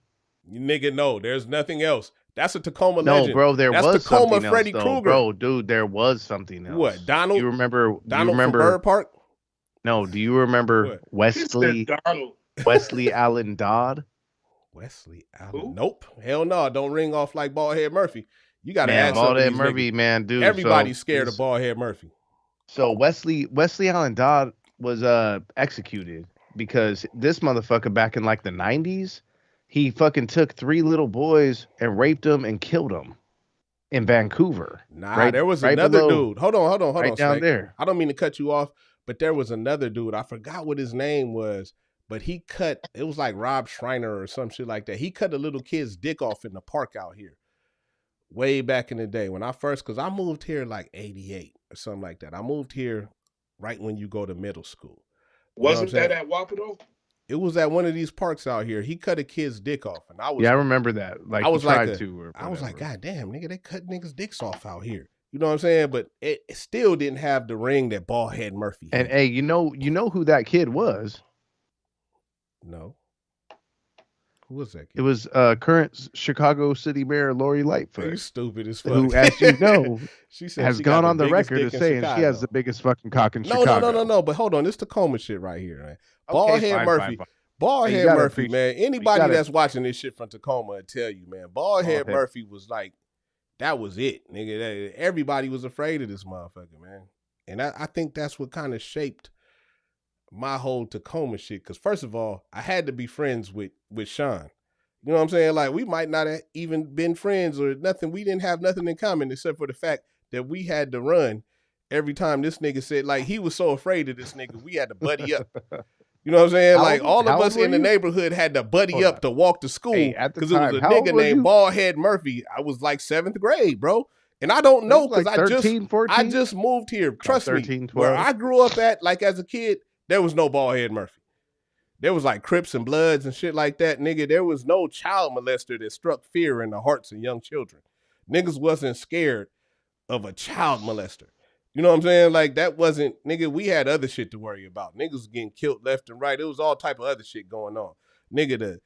S2: Nigga, no, there's nothing else. That's a Tacoma legend.
S1: No, bro,
S2: That's
S1: was
S2: Tacoma
S1: something
S2: Freddy
S1: else,
S2: Krueger.
S1: bro, dude, there was something else.
S2: What, Donald?
S1: You remember
S2: from Bird Park?
S1: No, do you remember Wesley Allen Dodd?
S2: Wesley Allen? Who? Nope. Hell no. Don't ring off like Baldhead Murphy. You got to ask
S1: Baldhead Murphy, man, dude.
S2: Everybody's scared of Baldhead Murphy.
S1: So Wesley Allen Dodd was executed because this motherfucker back in like the 90s, he fucking took 3 little boys and raped them and killed them in Vancouver.
S2: Nah, there was another dude. Hold on,
S1: right down there.
S2: I don't mean to cut you off, but there was another dude. I forgot what his name was, but it was like Rob Schreiner or some shit like that. He cut a little kid's dick off in the park out here way back in the day when because I moved here like 88 or something like that. I moved here right when you go to middle school.
S3: Wasn't that at Wapato?
S2: It was at one of these parks out here. He cut a kid's dick off, and I
S1: remember that. Like, I was like,
S2: God damn, nigga, they cut niggas' dicks off out here. You know what I'm saying? But it still didn't have the ring that Baldhead Murphy had.
S1: And hey, you know who that kid was?
S2: No. Who was that kid?
S1: It was current Chicago City Mayor Lori Lightfoot.
S2: You stupid as fuck.
S1: Who, as you know,
S2: she said
S1: has gone on the record as saying she has the biggest fucking cock in Chicago.
S2: No. But hold on, this Tacoma shit right here, man. Baldhead Murphy. Baldhead Murphy, man. Anybody that's watching this shit from Tacoma will tell you, man. Baldhead Murphy was like, that was it, nigga. Everybody was afraid of this motherfucker, man. And I think that's what kind of shaped my whole Tacoma shit. Because first of all, I had to be friends with Sean. You know what I'm saying? Like, we might not have even been friends or nothing. We didn't have nothing in common except for the fact that we had to run every time this nigga said, like, he was so afraid of this nigga, we had to buddy up. You know what I'm saying? Like, all of us in the neighborhood had to buddy up to walk to school because it was a nigga named Baldhead Murphy. I was like 7th grade, bro. And I don't know because
S1: like
S2: I just moved here. Trust
S1: 13,
S2: me,
S1: 12.
S2: where I grew up at, like as a kid, there was no Baldhead Murphy. There was like Crips and Bloods and shit like that, nigga. There was no child molester that struck fear in the hearts of young children. Niggas wasn't scared of a child molester. You know what I'm saying? Like, that wasn't, nigga, we had other shit to worry about. Niggas was getting killed left and right. It was all type of other shit going on. Nigga,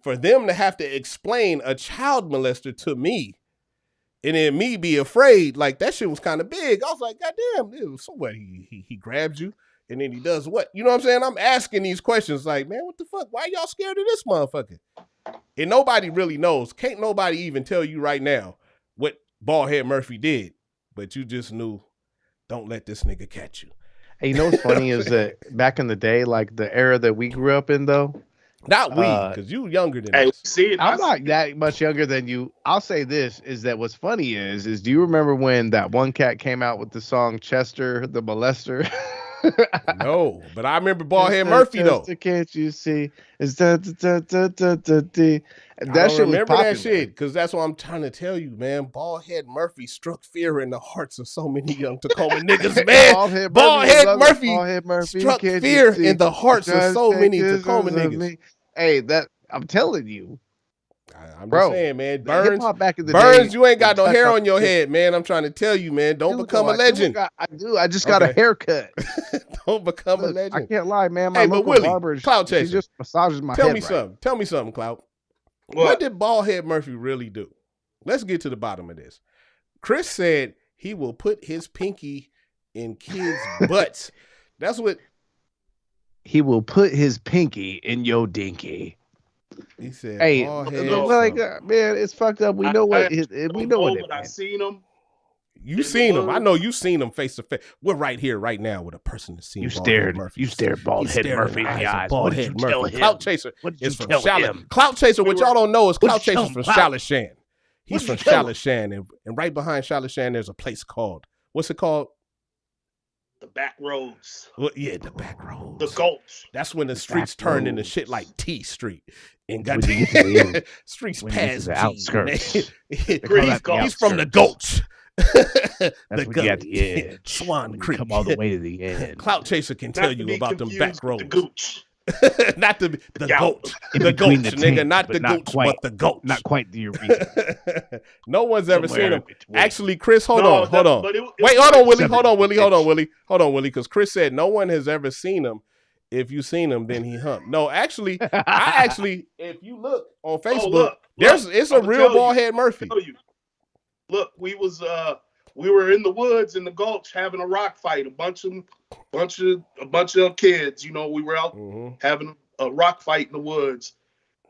S2: for them to have to explain a child molester to me and then me be afraid, like, that shit was kind of big. I was like, God damn, so what? He grabs you and then he does what? You know what I'm saying? I'm asking these questions like, man, what the fuck? Why y'all scared of this motherfucker? And nobody really knows. Can't nobody even tell you right now what Baldhead Murphy did, but you just knew. Don't let this nigga catch you.
S1: Hey, you know what's funny is that back in the day, like the era that we grew up in, though.
S2: Not we, because you younger than us.
S1: I'm not that much younger than you. I'll say this, is that what's funny is do you remember when that one cat came out with the song Chester the Molester?
S2: No, but I remember Baldhead Murphy, though.
S1: Can't you see? It's that
S2: shit remember that shit, because that's what I'm trying to tell you, man. Baldhead Murphy struck fear in the hearts of so many young Tacoma niggas, man. Baldhead Murphy struck fear in the hearts of so many Tacoma niggas.
S1: Hey, I'm telling you.
S2: I'm just
S1: Bro,
S2: saying, man.
S1: the hip
S2: Burns,
S1: hop back in the
S2: Burns,
S1: day
S2: you ain't
S1: would
S2: got no
S1: touch
S2: hair
S1: up
S2: on your
S1: shit.
S2: head, man. I'm trying to tell you, man. Don't
S1: Dude,
S2: become
S1: though,
S2: a legend.
S1: I do. I just got a
S2: Okay.
S1: haircut.
S2: Don't become a
S1: Look, I
S2: legend.
S1: can't lie, man. My
S2: Hey, but
S1: local
S2: Willie,
S1: barber,
S2: Cloud
S1: she
S2: Chaser,
S1: just massages my
S2: tell
S1: head
S2: me
S1: right.
S2: something. Tell me something, Cloud. What
S3: What?
S2: did Baldhead Murphy really do? Let's get to the bottom of this. Chris said he will put his pinky in kids' butts. That's what
S1: He will put his pinky in your dinky.
S2: he said.
S1: Hey,
S2: Baldhead.
S1: like, man, it's fucked up. We know what
S3: I
S1: we
S3: don't
S1: know what
S3: know,
S1: it
S3: but I
S1: meant.
S3: seen him.
S2: You seen him. I know you seen him face to face. We're right here, right now, with a person that's seen Baldhead Murphy.
S1: You stared Baldhead Murphy in the eyes. What did you tell him?
S2: Clout Chaser
S1: What did
S2: is
S1: you
S2: from
S1: tell
S2: Charlotte.
S1: him?
S2: Clout Chaser, what y'all don't know is Clout Chaser's from
S1: Clout?
S2: Shalashan. He's from
S1: What'd you tell him?
S2: Shalashan, and right behind Shalashan, there's a place called, what's it called?
S3: The back roads.
S2: Well, yeah, the back roads.
S3: The Gulch.
S2: That's when the streets
S1: back
S2: turned into
S1: roads.
S2: shit like T Street. And
S1: When
S2: got
S1: you get to the end,
S2: streets
S1: when you get to
S2: past
S1: the
S2: G,
S1: outskirts.
S2: man.
S1: They call that the
S2: He's from the
S1: outskirts.
S2: Gulch.
S1: That's when you
S2: Gully.
S1: got the edge.
S2: Swan
S1: When you
S2: Creek.
S1: come all the way to the end.
S2: Clout Chaser can
S3: Not
S2: tell
S3: to
S2: you
S3: be
S2: about them
S3: confused
S2: back
S3: with
S2: roads.
S3: The Gooch.
S2: Not the
S3: Yeah.
S2: goat.
S1: In
S2: The
S1: between
S2: goat,
S1: the
S2: nigga.
S1: tank,
S2: Not
S1: but
S2: the
S1: not
S2: goat,
S1: quite.
S2: but the goat.
S1: Not quite the urethra.
S2: No one's ever seen
S1: Somewhere
S2: him.
S1: in between.
S2: Actually, Chris, hold
S3: No,
S2: on.
S3: but it
S2: Wait,
S3: was
S2: hold on,
S3: like
S2: Willie.
S1: seven
S2: Hold on, Willie.
S1: inch.
S2: Hold on, Willie. Hold on, Willie. Because Chris said no one has ever seen him. If you seen him, then he humped. No, actually, if you look on Facebook,
S3: look,
S2: it's a
S3: I'ma
S2: real
S3: tell you.
S2: Baldhead Murphy.
S3: Tell you. Look, we were in the woods in the Gulch having a rock fight. A bunch of kids. You know, we were out having a rock fight in the woods,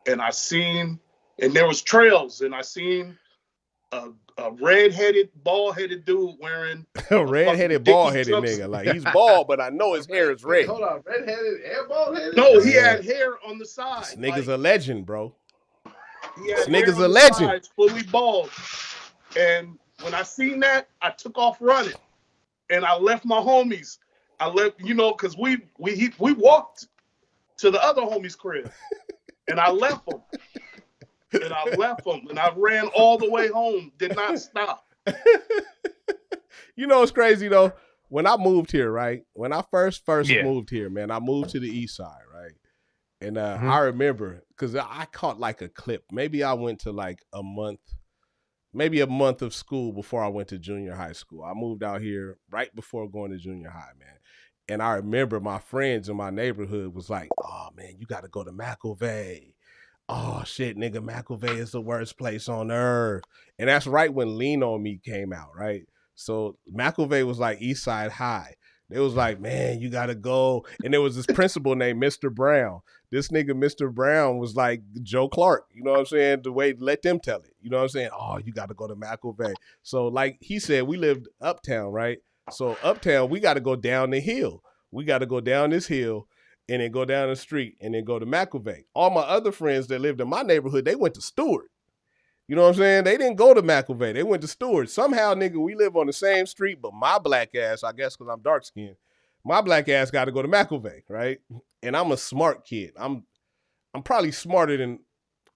S3: and and there was trails, and I seen a red-headed, bald-headed dude wearing
S2: A red-headed, bald-headed nigga. Like, he's bald, but I know his hair is red.
S1: Hold on, red-headed and bald-headed?
S3: No, he had hair on the side.
S2: This nigga's a legend, bro.
S3: He had
S2: This nigga's
S3: hair
S2: a
S3: on the
S2: legend.
S3: sides, fully bald. And when I seen that, I took off running, and I left my homies. I left, because we walked to the other homie's crib, and I left them. And I ran all the way home. Did not stop.
S2: You know what's crazy though? When I moved here, right? When I first
S1: Yeah.
S2: moved here, man, I moved to the east side, right? And I remember because I caught like a clip. Maybe I went to like a month of school before I went to junior high school. I moved out here right before going to junior high, man. And I remember my friends in my neighborhood was like, "Oh man, you got to go to McElvey. Oh shit, nigga, McElvey is the worst place on earth." And that's right when Lean on Me came out, right? So McElvey was like East Side High. They was like, "Man, you gotta go." And there was this principal named Mr. Brown. This nigga, Mr. Brown, was like Joe Clark. You know what I'm saying? The way, let them tell it. You know what I'm saying? "Oh, you gotta go to McElvey." So like he said, we lived uptown, right? So uptown, we gotta go down the hill. We gotta go down this hill and then go down the street and then go to McElvey. All my other friends that lived in my neighborhood, they went to Stewart. You know what I'm saying? They didn't go to McElvey. They went to Stewart. Somehow, nigga, we live on the same street, but my black ass, I guess because I'm dark skinned, my black ass got to go to McElvey, right? And I'm a smart kid. I'm probably smarter than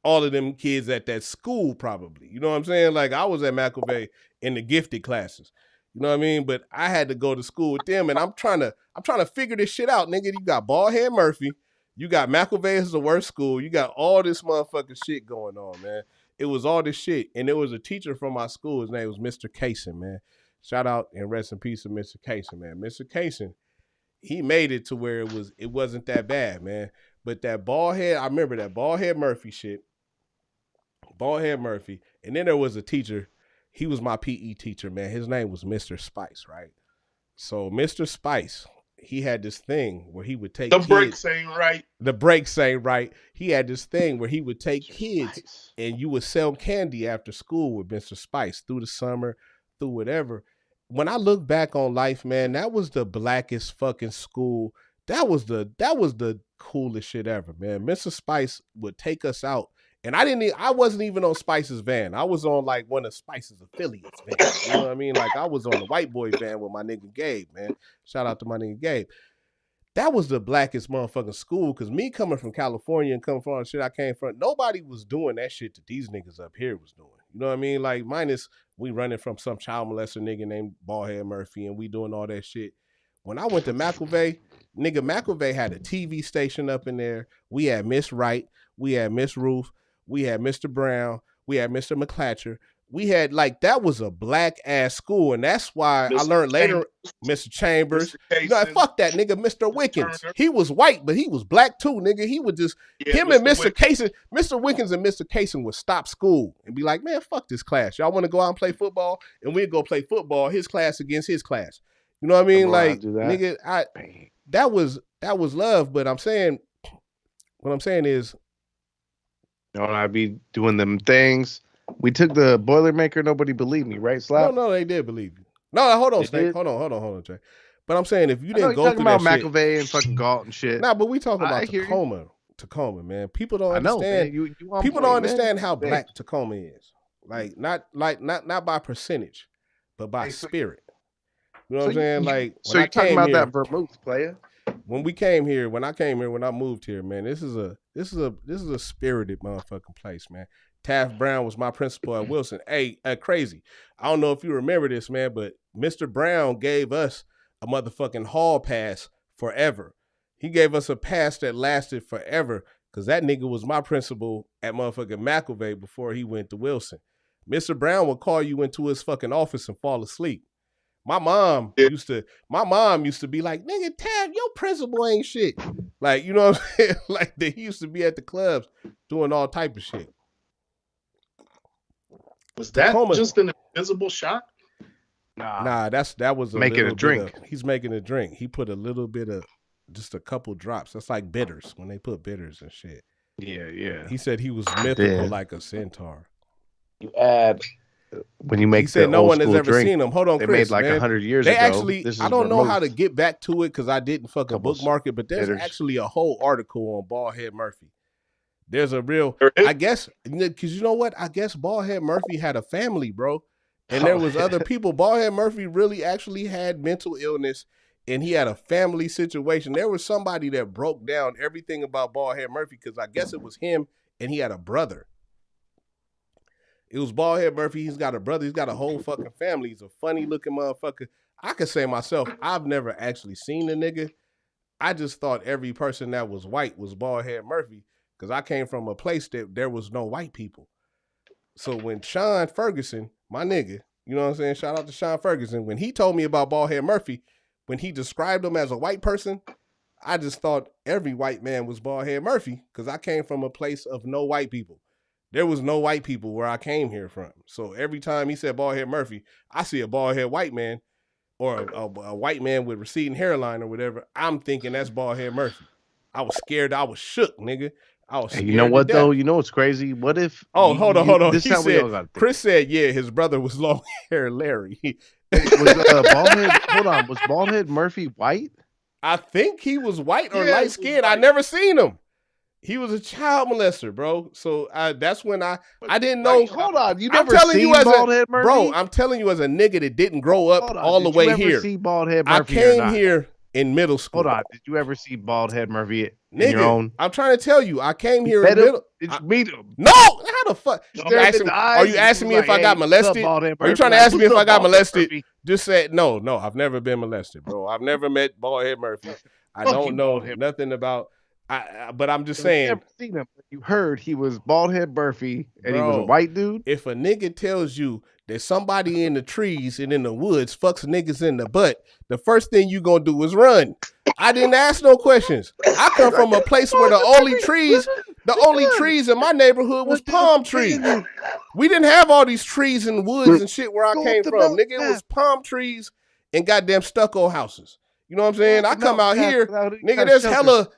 S2: all of them kids at that school, probably. You know what I'm saying? Like I was at McElvey in the gifted classes. You know what I mean? But I had to go to school with them, and I'm trying to figure this shit out, nigga. You got Baldhead Murphy, you got McElvey is the worst school, you got all this motherfucking shit going on, man. It was all this shit, and there was a teacher from my school. His name was Mr. Kaysen, man. Shout out and rest in peace to Mr. Kaysen, man. Mr. Kaysen, he made it to where it wasn't that bad, man. But that Baldhead, I remember that Baldhead Murphy shit. Baldhead Murphy, and then there was a teacher. He was my PE teacher, man. His name was Mr. Spice, right? So Mr. Spice, he had this thing where he would take
S3: The
S2: kids.
S3: brakes ain't right.
S2: The brakes ain't right. He had this thing where he would take kids and you would sell candy after school with Mr. Spice through the summer, through whatever. When I look back on life, man, that was the blackest fucking school. That was the coolest shit ever, man. Mr. Spice would take us out. And I wasn't even on Spice's van. I was on like one of Spice's affiliates van. You know what I mean? Like I was on the white boy van with my nigga Gabe, man. Shout out to my nigga Gabe. That was the blackest motherfucking school, because me coming from California and coming from all the shit I came from, nobody was doing that shit that these niggas up here was doing. You know what I mean? Like minus we running from some child molester nigga named Baldhead Murphy and we doing all that shit. When I went to McElvey, nigga, McElvey had a TV station up in there. We had Miss Wright. We had Miss Ruth. We had Mr. Brown. We had Mr. McClatcher. We had like that was a black ass school, and that's why I learned later, Mr. Chambers. You know, fuck that nigga, Mr. Wickens. Turner. He was white, but he was black too, nigga. He would just him Mr. and Mr. Casey, Mr. Wickens and Mr. Casey would stop school and be like, man, fuck this class. Y'all want to go out and play football, and we'd go play football, his class against his class. You know what I mean? Like, nigga, that was love. But what I'm saying is,
S1: you know, I'd be doing them things. We took the Boilermaker. Nobody believed me, right, Slap?
S2: No, they did believe you. No, hold on, Snake. Hold on, Jay. But I'm saying if you didn't go through
S1: about
S2: that
S1: McAvey and fucking Galt and shit.
S2: Nah, but we talking about Tacoma, man. People don't understand. People don't understand how black Tacoma is. Like not by percentage, but by spirit. You know what I'm saying? Like,
S1: so you're talking about that vermouth, player.
S2: When I moved here, man, this is a spirited motherfucking place, man. Taft Brown was my principal at Wilson. Hey, crazy. I don't know if you remember this, man, but Mr. Brown gave us a motherfucking hall pass forever. He gave us a pass that lasted forever because that nigga was my principal at motherfucking McAvey before he went to Wilson. Mr. Brown would call you into his fucking office and fall asleep. My mom used to be like, nigga, Taft, your principal ain't shit. Like, you know what I'm saying? Like, he used to be at the clubs doing all type of shit.
S3: Was that just an invisible shot?
S2: Nah, that was
S1: making a drink.
S2: He's making a drink. He put a little bit of, just a couple drops. That's like bitters when they put bitters and shit.
S1: Yeah.
S2: He said he was mythical like a centaur.
S1: You add when you make. He
S2: said no one has ever seen him. Hold on,
S1: they
S2: Chris.
S1: They made like 100 years ago.
S2: Actually, I don't know how to get back to it because I didn't fucking bookmark it. But there's actually a whole article on Baldhead Murphy. There's a real, I guess, because you know what? I guess Baldhead Murphy had a family, bro. And there was other people. Baldhead Murphy really actually had mental illness, and he had a family situation. There was somebody that broke down everything about Baldhead Murphy because I guess it was him, and he had a brother. It was Baldhead Murphy. He's got a brother. He's got a whole fucking family. He's a funny-looking motherfucker. I could say myself, I've never actually seen the nigga. I just thought every person that was white was Baldhead Murphy. Because I came from a place that there was no white people. So when Sean Ferguson, my nigga, you know what I'm saying? Shout out to Sean Ferguson. When he told me about Baldhead Murphy, when he described him as a white person, I just thought every white man was Baldhead Murphy because I came from a place of no white people. There was no white people where I came here from. So every time he said Baldhead Murphy, I see a baldhead white man or a white man with receding hairline or whatever. I'm thinking that's Baldhead Murphy. I was scared. I was shook, nigga.
S1: Hey, you know what though? You know what's crazy? What if?
S2: Oh, hold on. This he said, Chris said, yeah, his brother was long hair Larry.
S1: Was Baldhead Murphy white?
S2: I think he was white or light skinned. I never seen him. He was a child molester, bro. So that's when I didn't know.
S1: Hold on, you never seen Baldhead Murphy,
S2: bro? I'm telling you, as a nigga that didn't grow up all the way here.
S1: See Baldhead Murphy?
S2: I came here in middle school.
S1: Hold on, did you ever see Baldhead Murphy in your own?
S2: I'm trying to tell you, I came here in middle.
S1: Did you meet him?
S2: No, how the fuck? Are you asking me if I got molested? Are you trying to ask me if I got molested? Just say no. I've never been molested, bro. I've never met Baldhead Murphy. I don't know nothing about. But I'm just saying.
S1: You never seen him, but you heard he was Baldhead Murphy and he was a white dude.
S2: If a nigga tells you that somebody in the trees and in the woods fucks niggas in the butt, the first thing you gonna do is run. I didn't ask no questions. I come from a place where the only trees in my neighborhood was palm trees. We didn't have all these trees and woods and shit where I came from. Nigga, it was palm trees and goddamn stucco houses. You know what I'm saying? I come out here, nigga,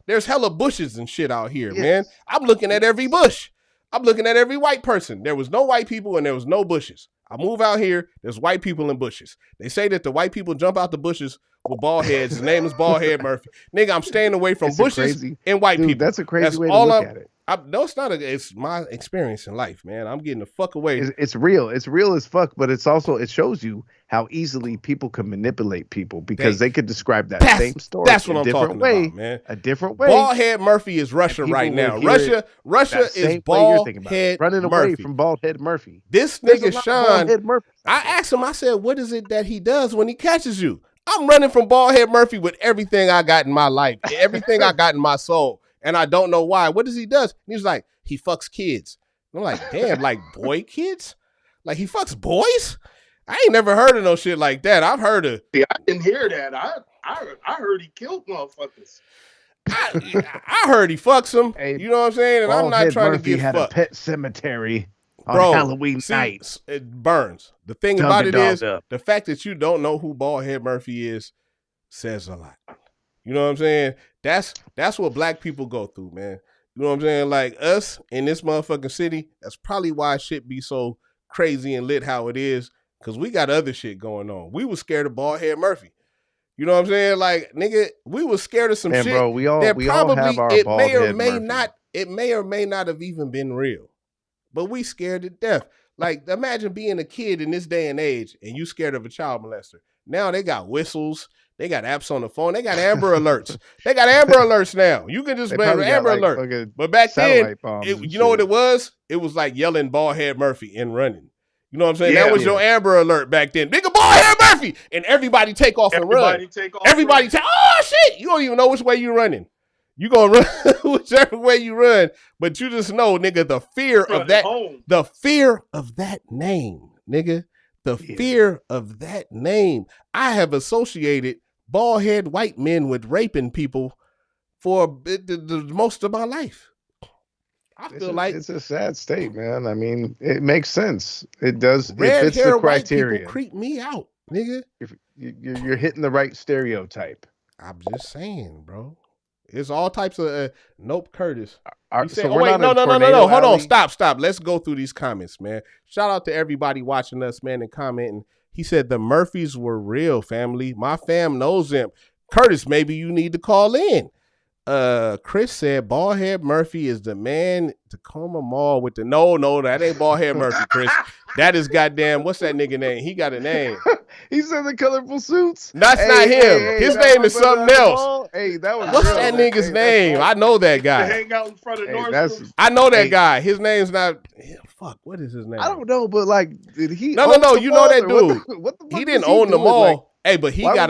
S2: there's hella bushes and shit out here, man. I'm looking at every bush. I'm looking at every white person. There was no white people and there was no bushes. I move out here, there's white people in bushes. They say that the white people jump out the bushes with bald heads. His name is Baldhead Murphy. Nigga, I'm staying away from bushes and white people.
S1: That's a crazy way to look at it.
S2: No, it's not. It's my experience in life, man. I'm getting the fuck away.
S1: It's real. It's real as fuck, but it's also, it shows you how easily people can manipulate people because they could describe that same story
S2: that's what I'm talking about, man.
S1: A different way.
S2: Baldhead Murphy is Russia right now. Russia is Baldhead
S1: running away from Baldhead Murphy.
S2: This nigga Sean, I asked him, I said, what is it that he does when he catches you? I'm running from Baldhead Murphy with everything I got in my life, everything I got in my soul. And I don't know why. What does he do? He's like, he fucks kids. I'm like, damn, like boy kids? Like he fucks boys? I ain't never heard of no shit like that. I've heard of.
S3: See, I didn't hear that. I heard he killed motherfuckers.
S2: I heard he fucks them.
S1: Hey,
S2: you know what I'm saying? And I'm not
S1: Bald-head
S2: trying
S1: Murphy
S2: to get
S1: had
S2: fucked.
S1: a pet cemetery on
S2: Bro,
S1: Halloween night.
S2: It burns. The thing
S1: Dug
S2: about
S1: the
S2: it
S1: dog
S2: is
S1: up.
S2: the fact that you don't know who Bald-head Murphy is says a lot. You know what I'm saying? That's what black people go through, man. You know what I'm saying? Like us in this motherfucking city, that's probably why shit be so crazy and lit how it is, because we got other shit going on. We was scared of Bald-head Murphy. You know what I'm saying? Like, nigga, we was scared of some shit.
S1: Bro, we all have our
S2: it may or
S1: Bald-head
S2: may
S1: Murphy.
S2: not, it may or may not have even been real. But we scared to death. Like, imagine being a kid in this day and age and you scared of a child molester. Now they got whistles. They got apps on the phone. They got Amber Alerts. They got Amber Alerts now. You can just Amber Alert. But back then, you know what it was? It was like yelling Bald-head Murphy and running. You know what I'm saying? That was your Amber Alert back then. Nigga, Bald-head Murphy! And everybody take off and run. Everybody take, oh shit! You don't even know which way you're running. You gonna run whichever way you run, but you just know, nigga, the fear of that name, nigga. The fear of that name. I have associated bald-head white men with raping people for the most of my life. I feel like
S1: it's a sad state, man. I mean, it makes sense. It does. It
S2: red
S1: fits
S2: hair
S1: the criteria.
S2: White people creep me out, nigga.
S1: You're hitting the right stereotype.
S2: I'm just saying, bro. It's all types of nope, Curtis.
S1: So
S2: oh wait, no. Hold on, stop. Let's go through these comments, man. Shout out to everybody watching us, man, and commenting. He said the Murphys were real, family. My fam knows them. Curtis, maybe you need to call in. Chris said Bald-head Murphy is the man Tacoma Mall with the no, that ain't Bald-head Murphy, Chris. That is goddamn, what's that nigga name? He got a name.
S1: He said the colorful suits.
S2: That's not him. His name is something else.
S1: Hey, that was
S2: what's that nigga's name? I know that guy.
S3: Hang out in front of Nordstrom's.
S2: I know that guy. His name's not. Fuck. What is his name?
S1: I don't know, but like, did he?
S2: No. You know that dude.
S1: What the fuck
S2: he didn't own the mall. Like, hey, but he got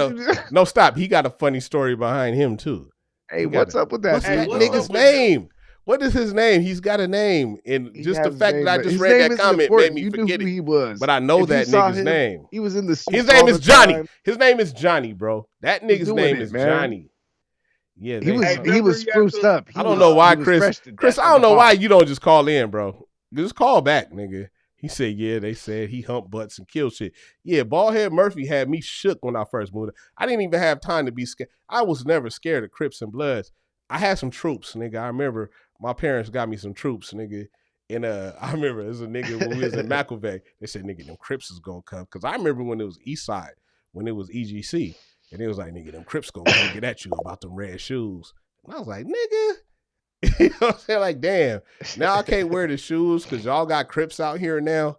S1: no
S2: stop. He got a funny story behind him too.
S1: Hey, what's up with that?
S2: What's that nigga's name? What is his name? He's got a name, and just the fact that I just read that comment made me forget it.
S1: He was,
S2: but I know that nigga's name.
S1: He was in the.
S2: His name is Johnny. His name is Johnny, bro. That nigga's name is Johnny. Yeah,
S1: he was spruced up.
S2: I don't know why, Chris. I don't know why you don't just call in, bro. Just call back, nigga. He said, yeah, they said he humped butts and killed shit. Yeah, Bald-head Murphy had me shook when I first moved. I didn't even have time to be scared. I was never scared of Crips and Bloods. I had some troops, nigga. I remember my parents got me some troops, nigga. And I remember there was a nigga when we was in McIlvain. They said, nigga, them Crips is gonna come. Because I remember when it was East Side, when it was EGC. And it was like, nigga, them Crips gonna come get at you about them red shoes. And I was like, nigga. You know what I'm saying? Like, damn, now I can't wear the shoes because y'all got Crips out here now.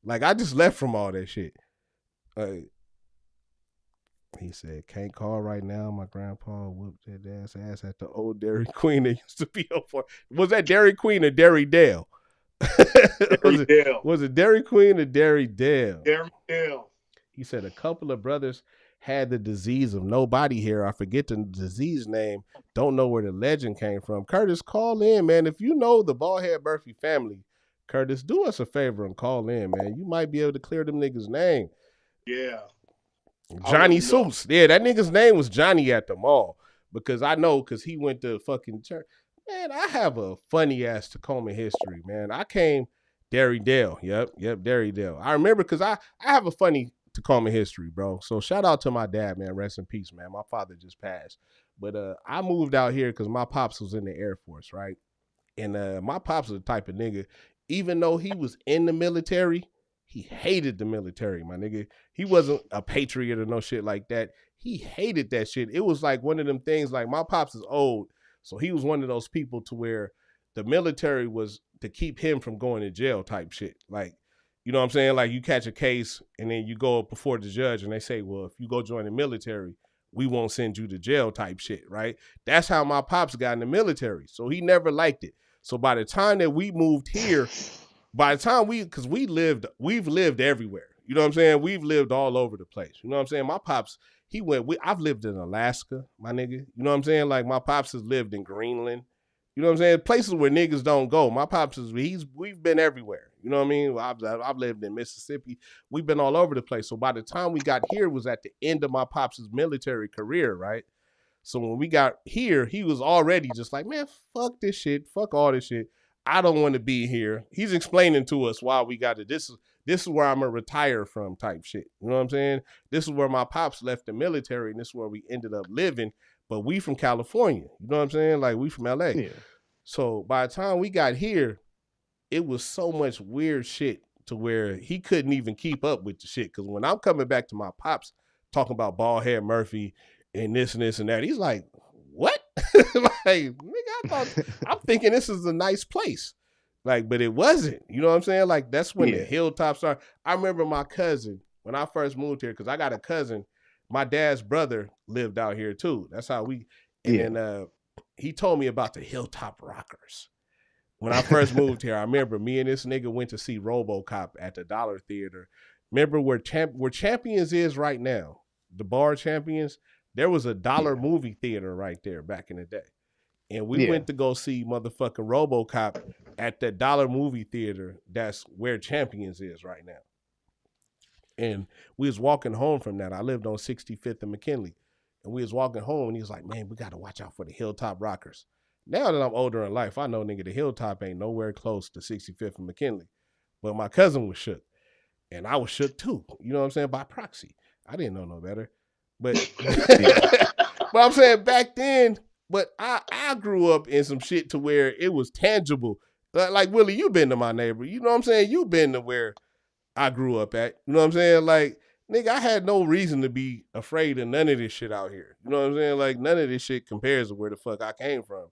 S2: Like, I just left from all that shit. He said, can't call right now. My grandpa whooped that ass at the old Dairy Queen that used to be up for. Was that Dairy Queen or Dairy Dale? Was it Dairy Queen or Dairy Dale?
S3: Dairy Dale.
S2: He said a couple of brothers had the disease of no body hair. I forget the disease name. Don't know where the legend came from. Curtis, call in, man. If you know the Bald-head Murphy family, Curtis, do us a favor and call in, man. You might be able to clear them niggas' name.
S3: Yeah.
S2: Johnny Suits. Yeah, that nigga's name was Johnny at the mall. Because I know, because he went to fucking church. Man, I have a funny ass Tacoma history, man. I came Dairy Dale. Yep, Dairy Dale. I remember because I have a funny Tacoma history, bro. So shout out to my dad, man. Rest in peace, man. My father just passed. But I moved out here because my pops was in the Air Force, right? And my pops was the type of nigga, even though he was in the military, he hated the military, my nigga. He wasn't a patriot or no shit like that. He hated that shit. It was like one of them things, like my pops is old, so he was one of those people to where the military was to keep him from going to jail type shit. Like, you know what I'm saying? Like you catch a case and then you go up before the judge and they say, well, if you go join the military, we won't send you to jail type shit, right? That's how my pops got in the military. So he never liked it. So by the time that we moved here, because we've lived everywhere. You know what I'm saying? We've lived all over the place. You know what I'm saying? My pops, I've lived in Alaska, my nigga. You know what I'm saying? Like my pops has lived in Greenland. You know what I'm saying? Places where niggas don't go. My pops we've been everywhere. You know what I mean? I've lived in Mississippi. We've been all over the place. So by the time we got here, it was at the end of my pops' military career, right? So when we got here, he was already just like, man, fuck this shit. Fuck all this shit. I don't want to be here. He's explaining to us why we got it. This is where I'm going to retire from type shit. You know what I'm saying? This is where my pops left the military, and this is where we ended up living. But we from California. You know what I'm saying? Like, we from LA.
S1: Yeah.
S2: So by the time we got here, it was so much weird shit to where he couldn't even keep up with the shit. Because when I'm coming back to my pops talking about Baldhead Murphy and this and that, he's like, what? Like, nigga, I'm thinking this is a nice place. Like, but it wasn't. You know what I'm saying? Like, that's when the hilltops are. I remember my cousin, when I first moved here, because I got a cousin, my dad's brother lived out here too. That's how then he told me about the Hilltop Rockers. When I first moved here, I remember me and this nigga went to see RoboCop at the Dollar Theater. Remember where Champions is right now, the bar Champions? There was a dollar movie theater right there back in the day. And we went to go see motherfucking RoboCop at that dollar movie theater. That's where Champions is right now. And we was walking home from that. I lived on 65th and McKinley. And we was walking home and he was like, man, we got to watch out for the Hilltop Rockers. Now that I'm older in life, I know, nigga, the Hilltop ain't nowhere close to 65th and McKinley. But my cousin was shook. And I was shook too. You know what I'm saying? By proxy. I didn't know no better. But but I'm saying back then, but I grew up in some shit to where it was tangible. Like Willie, you been to my neighborhood. You know what I'm saying? You been to where I grew up at. You know what I'm saying? Like, nigga, I had no reason to be afraid of none of this shit out here. You know what I'm saying? Like, none of this shit compares to where the fuck I came from.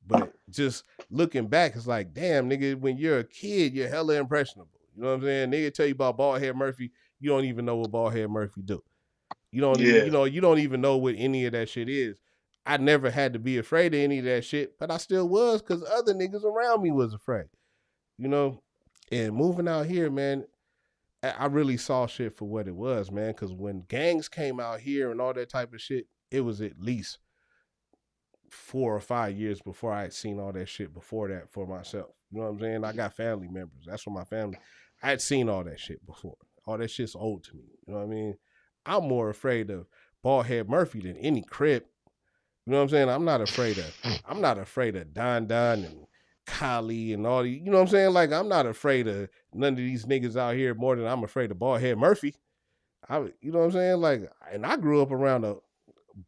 S2: But just looking back, it's like, damn, nigga, when you're a kid, you're hella impressionable. You know what I'm saying? Nigga tell you about Baldhead Murphy, you don't even know what Baldhead Murphy do. You don't even, you don't even know what any of that shit is. I never had to be afraid of any of that shit, but I still was because other niggas around me was afraid. You know? And moving out here, man, I really saw shit for what it was, man. Because when gangs came out here and all that type of shit, it was at least 4 or 5 years before I had seen all that shit before that for myself. You know what I'm saying? I got family members. That's for my family. I had seen all that shit before. All that shit's old to me. You know what I mean? I'm more afraid of Baldhead Murphy than any Crip. You know what I'm saying? I'm not afraid of Don and Kali and all the, you know what I'm saying? Like, I'm not afraid of none of these niggas out here more than I'm afraid of Baldhead Murphy. You know what I'm saying? Like, and I grew up around a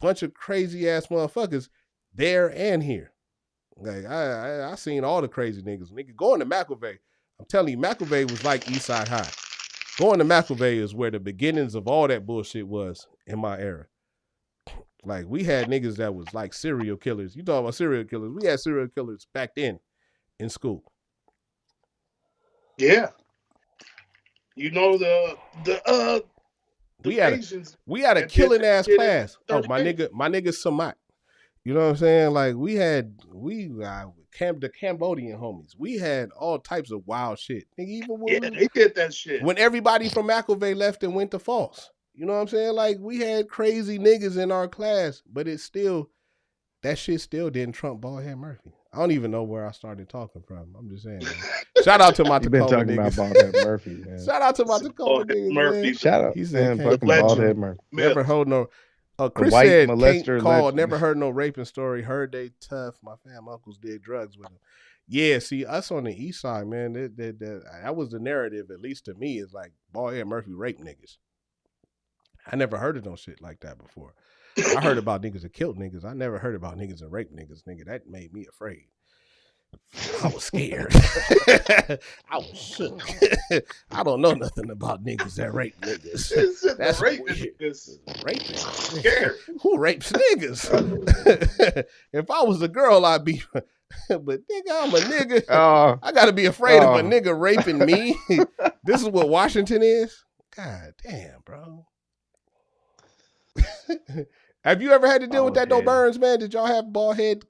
S2: bunch of crazy ass motherfuckers there and here. Like, I seen all the crazy niggas. Nigga, going to McElvey, I'm telling you, McElvey was like Eastside High. Going to McElvey is where the beginnings of all that bullshit was in my era. Like, we had niggas that was like serial killers. You talking about serial killers. We had serial killers back then in school.
S3: Yeah. You know,
S2: we had a killing ass class. Oh, my nigga Samat. You know what I'm saying? Like, the Cambodian homies. We had all types of wild shit. Nigga, even when
S3: they did that shit.
S2: When everybody from McElvey left and went to Falls. You know what I'm saying? Like, we had crazy niggas in our class, but that shit still didn't trump Baldhead Murphy. I don't even know where I started talking from. I'm just saying, man. Shout out to my Tacoma niggas.
S1: Talking about Baldhead Murphy, man.
S2: Shout out to my Tacoma niggas,
S3: Murphy.
S2: Man.
S1: Shout out,
S2: He's
S1: man, fucking Baldhead Murphy.
S2: Never heard no. Chris said, can't call, never heard no raping story. Heard they tough. My fam uncles did drugs with them. Yeah, see, us on the east side, man, that was the narrative, at least to me, is like Baldhead Murphy raped niggas. I never heard of no shit like that before. I heard about niggas that killed niggas. I never heard about niggas that raped niggas. Nigga, that made me afraid. I was scared. I was shook. I don't know nothing about niggas that rape niggas. That's
S3: rape
S2: niggas. Raping. Scared. Who rapes niggas? If I was a girl, I'd be. But nigga, I'm a nigga. I gotta be afraid of a nigga raping me. This is what Washington is. God damn, bro. Have you ever had to deal with that, though, Burns, man? Did y'all have Baldhead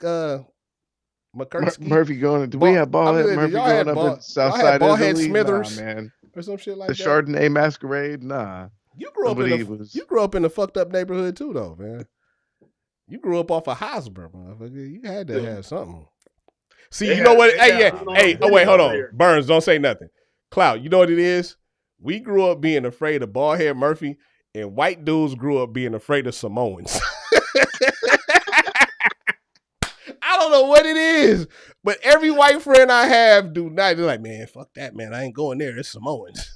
S2: McCurtsky?
S1: Murphy going? We had Baldhead Murphy going up in Southside
S2: Baldhead Smithers,
S1: nah, man,
S2: or some shit like
S1: the
S2: that.
S1: The Chardonnay Masquerade, nah.
S2: You grew up in a fucked up neighborhood too, though, man. You grew up off of Hosmer, motherfucker. You had to have something. See, you know what? Hey, yeah.
S3: Nah,
S2: Hey,
S3: man.
S2: wait, hold on.
S3: There.
S2: Burns, don't say nothing. Clout, you know what it is? We grew up being afraid of Baldhead Murphy, and white dudes grew up being afraid of Samoans. I don't know what it is, but every white friend I have do not. They're like, man, fuck that, man. I ain't going there. It's Samoans.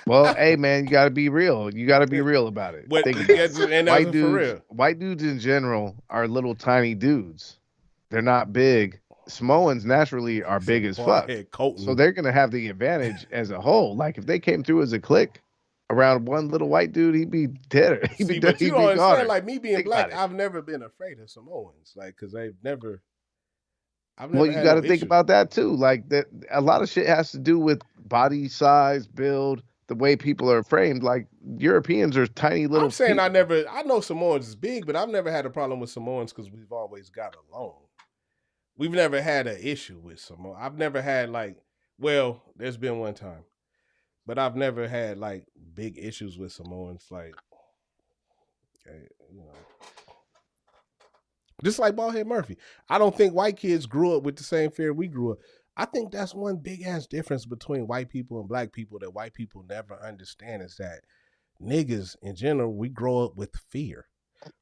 S1: Well, hey man, you gotta be real. You gotta be real about it.
S2: But,
S1: Think about it.
S2: and
S1: White
S2: for
S1: dudes,
S2: real.
S1: white dudes in general are little tiny dudes. They're not big. Samoans naturally are big as fuck. So they're gonna have the advantage as a whole. Like if they came through as a clique around one little white dude, he'd be dead. He'd be dead.
S2: But you don't understand, like me being black, I've never been afraid of Samoans. Like, cause I've never
S1: well, you got to think about that too. Like that, a lot of shit has to do with body size, build, the way people are framed. Like Europeans are tiny little.
S2: I'm saying people. I know Samoans is big, but I've never had a problem with Samoans because we've always got along. We've never had an issue with Samoan. I've never had well, there's been one time, but I've never had like big issues with Samoans. Like, you know. Just like Baldhead Murphy. I don't think white kids grew up with the same fear we grew up. I think that's one big ass difference between white people and black people that white people never understand is that niggas in general, we grow up with fear.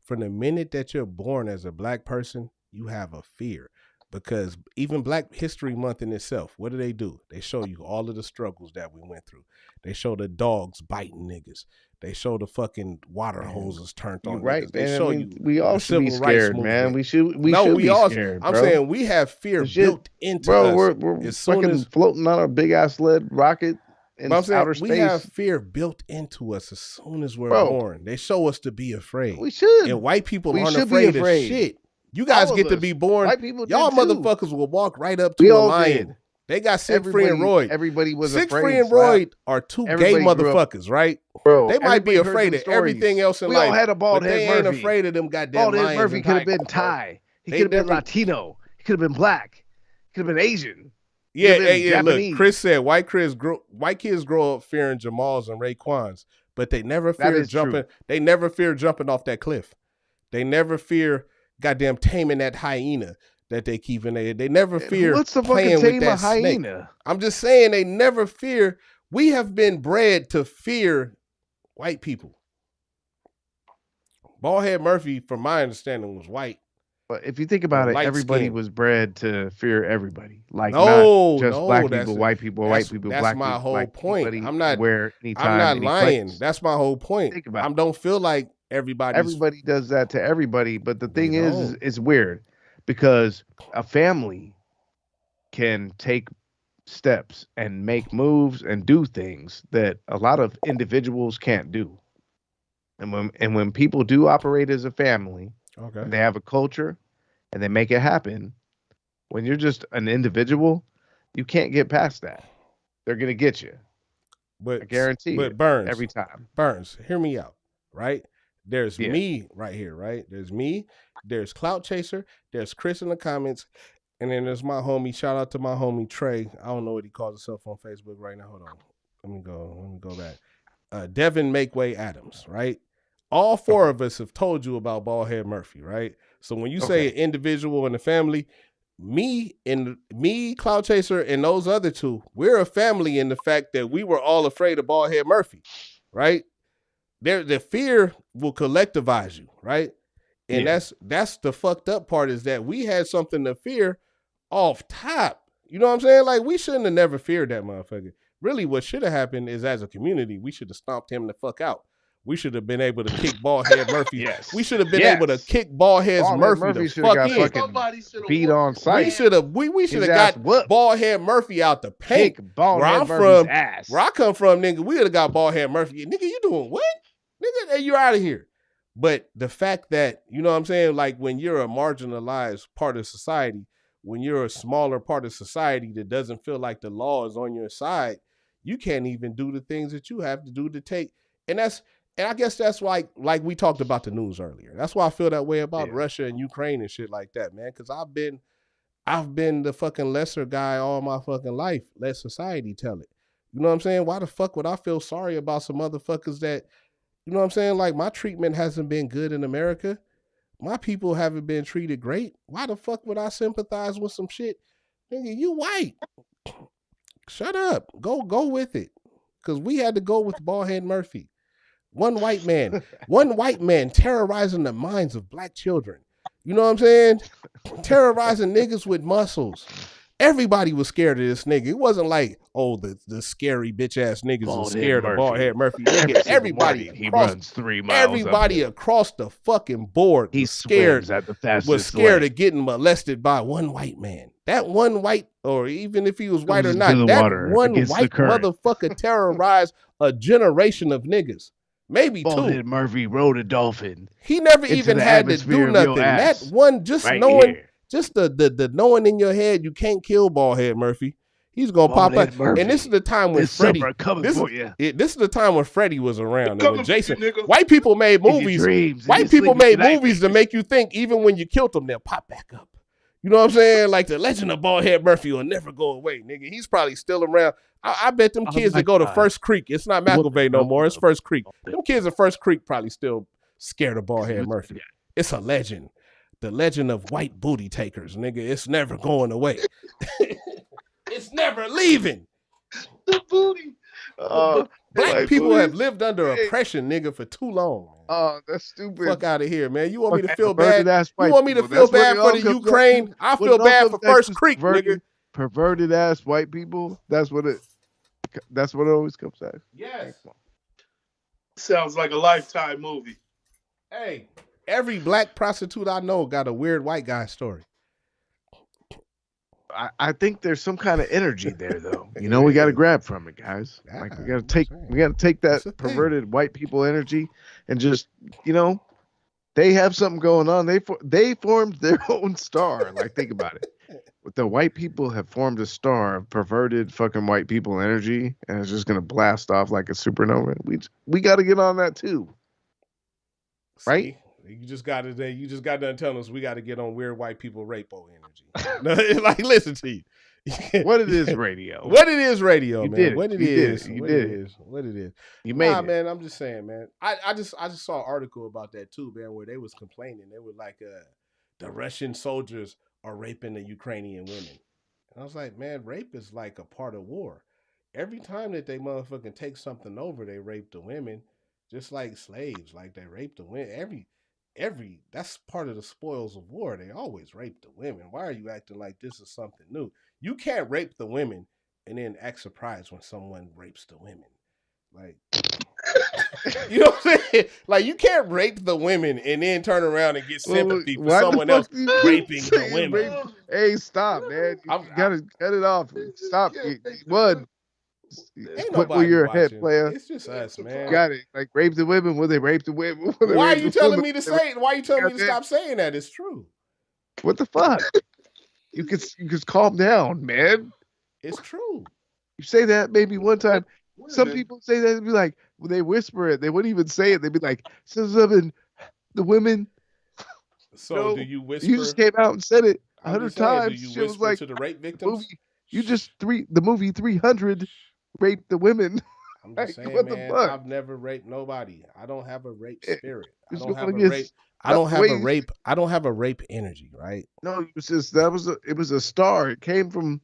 S2: From the minute that you're born as a black person, you have a fear. Because even Black History Month in itself, what do? They show you all of the struggles that we went through. They show the dogs biting niggas. They show the fucking water hoses turned on.
S1: Right.
S2: Niggas. They show you
S1: we all should be scared, man. We should be scared.
S2: I'm saying we have fear built into us.
S1: We're fucking floating on a big ass lead rocket in outer space.
S2: We have fear built into us as soon as we're born. They show us to be afraid.
S1: We should.
S2: And white people aren't afraid of shit. You guys get to be born.
S1: White people
S2: y'all motherfuckers will walk right up to a lion. They got Siegfried and Roy.
S1: Everybody was afraid.
S2: Siegfried and Roy are two gay motherfuckers, right?
S1: Bro,
S2: they might be afraid of everything else in life.
S1: We all had a bald head Murphy.
S2: They ain't afraid of them goddamn lions.
S1: Bald head Murphy could have been Thai. He could have been Latino. He could have been black. He could have been Asian.
S2: Yeah. Look, Chris said white kids grow up fearing Jamals and Raekwons, but they never fear jumping. True. They never fear jumping off that cliff. They never fear goddamn taming that hyena that they keep in there. They never fear playing with that snake. I'm just saying they never fear. We have been bred to fear white people. Baldhead Murphy, from my understanding, was white.
S1: But if you think about it, everybody was bred to fear everybody. Like not just black people, white people, black people.
S2: That's my whole point. I'm not
S1: anytime,
S2: lying.
S1: place.
S2: That's my whole point. I don't feel like everybody
S1: does that to everybody. But the thing is it's weird because a family can take steps and make moves and do things that a lot of individuals can't do. And when people do operate as a family, they have a culture and they make it happen. When you're just an individual, you can't get past that. They're gonna get you.
S2: But
S1: I guarantee.
S2: But Burns,
S1: every time.
S2: Burns, hear me out, right? There's me right here, right? There's me. There's Clout Chaser. There's Chris in the comments, and then there's my homie. Shout out to my homie Trey. I don't know what he calls himself on Facebook right now. Hold on. Let me go back. Devin Makeway Adams, right? All four of us have told you about Baldhead Murphy, right? So when you say an individual in the family, me, Cloud Chaser, and those other two, we're a family in the fact that we were all afraid of Baldhead Murphy, right? The fear will collectivize you, right? And that's the fucked up part is that we had something to fear off top. You know what I'm saying? Like we shouldn't have never feared that motherfucker. Really, what should have happened is as a community, we should have stomped him the fuck out. We should have been able to kick Baldhead Murphy. We should have been able to kick Baldhead Murphy the fuck in.
S1: Beat on sight.
S2: We should have got Baldhead Murphy out the paint. Where I come from, nigga, we would have got Baldhead Murphy. Nigga, you doing what? Nigga, you're out of here. But the fact that, you know what I'm saying, like when you're a marginalized part of society, when you're a smaller part of society that doesn't feel like the law is on your side, you can't even do the things that you have to do to take. And I guess that's like we talked about the news earlier. That's why I feel that way about Russia and Ukraine and shit like that, man. Because I've been the fucking lesser guy all my fucking life. Let society tell it. You know what I'm saying? Why the fuck would I feel sorry about some motherfuckers that, you know what I'm saying? Like my treatment hasn't been good in America, my people haven't been treated great. Why the fuck would I sympathize with some shit? Nigga, you white. Shut up. Go with it. Because we had to go with Ballhead Murphy. One white man terrorizing the minds of black children. You know what I'm saying? Terrorizing niggas with muscles. Everybody was scared of this nigga. It wasn't like, oh, the scary bitch ass niggas are scared of Ballhead Murphy. Nigga, everybody
S1: he runs 3 miles.
S2: Everybody across the fucking board
S1: he
S2: was scared.
S1: Swims at the fastest
S2: was scared
S1: leg.
S2: of getting molested by one white man. That one white, or even if he was white or
S1: Goes
S2: not,
S1: into the
S2: that
S1: water
S2: one
S1: against the
S2: white
S1: current.
S2: motherfucker terrorized a generation of niggas. Maybe
S1: Ballhead
S2: two.
S1: Murphy rode a dolphin.
S2: He never
S1: into
S2: even
S1: the
S2: had to
S1: atmosphere
S2: do
S1: of your
S2: nothing. That
S1: ass.
S2: one, just
S1: Right
S2: knowing,
S1: here.
S2: just the knowing in your head, you can't kill Ballhead Murphy. He's gonna pop
S1: Ballhead
S2: up.
S1: Murphy.
S2: And this is the time when
S1: This
S2: Freddie.
S1: summer coming for you.
S2: This is the time when Freddie was around. And when Jason,
S3: nigga.
S2: white people made
S1: In your
S2: movies.
S1: dreams, in
S2: White
S1: your
S2: people
S1: sleep,
S2: made
S1: in your
S2: movies to make you think even when you killed them, they'll pop back up. You know what I'm saying? Like the legend of Ballhead Murphy will never go away, nigga. He's probably still around. I bet them kids that go to First Creek. It's not McElvay no more. It's First Creek. Them kids at First Creek probably still scared of Ballhead Murphy. It's a legend. The legend of white booty takers, nigga. It's never going away. It's never leaving.
S3: The booty.
S2: Black people have lived under oppression, nigga, for too long.
S1: Oh, that's stupid.
S2: Fuck out of here, man. You want me to feel
S1: Perverted
S2: bad?
S1: ass
S2: You
S1: white
S2: want me to
S1: people.
S2: feel
S1: That's what
S2: bad
S1: it
S2: for
S1: all
S2: the
S1: comes
S2: Ukraine?
S1: back to.
S2: I
S1: What
S2: feel
S1: it all
S2: bad
S1: comes
S2: for
S1: back
S2: First
S1: to
S2: Creek, nigga.
S1: Perverted ass white people. That's what it always comes back.
S2: Yes.
S3: Sounds like a Lifetime movie.
S2: Hey, every black prostitute I know got a weird white guy story.
S1: I think there's some kind of energy there, though. You know, we got to grab from it, guys. Like we got to take that perverted white people energy and just, you know, they have something going on. They formed their own star. Like, think about it. The white people have formed a star of perverted fucking white people energy, and it's just gonna blast off like a supernova. We got to get on that too, right?
S2: See, you just got done telling us we got to get on weird white people rapo energy. Like, listen to you.
S1: What it is, radio.
S2: What it is, radio,
S1: you
S2: man.
S1: Did it.
S2: What it
S1: you
S2: is.
S1: Did it. You
S2: what
S1: did
S2: it
S1: it.
S2: is. What it is.
S1: You made it,
S2: man. I'm just saying, man. I just saw an article about that too, man, where they was complaining. They were like, the Russian soldiers are raping the Ukrainian women. And I was like, man, rape is like a part of war. Every time that they motherfucking take something over, they rape the women, just like slaves. Like they rape the women. Every that's part of the spoils of war. They always rape the women. Why are you acting like this is something new? You can't rape the women and then act surprised when someone rapes the women. Like, you know what I'm saying? Like, you can't rape the women and then turn around and get sympathy for someone else raping the women.
S1: Hey, stop, man. You gotta cut it off. Stop. One.
S2: Ain't
S1: Put where your
S2: watching.
S1: head, player.
S2: It's just us, man.
S1: Got it. Like, rape the women. Will they rape the women?
S2: Why are you telling me to say it? Why are you telling me to stop saying that? It's true.
S1: What the fuck? You could calm down, man.
S2: It's true.
S1: You say that maybe one time. Some people say that and be like, when they whisper it, they wouldn't even say it. They'd be like, the women.
S2: So do you whisper?
S1: You just came out and said it 100 times.
S2: Do you
S1: She was
S2: whisper
S1: like,
S2: to the rape victims?
S1: The movie 300 raped the women.
S2: I'm just saying,
S1: what
S2: man,
S1: the fuck?
S2: I've never raped nobody. I don't have a rape spirit. I
S1: It's
S2: don't have a
S1: gonna get-
S2: rape. I don't have a rape. I don't have a rape energy, right?
S1: No, it was just it was a star. It came from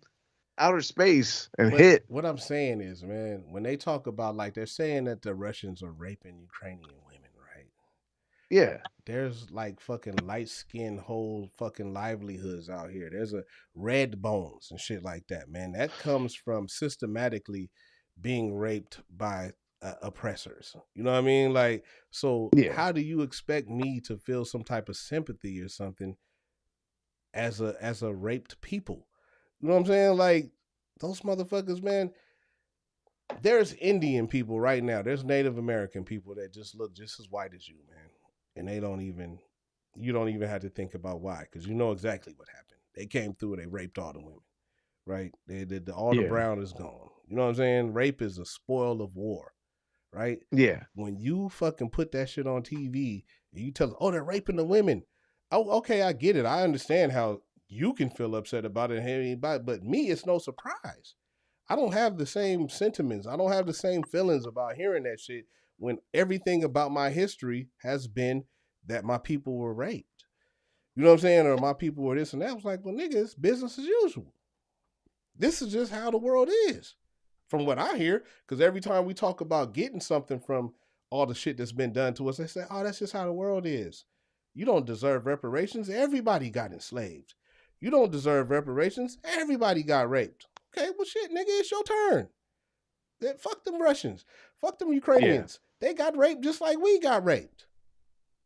S1: outer space and
S2: But
S1: hit.
S2: what I'm saying is, man, when they talk about, like, they're saying that the Russians are raping Ukrainian women, right?
S1: Yeah.
S2: There's like fucking light skinned whole fucking livelihoods out here. There's a red bones and shit like that, man. That comes from systematically being raped by oppressors. You know what I mean? Like, so how do you expect me to feel some type of sympathy or something as a raped people? You know what I'm saying? Like, those motherfuckers, man. There's Indian people right now. There's Native American people that just look just as white as you, man. And you don't even have to think about why, because you know exactly what happened. They came through and they raped all the women, right? All the brown is gone. You know what I'm saying? Rape is a spoil of war, right?
S1: Yeah.
S2: When you fucking put that shit on TV and you tell them, oh, they're raping the women. Oh, okay, I get it. I understand how you can feel upset about it, but me, it's no surprise. I don't have the same sentiments. I don't have the same feelings about hearing that shit when everything about my history has been that my people were raped. You know what I'm saying? Or my people were this and that. I was like, well, nigga, it's business as usual. This is just how the world is, from what I hear. Because every time we talk about getting something from all the shit that's been done to us, they say, oh, that's just how the world is. You don't deserve reparations. Everybody got enslaved. You don't deserve reparations. Everybody got raped. Okay, well, shit, nigga, it's your turn. Fuck them Russians. Fuck them Ukrainians. Yeah. They got raped just like we got raped.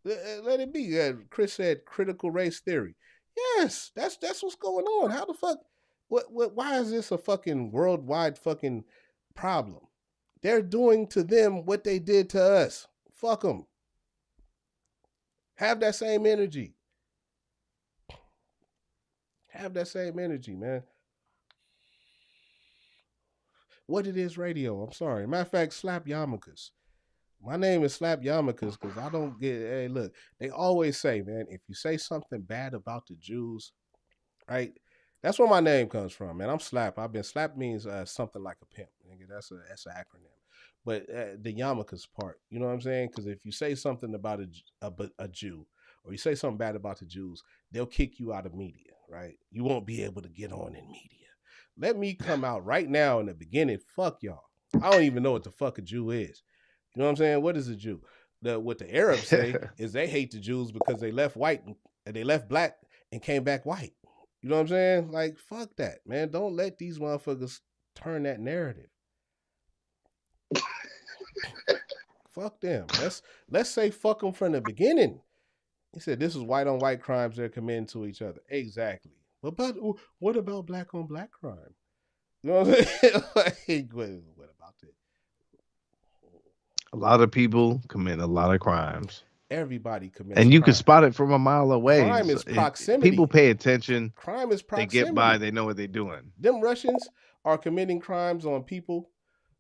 S2: Let it be. Chris said critical race theory. Yes, that's what's going on. How the fuck? Why is this a fucking worldwide fucking problem? They're doing to them what they did to us. Fuck them. Have that same energy. Have that same energy, man. What it is radio. I'm sorry. Matter of fact, slap yarmulkes. My name is Slap Yarmulkes because I don't get. Hey, look, they always say, man, if you say something bad about the Jews, right? That's where my name comes from, man. I'm Slap. Slap means something like a pimp. Nigga, that's an acronym. But the yarmulkes part, you know what I'm saying? Because if you say something about a Jew, or you say something bad about the Jews, they'll kick you out of media, right? You won't be able to get on in media. Let me come out right now in the beginning. Fuck y'all. I don't even know what the fuck a Jew is. You know what I'm saying? What is a Jew? What the Arabs say is they hate the Jews because they left white and they left black and came back white. You know what I'm saying? Like, fuck that, man. Don't let these motherfuckers turn that narrative. Fuck them. Let's say fuck them from the beginning. He said this is white on white crimes they're committing to each other. Exactly. But what about black on black crime? You know what I'm saying? Like, what about it?
S1: A lot of people commit a lot of crimes.
S2: Everybody commits
S1: and you
S2: crime.
S1: can spot it from a mile away.
S2: Crime is proximity.
S1: People pay attention.
S2: Crime is proximity.
S1: They get by. They know what they're doing.
S2: Them Russians are committing crimes on people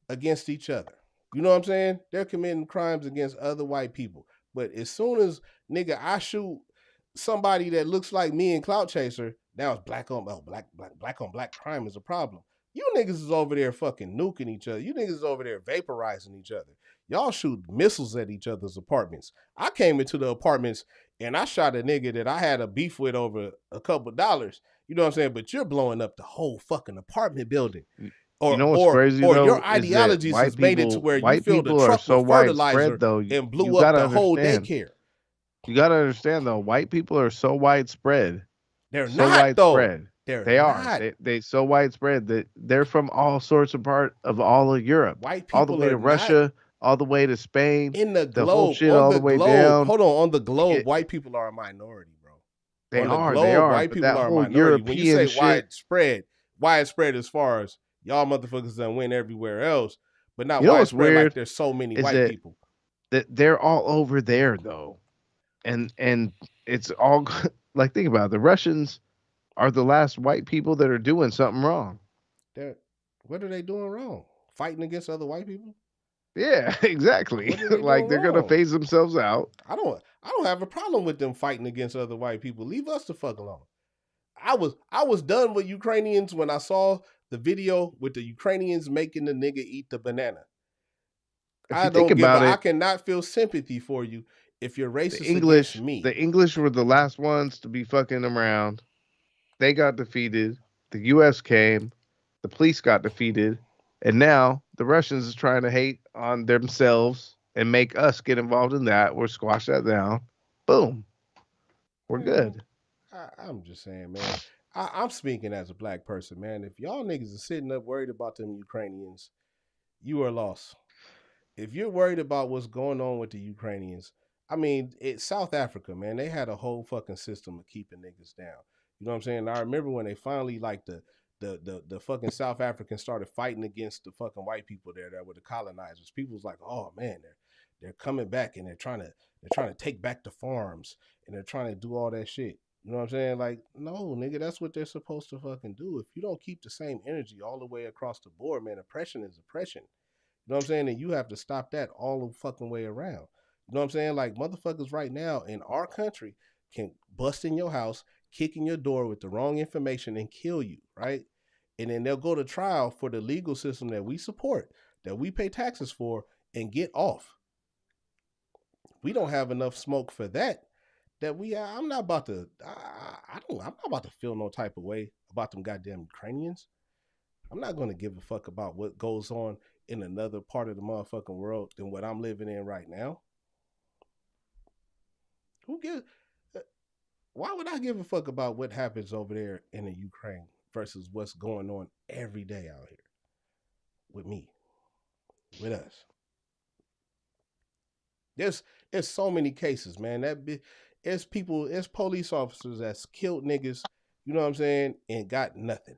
S2: against each other. You know what I'm saying? They're committing crimes against other white people. But as soon as, nigga, I shoot somebody that looks like me in Clout Chaser, now it's black on black crime is a problem. You niggas is over there fucking nuking each other. You niggas is over there vaporizing each other. Y'all shoot missiles at each other's apartments. I came into the apartments and I shot a nigga that I had a beef with over a couple dollars. You know what I'm saying? But you're blowing up the whole fucking apartment building.
S1: Or, you know what's crazy,
S2: or
S1: though,
S2: your ideologies has made it to where you filled the truck with fertilizer
S1: though,
S2: and blew up the whole daycare.
S1: You got to understand, though, white people are so widespread.
S2: They're so not, widespread.
S1: Though. They are. They so widespread that they're from all sorts of part of all of Europe.
S2: White people
S1: all the way to Russia, all the way to Spain.
S2: In the globe,
S1: whole shit all the way down.
S2: Hold on the globe, white people are a minority, bro.
S1: They are.
S2: White people are a minority. When you say
S1: shit,
S2: widespread as far as y'all motherfuckers done went everywhere else, but not widespread like there's so many white people.
S1: That they're all over there though. And it's all like, think about it. The Russians are the last white people that are doing something wrong.
S2: What are they doing wrong? Fighting against other white people?
S1: Yeah, exactly. Like they're gonna phase themselves out.
S2: I don't have a problem with them fighting against other white people. Leave us the fuck alone. I was done with Ukrainians when I saw the video with the Ukrainians making the nigga eat the banana. I cannot feel sympathy for you if you're racist against me.
S1: The English were the last ones to be fucking around. They got defeated. The U.S. came. The police got defeated. And now the Russians is trying to hate on themselves and make us get involved in that. We'll squash that down. Boom. We're good.
S2: I'm just saying, man. I'm speaking as a black person, man. If y'all niggas are sitting up worried about them Ukrainians, you are lost. If you're worried about what's going on with the Ukrainians, I mean, it's South Africa, man. They had a whole fucking system of keeping niggas down. You know what I'm saying? And I remember when they finally, like, the fucking South Africans started fighting against the fucking white people there that were the colonizers. People was like, oh man, they're coming back and they're trying to take back the farms and they're trying to do all that shit. You know what I'm saying? Like, no, nigga, that's what they're supposed to fucking do. If you don't keep the same energy all the way across the board, man, oppression is oppression. You know what I'm saying? And you have to stop that all the fucking way around. You know what I'm saying? Like, motherfuckers right now in our country can bust in your house, kick in your door with the wrong information and kill you, right? And then they'll go to trial for the legal system that we support, that we pay taxes for, and get off. We don't have enough smoke for that. that I'm not about to. I'm not about to feel no type of way about them goddamn Ukrainians. I'm not going to give a fuck about what goes on in another part of the motherfucking world than what I'm living in right now. Who gives? Why would I give a fuck about what happens over there in the Ukraine versus what's going on every day out here with me, with us? There's so many cases, man. It's police officers that's killed niggas, you know what I'm saying, and got nothing,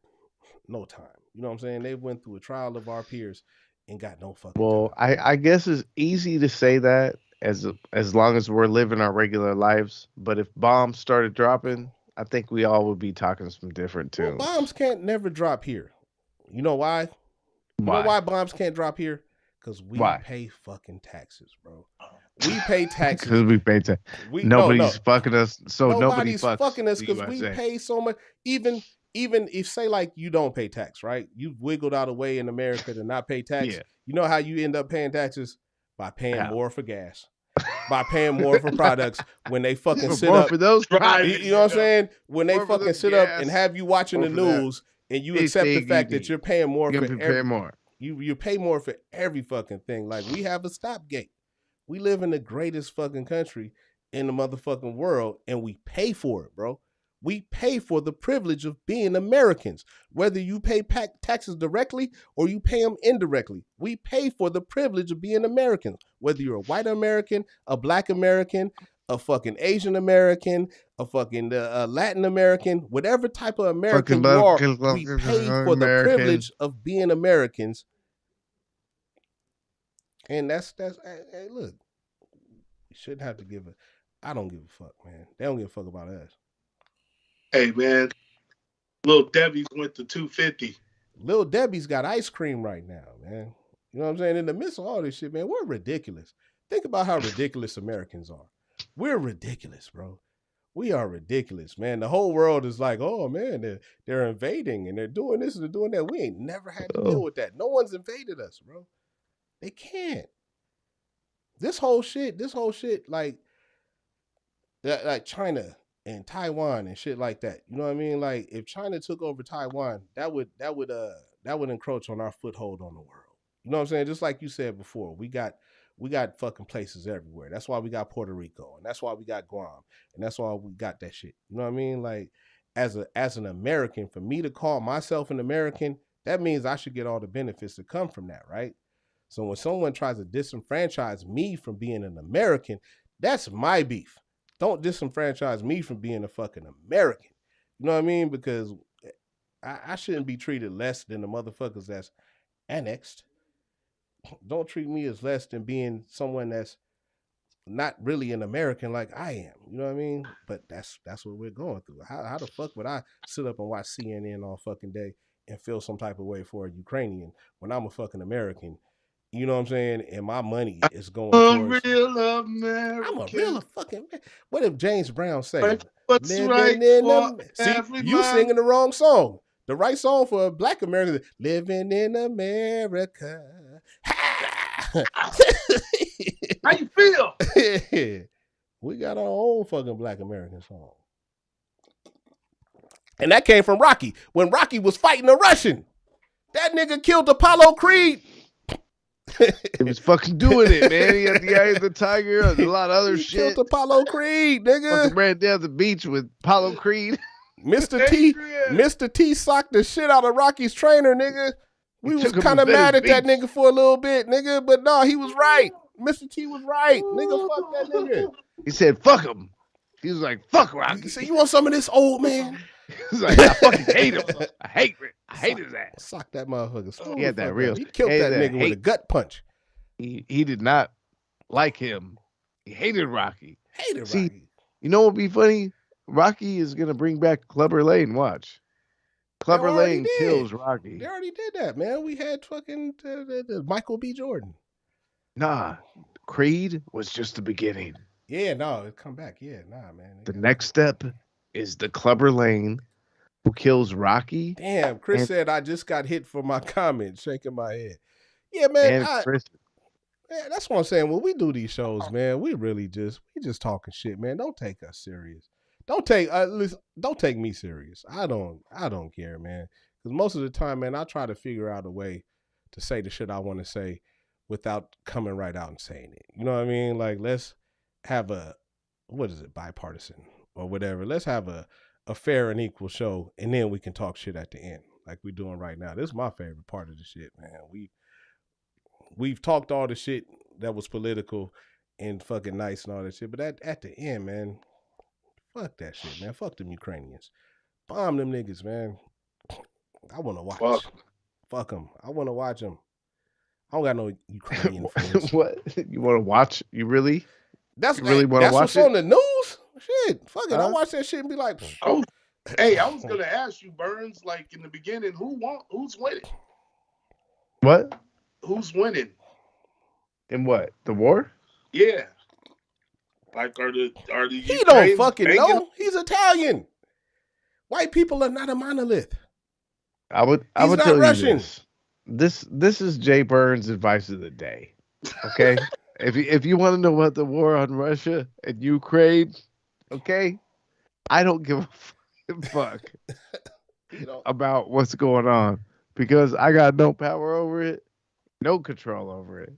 S2: no time. You know what I'm saying? They went through a trial of our peers and got no fucking time.
S1: Well, I guess it's easy to say that as long as we're living our regular lives. But if bombs started dropping, I think we all would be talking some different
S2: Well,
S1: tunes.
S2: bombs can't never drop here. You know why? You know why bombs can't drop here? Because we pay fucking taxes, bro. We pay taxes.
S1: Because we pay taxes. Nobody's fucking us, so nobody
S2: fucking us because we pay so much. Even if, say, like, you don't pay tax, right? You wiggled out a way in America to not pay tax. Yeah. You know how you end up paying taxes? By paying more for gas. By paying more for products when they fucking sit up.
S1: For those
S2: you know what I'm saying? When they fucking sit up and have you watching the news and you accept the fact that you're paying more for every more. You pay more for every fucking thing. Like, we have a stopgate. We live in the greatest fucking country in the motherfucking world, and we pay for it, bro. We pay for the privilege of being Americans. Whether you pay taxes directly or you pay them indirectly, we pay for the privilege of being Americans. Whether you're a white American, a black American, a fucking Asian American, a fucking Latin American, whatever type of American you are, we pay for the privilege of being Americans. And that's hey, look, you shouldn't have to give a. I don't give a fuck, man. They don't give a fuck about us.
S3: Hey, man, Little Debbie's went to 250.
S2: Little Debbie's got ice cream right now, man. You know what I'm saying? In the midst of all this shit, man, we're ridiculous. Think about how ridiculous Americans are. We're ridiculous, bro. We are ridiculous, man. The whole world is like, oh, man, they're invading and they're doing this and they're doing that. We ain't never had to deal with that. No one's invaded us, bro. They can't. This whole shit, like China and Taiwan and shit like that. You know what I mean? Like, if China took over Taiwan, that would encroach on our foothold on the world. You know what I'm saying? Just like you said before, we got fucking places everywhere. That's why we got Puerto Rico, and that's why we got Guam, and that's why we got that shit. You know what I mean? Like, as an American, for me to call myself an American, that means I should get all the benefits that come from that, right? So when someone tries to disenfranchise me from being an American, that's my beef. Don't disenfranchise me from being a fucking American. You know what I mean? Because I shouldn't be treated less than the motherfuckers that's annexed. Don't treat me as less than being someone that's not really an American like I am. You know what I mean? But that's what we're going through. How the fuck would I sit up and watch CNN all fucking day and feel some type of way for a Ukrainian when I'm a fucking American? You know what I'm saying? And my money is going towards.
S3: Real American.
S2: I'm a real fucking man. What if James Brown say,
S3: what's
S2: living
S3: right
S2: in
S3: for
S2: See, you singing the wrong song. The right song for a black American is living in America.
S3: How you feel?
S2: We got our own fucking black American song. And that came from Rocky. When Rocky was fighting a Russian, that nigga killed Apollo Creed.
S1: He was fucking doing it, man. He had the Eye of the Tiger and a lot of other shit.
S2: Killed Apollo Creed, nigga.
S1: Fucking ran down the beach with Apollo Creed.
S2: Mr. T socked the shit out of Rocky's trainer, nigga. We was kind of mad at that nigga for a little bit, nigga. But no, he was right. Mr. T was right. Nigga, fuck that nigga.
S1: He said, fuck him. He was like, fuck Rocky.
S2: He said, you want some of this, old man?
S1: He's like, I fucking hate him. I hate his ass.
S2: Sock that motherfucker.
S1: He had that real.
S2: He killed that nigga with a gut punch.
S1: He did not like him. He hated Rocky.
S2: Rocky.
S1: You know what would be funny? Rocky is going to bring back Clubber Lane. Watch. Clubber Lane kills Rocky.
S2: They already did that, man. We had fucking Michael B. Jordan.
S1: Nah. Creed was just the beginning.
S2: Yeah, no, it come back. Yeah, nah, man.
S1: The next step is the Clubber Lane who kills Rocky.
S2: Damn, Chris said I just got hit for my comment, shaking my head. Yeah, man. Yeah, that's what I'm saying. When we do these shows, man, we just talking shit, man. Don't take us serious. Don't take me serious. I don't care, man. Because most of the time, man, I try to figure out a way to say the shit I want to say without coming right out and saying it. You know what I mean? Like, let's have a what is it, bipartisan or whatever. Let's have a fair and equal show, and then we can talk shit at the end, like we're doing right now. This is my favorite part of the shit, man. We've talked all the shit that was political and fucking nice and all that shit, but at the end, man, fuck that shit, man. Fuck them Ukrainians. Bomb them niggas, man. I want to watch. Fuck them. I want to watch them. I don't got no Ukrainian friends.
S1: What? You want to watch? You really
S2: That's
S1: want to watch
S2: what's
S1: it?
S2: on the news? Shit. Fuck it. I watch that shit and be like,
S3: hey, I was gonna ask you, Burns, like in the beginning, who's winning?
S1: What?
S3: Who's winning?
S1: In what? The war?
S3: Yeah. Like are the
S2: he don't fucking know. He's Italian. White people are not a monolith.
S1: I would
S2: not
S1: tell
S2: Russian.
S1: you this is Jay Burns' advice of the day. Okay? if you want to know about the war on Russia and Ukraine, okay? I don't give a fuck about what's going on because I got no power over it, no control over it.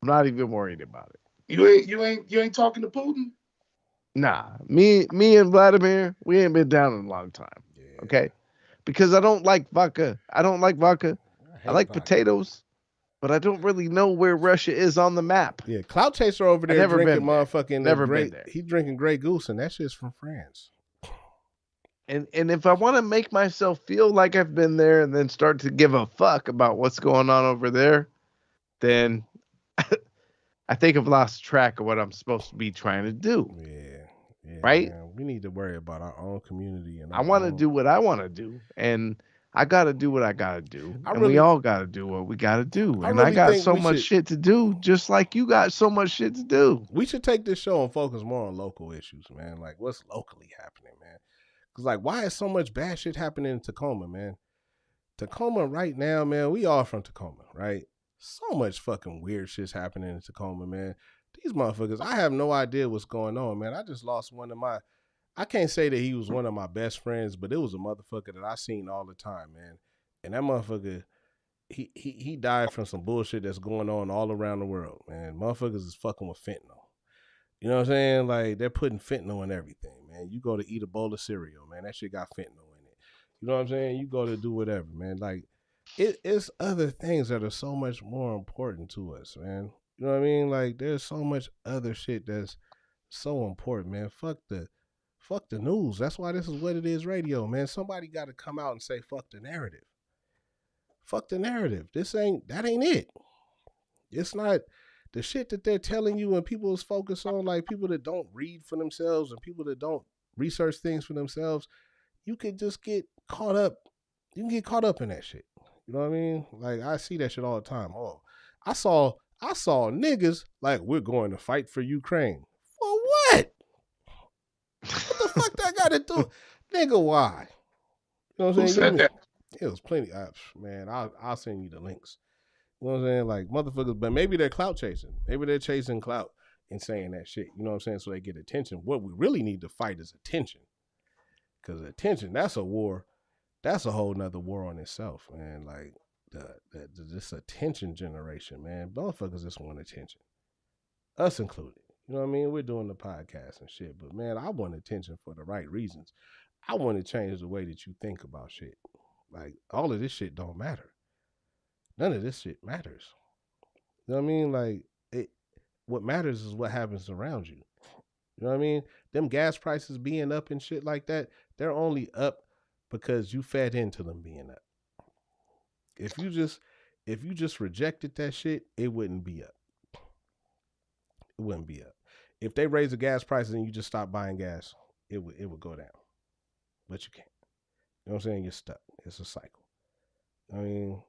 S1: I'm not even worried about it.
S3: You ain't talking to Putin?
S1: Nah, me and Vladimir, we ain't been down in a long time. Yeah. Okay? Because I don't like vodka. I like
S2: vodka.
S1: potatoes, but I don't really know where Russia is on the map.
S2: Yeah, Clout Chaser over there drinking motherfucking been there. He's drinking Grey Goose, and that shit's from France.
S1: And if I want to make myself feel like I've been there and then start to give a fuck about what's going on over there, then I think I've lost track of what I'm supposed to be trying to do.
S2: Yeah,
S1: right?
S2: Man. We need to worry about our own community. And
S1: I want to do what I want to do, and I got to do what I got to do, and we all got to do what we got to do. And I got so much shit to do, just like you got so much shit to do.
S2: We should take this show and focus more on local issues, man. Like what's locally happening, man. Because, like, why is so much bad shit happening in Tacoma, man? Tacoma right now, man, we all from Tacoma, right? So much fucking weird shit's happening in Tacoma, man. These motherfuckers, I have no idea what's going on, man. I just lost one of my, I can't say that he was one of my best friends, but it was a motherfucker that I seen all the time, man. And that motherfucker, he died from some bullshit that's going on all around the world, man. Motherfuckers is fucking with fentanyl. You know what I'm saying? Like, they're putting fentanyl in everything, man. You go to eat a bowl of cereal, man. That shit got fentanyl in it. You know what I'm saying? You go to do whatever, man. Like, it's other things that are so much more important to us, man. You know what I mean? Like, there's so much other shit that's so important, man. Fuck the news. That's why this is what it is radio, man. Somebody got to come out and say, fuck the narrative. Fuck the narrative. That ain't it. It's not. The shit that they're telling you and people is focused on, like people that don't read for themselves and people that don't research things for themselves, you could just get caught up. You can get caught up in that shit. You know what I mean? Like, I see that shit all the time. Oh, I saw niggas like, we're going to fight for Ukraine. For what? What the fuck that got to do? Nigga, why? You know what I'm saying?
S3: Who said that?
S2: It was plenty. Man, I'll send you the links. You know what I'm saying? Like, motherfuckers, but maybe they're clout chasing. Maybe they're chasing clout and saying that shit. You know what I'm saying? So they get attention. What we really need to fight is attention. Because attention, that's a war. That's a whole nother war on itself, man. Like, this attention generation, man. Motherfuckers just want attention. Us included. You know what I mean? We're doing the podcast and shit. But, man, I want attention for the right reasons. I want to change the way that you think about shit. Like, all of this shit don't matter. None of this shit matters. You know what I mean? Like, what matters is what happens around you. You know what I mean? Them gas prices being up and shit like that, they're only up because you fed into them being up. If you just rejected that shit, it wouldn't be up. It wouldn't be up. If they raise the gas prices and you just stop buying gas, it would go down. But you can't. You know what I'm saying? You're stuck. It's a cycle. I mean,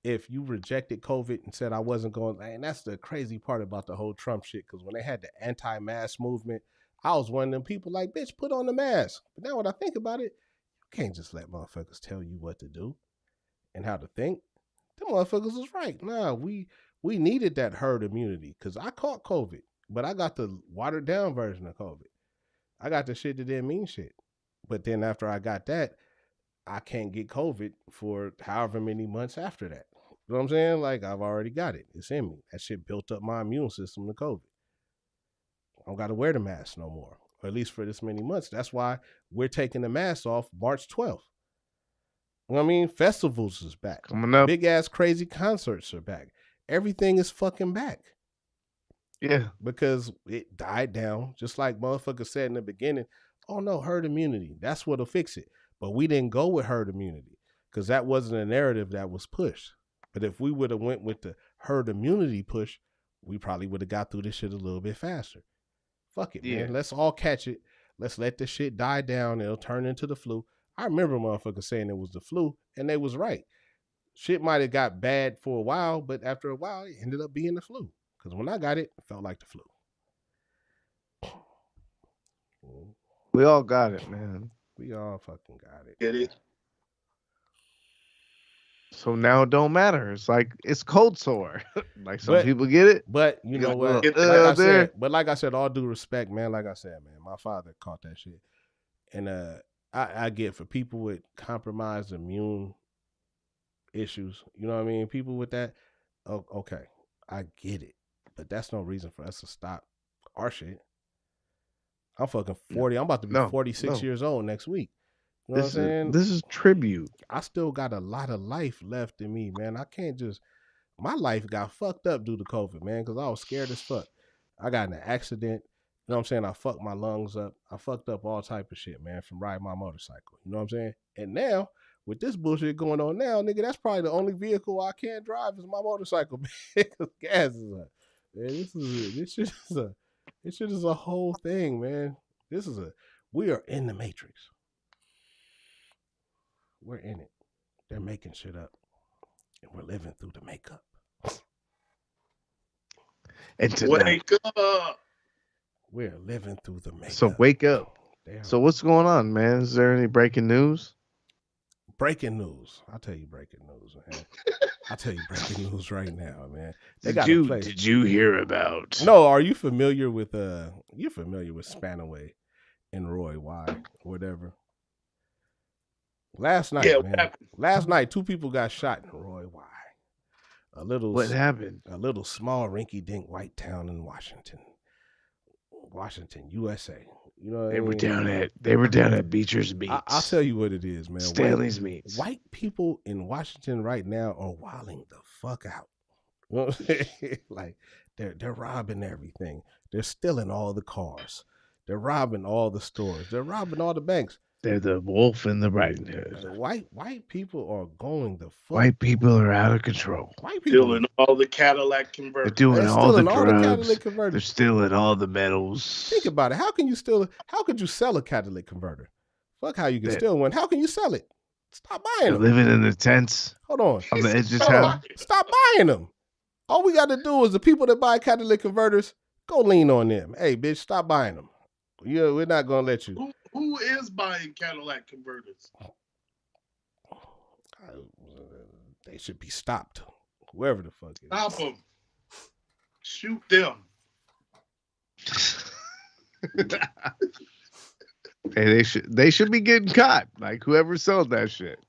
S2: if you rejected COVID and said I wasn't going, and that's the crazy part about the whole Trump shit, because when they had the anti-mask movement, I was one of them people like, bitch, put on the mask. But now when I think about it, you can't just let motherfuckers tell you what to do and how to think. Them motherfuckers was right. Nah, we We needed that herd immunity because I caught COVID, but I got the watered down version of COVID. I got the shit that didn't mean shit. But then after I got that, I can't get COVID for however many months after that. You know what I'm saying? Like I've already got it. It's in me. That shit built up my immune system to COVID. I don't got to wear the mask no more, or at least for this many months. That's why we're taking the mask off March 12th. You know what I mean? Festivals is back.
S1: Coming up.
S2: Big ass crazy concerts are back. Everything is fucking back.
S1: Yeah.
S2: Because it died down, just like motherfuckers said in the beginning. Oh no, herd immunity. That's what'll fix it. But we didn't go with herd immunity because that wasn't a narrative that was pushed. But if we would have went with the herd immunity push, we probably would have got through this shit a little bit faster. Fuck it, man. Let's all catch it. Let's let this shit die down. It'll turn into the flu. I remember motherfuckers saying it was the flu, and they was right. Shit might have got bad for a while, but after a while, it ended up being the flu. Because when I got it, it felt like the flu.
S1: We all got it, man.
S2: We all fucking got it.
S3: Get it?
S1: So now it don't matter. It's like it's cold sore. Like some people get it.
S2: But you know what? Like I said, all due respect, man. Like I said, man, my father caught that shit. And I get for people with compromised immune issues, you know what I mean? People with that, okay, I get it. But that's no reason for us to stop our shit. I'm fucking 40. I'm about to be 46 years old next week. You know what I'm saying?
S1: This is tribute.
S2: I still got a lot of life left in me, man. I can't just... My life got fucked up due to COVID, man, because I was scared as fuck. I got in an accident. You know what I'm saying? I fucked my lungs up. I fucked up all type of shit, man, from riding my motorcycle. You know what I'm saying? And now, with this bullshit going on now, nigga, that's probably the only vehicle I can't drive is my motorcycle, because gas is up. Man, this shit is a whole thing, man. We are in the Matrix. We're in it. They're making shit up. And we're living through the makeup.
S1: And tonight,
S3: wake up.
S2: We're living through the makeup.
S1: So wake up. So what's going on, man? Is there any breaking news?
S2: Breaking news. I'll tell you breaking news, man. I'll tell you breaking news right now, man.
S1: Did you hear about?
S2: No, are you familiar with Spanaway and Roy Y, whatever? Last night, man. Last night, 2 people got shot in Roy Y.
S1: What happened?
S2: A little small rinky-dink white town in Washington, USA. You know,
S1: they were down at Beecher's Meats.
S2: I'll tell you what it is, man.
S1: Stanley's Meats.
S2: White people in Washington right now are wilding the fuck out. You know what I'm saying? Like they're robbing everything. They're stealing all the cars. They're robbing all the stores. They're robbing all the banks.
S1: They're the wolf in the Riding Hood.
S2: White people are going the fuck.
S1: White people are out of control.
S2: White people
S3: stealing all the Cadillac converters.
S1: They're doing all the drugs. They're stealing all the metals.
S2: Think about it. How could you sell a catalytic converter? Fuck how you can steal one. How can you sell it? Stop buying them.
S1: Living in the tents.
S2: Hold on.
S1: On the edge of town.
S2: Stop buying them. All we got to do is the people that buy catalytic converters, go lean on them. Hey, bitch, stop buying them. We're not going to let you.
S3: Who is buying Cadillac converters?
S2: They should be stopped. Whoever the fuck it is.
S3: Stop them. Shoot them.
S1: Hey, they should be getting caught. Like whoever sold that shit.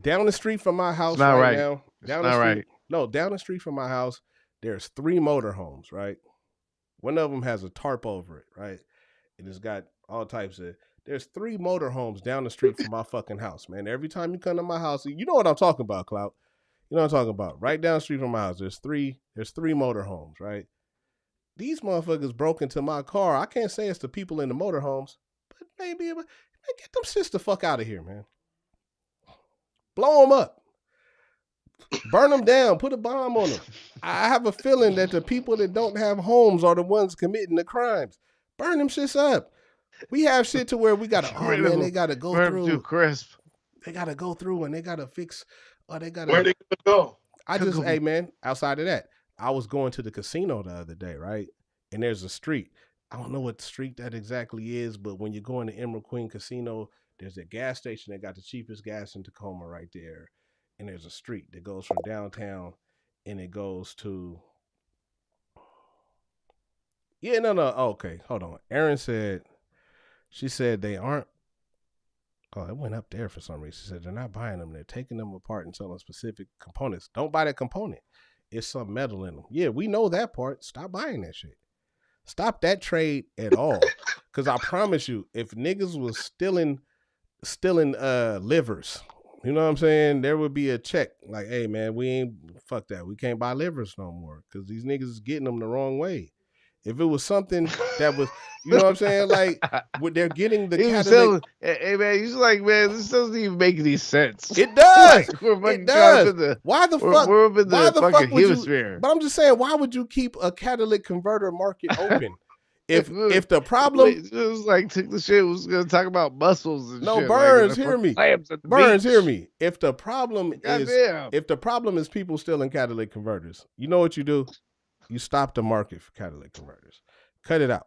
S2: Down the street from my house now. Down the street from my house, there's 3 motorhomes, right? One of them has a tarp over it, right? And it's got all types of... There's 3 motorhomes down the street from my fucking house, man. Every time you come to my house, you know what I'm talking about, Clout. You know what I'm talking about. Right down the street from my house, there's three motorhomes, right? These motherfuckers broke into my car. I can't say it's the people in the motorhomes, but maybe get them shits the fuck out of here, man. Blow them up. Burn them down. Put a bomb on them. I have a feeling that the people that don't have homes are the ones committing the crimes. Burn them shits up. We have shit to where we gotta, they gotta go through.
S1: Too crisp.
S2: They gotta go through and they gotta fix. They gotta.
S3: Where they gonna go?
S2: Hey man, outside of that, I was going to the casino the other day, right? And there's a street. I don't know what street that exactly is, but when you go in the Emerald Queen Casino, there's a gas station that got the cheapest gas in Tacoma right there. And there's a street that goes from downtown and it goes to. Yeah, no. Okay, hold on. Aaron said, she said they aren't. Oh, it went up there for some reason. She said they're not buying them. They're taking them apart and selling specific components. Don't buy that component. It's some metal in them. Yeah, we know that part. Stop buying that shit. Stop that trade at all. Because I promise you, if niggas was stealing livers, you know what I'm saying? There would be a check. Like, hey, man, we ain't, fuck that. We can't buy livers no more. Because these niggas is getting them the wrong way. If it was something that was, you know what I'm saying? Like, they're getting the catalytic.
S1: Hey, man, he's like, man, this doesn't even make any sense.
S2: It does.
S1: Like, we're
S2: It does.
S1: Why the fuck? We're up in the fucking hemisphere.
S2: But I'm just saying, why would you keep a catalytic converter market open? If the problem,
S1: it was like took the shit was gonna talk about muscles and
S2: no,
S1: shit.
S2: Burns,
S1: like,
S2: hear me.
S1: Burns,
S2: hear me. If the problem
S1: Goddamn.
S2: if the problem is people stealing catalytic converters, you know what you do? You stop the market for catalytic converters. Cut it out.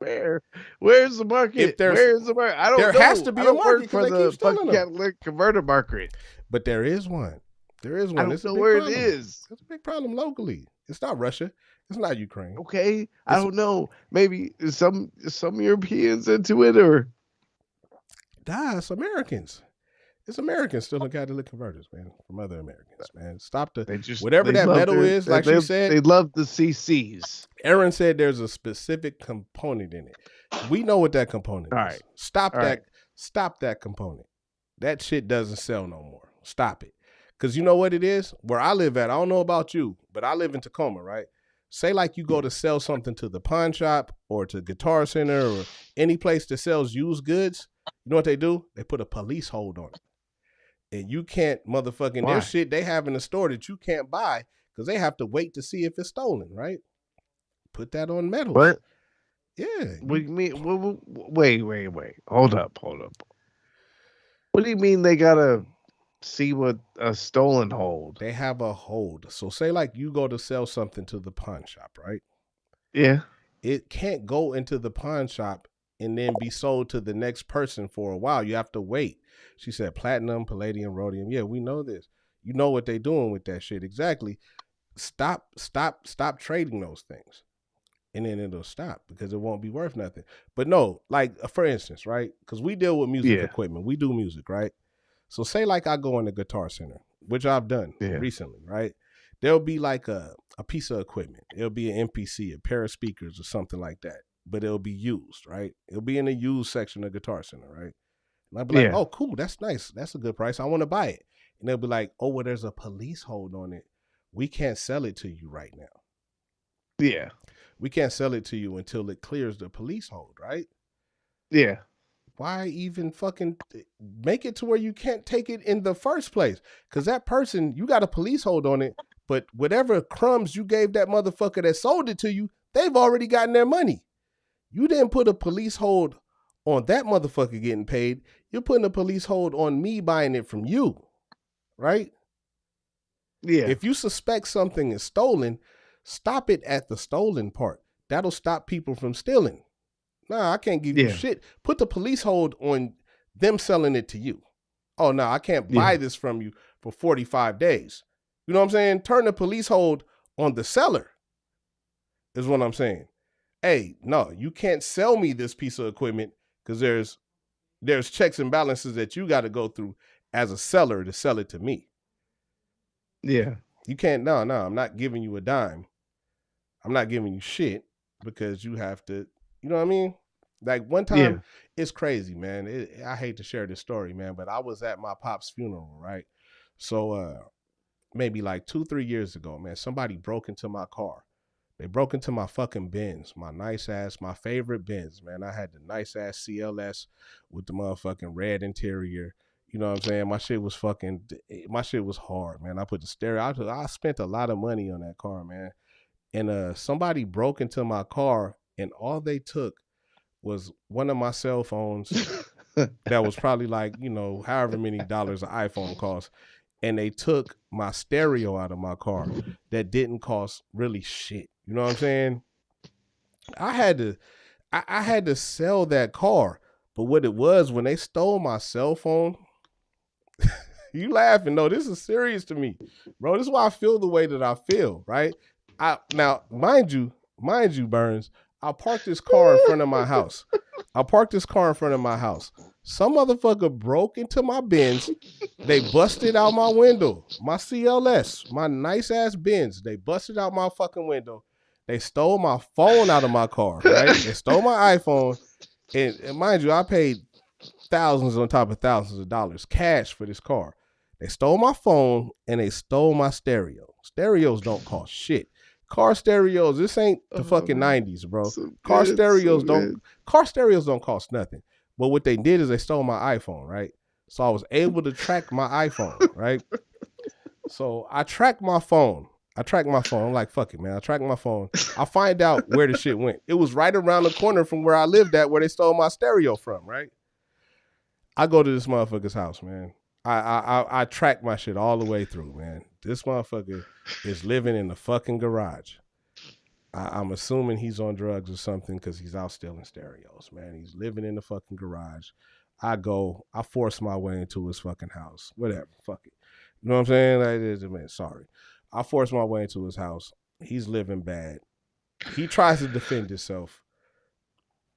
S1: Where's the market? Where's the market? I don't know.
S2: There has to be a market
S1: for the fucking catalytic converter market.
S2: But there is one. There is one.
S1: I don't know where it is.
S2: It's a big problem locally. It's not Russia. It's not Ukraine.
S1: Okay. I don't know. Maybe some Europeans into it or
S2: it's Americans. It's Americans stealing catalytic converters, man, from other Americans, man. Stop whatever that metal is, like she said.
S1: They love the CCs.
S2: Aaron said there's a specific component in it. We know what that component is. Stop that. Stop that component. That shit doesn't sell no more. Stop it. Because you know what it is? Where I live at, I don't know about you, but I live in Tacoma, right? Say like you go to sell something to the pawn shop or to Guitar Center or any place that sells used goods. You know what they do? They put a police hold on it. And you can't motherfucking, there's shit they have in the store that you can't buy because they have to wait to see if it's stolen, right? Put that on metal.
S1: What?
S2: Yeah.
S1: What do you mean? Wait. Hold up. What do you mean they gotta see what a stolen hold?
S2: They have a hold. So say like you go to sell something to the pawn shop, right?
S1: Yeah.
S2: It can't go into the pawn shop and then be sold to the next person for a while. You have to wait. She said platinum, palladium, rhodium. Yeah, we know this. You know what they're doing with that shit. Exactly. Stop trading those things. And then it'll stop because it won't be worth nothing. But no, like for instance, right? Because we deal with music equipment. We do music, right? So say like I go in the Guitar Center, which I've done recently, right? There'll be like a piece of equipment. It'll be an MPC, a pair of speakers or something like that. But it'll be used, right? It'll be in the used section of Guitar Center, right? And I'll be like, oh, cool, that's nice. That's a good price. I want to buy it. And they'll be like, oh, well, there's a police hold on it. We can't sell it to you right now.
S1: Yeah.
S2: We can't sell it to you until it clears the police hold, right?
S1: Yeah.
S2: Why even fucking make it to where you can't take it in the first place? Because that person, you got a police hold on it, but whatever crumbs you gave that motherfucker that sold it to you, they've already gotten their money. You didn't put a police hold on that motherfucker getting paid. You're putting a police hold on me buying it from you, right?
S1: Yeah.
S2: If you suspect something is stolen, stop it at the stolen part. That'll stop people from stealing. Nah, I can't give you shit. Put the police hold on them selling it to you. Oh, no, I can't buy this from you for 45 days. You know what I'm saying? Turn the police hold on the seller is what I'm saying. Hey, no, you can't sell me this piece of equipment because there's checks and balances that you got to go through as a seller to sell it to me.
S1: Yeah.
S2: You can't, no, I'm not giving you a dime. I'm not giving you shit because you have to, you know what I mean? Like one time, it's crazy, man. I hate to share this story, man, but I was at my pop's funeral, right? So maybe like 2-3 years ago, man, somebody broke into my car. They broke into my fucking Benz, my favorite Benz, man. I had the nice ass CLS with the motherfucking red interior. You know what I'm saying? My shit was hard, man. I put the stereo, I spent a lot of money on that car, man. And somebody broke into my car and all they took was one of my cell phones that was probably like, you know, however many dollars an iPhone costs. And they took my stereo out of my car that didn't cost really shit. You know what I'm saying? I had to sell that car. But what it was, when they stole my cell phone, You laughing? No, this is serious to me, bro. This is why I feel the way that I feel, right? Now, mind you, Burns, I parked this car in front of my house. Some motherfucker broke into my Benz. They busted out my window, my CLS, my nice ass Benz. They busted out my fucking window. They stole my phone out of my car, right? They stole my iPhone. And mind you, I paid thousands on top of thousands of dollars cash for this car. They stole my phone and they stole my stereo. Stereos don't cost shit. Car stereos, this ain't the fucking 90s, bro. Car stereos don't cost nothing. But what they did is they stole my iPhone, right? So I was able to track my iPhone, right? So I tracked my phone. I'm like, fuck it, man. I tracked my phone. I find out where the shit went. It was right around the corner from where I lived at, where they stole my stereo from, right? I go to this motherfucker's house, man. I track my shit all the way through, man. This motherfucker is living in the fucking garage. I'm assuming he's on drugs or something because he's out stealing stereos, man. He's living in the fucking garage. I force my way into his fucking house. Whatever, fuck it. You know what I'm saying? Man, sorry. I force my way into his house. He's living bad. He tries to defend himself.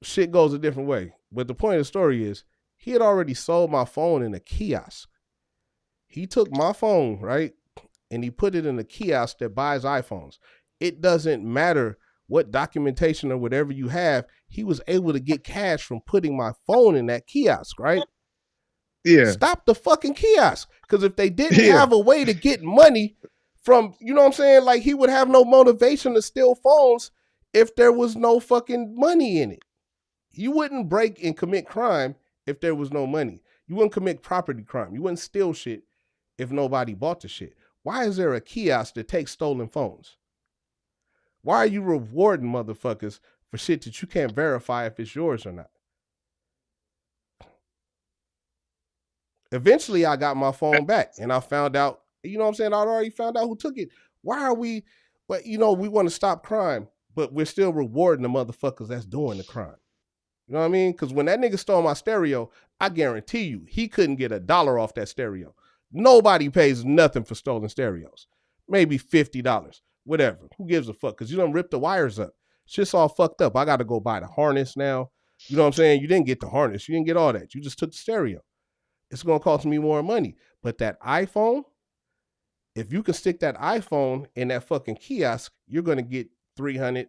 S2: Shit goes a different way. But the point of the story is, he had already sold my phone in a kiosk. He took my phone, right? And he put it in a kiosk that buys iPhones. It doesn't matter what documentation or whatever you have. He was able to get cash from putting my phone in that kiosk, right?
S1: Yeah.
S2: Stop the fucking kiosk. Because if they didn't have a way to get money from, you know what I'm saying? Like, he would have no motivation to steal phones if there was no fucking money in it. You wouldn't break and commit crime if there was no money. You wouldn't commit property crime. You wouldn't steal shit if nobody bought the shit. Why is there a kiosk that takes stolen phones? Why are you rewarding motherfuckers for shit that you can't verify if it's yours or not? Eventually, I got my phone back and I found out, you know what I'm saying? I already found out who took it. Why are we, but you know, we want to stop crime, but we're still rewarding the motherfuckers that's doing the crime. You know what I mean? Because when that nigga stole my stereo, I guarantee you, he couldn't get $1 off that stereo. Nobody pays nothing for stolen stereos. Maybe $50, whatever. Who gives a fuck? Because you done ripped the wires up. Shit's all fucked up. I got to go buy the harness now. You know what I'm saying? You didn't get the harness. You didn't get all that. You just took the stereo. It's going to cost me more money. But that iPhone, if you can stick that iPhone in that fucking kiosk, you're going to get $300,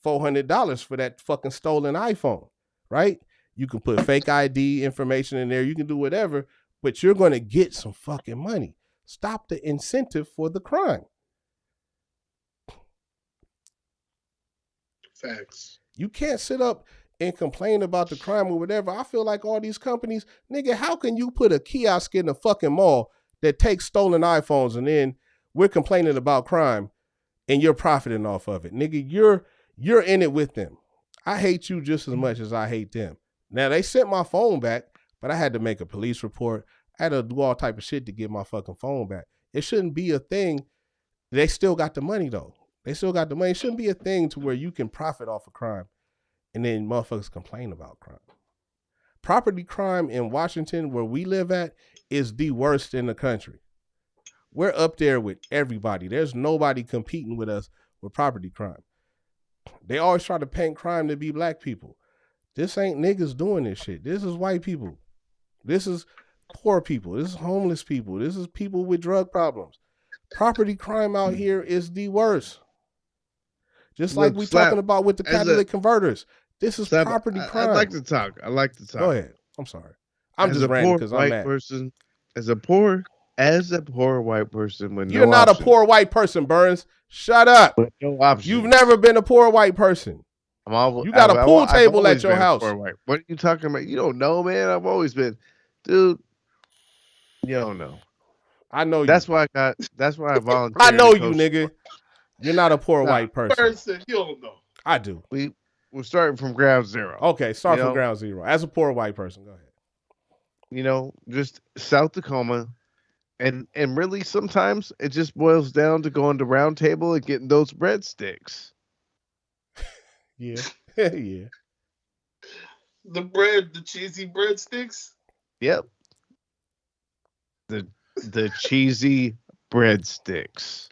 S2: $400 for that fucking stolen iPhone, right? You can put fake ID information in there. You can do whatever, but you're going to get some fucking money. Stop the incentive for the crime.
S3: Facts.
S2: You can't sit up and complain about the crime or whatever. I feel like all these companies, nigga, how can you put a kiosk in the fucking mall that takes stolen iPhones and then we're complaining about crime and you're profiting off of it? Nigga, you're in it with them. I hate you just as much as I hate them. Now, they sent my phone back, but I had to make a police report. I had to do all type of shit to get my fucking phone back. It shouldn't be a thing. They still got the money, though. They still got the money. It shouldn't be a thing to where you can profit off of crime and then motherfuckers complain about crime. Property crime in Washington, where we live at, is the worst in the country. We're up there with everybody. There's nobody competing with us with property crime. They always try to paint crime to be black people. This ain't niggas doing this shit. This is white people. This is poor people. This is homeless people. This is people with drug problems. Property crime out here is the worst. Just like we talking about with the catalytic converters. This is property crime.
S1: I like to talk.
S2: Go ahead. I'm sorry. I'm just ranting because I'm mad.
S1: As a poor white person with
S2: You're not a poor white person, Burns. Shut up.
S1: With no options.
S2: You've never been a poor white person. You got a pool table at your house.
S1: What are you talking about? You don't know, man. I've always been, dude. You don't know.
S2: I know you.
S1: That's why I volunteered.
S2: I know you, nigga. You're not a poor white person.
S3: You don't know.
S2: I do.
S1: We're starting from ground zero.
S2: Okay, start from ground zero. As a poor white person, go ahead.
S1: You know, just South Tacoma. And really, sometimes it just boils down to going to Round Table and getting those breadsticks.
S2: Yeah. Yeah.
S3: The cheesy breadsticks?
S1: Yep. The the cheesy breadsticks.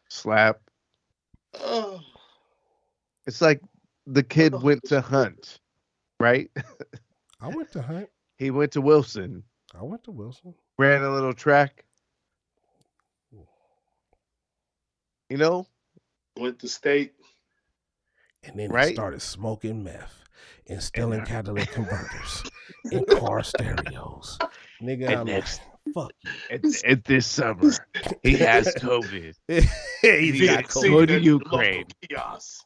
S1: Slap.
S3: Oh,
S1: It's like the kid went to hunt, right?
S2: I went to Hunt.
S1: He went to Wilson,
S2: I went to Wilson.
S1: ran a little track, you know,
S3: went to state.
S2: And then he
S1: right?
S2: started smoking meth and
S1: And
S2: stealing catalytic converters and car stereos. Nigga,
S1: And
S2: I'm
S1: next-
S2: like, fuck
S1: and this summer, he has COVID.
S2: you. He's
S1: He
S2: got
S1: got
S2: COVID.
S1: Go to
S3: at the
S1: Ukraine.
S3: local kiosk,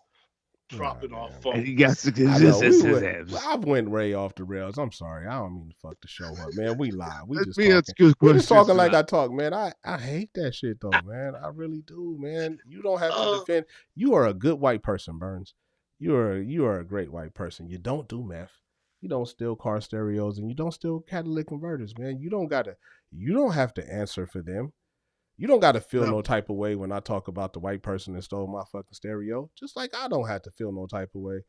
S3: dropping
S2: Nah,
S3: off
S2: man.
S3: phone.
S1: And he got
S2: I know
S1: to
S2: I went way off the rails. I'm sorry. I don't mean to fuck the show up, man. We live. We
S1: Let
S2: just
S1: me
S2: talking.
S1: ask you a
S2: We just
S1: question,
S2: talking like
S1: Sly.
S2: I talk, man. I hate that shit though, man. I really do, man. You don't have to defend. You are a good white person, Burns. You are a great white person. You don't do meth. You don't steal car stereos, and you don't steal catalytic converters, man. You don't have to answer for them. You don't got to feel no type of way when I talk about the white person that stole my fucking stereo. Just like I don't have to feel no type of way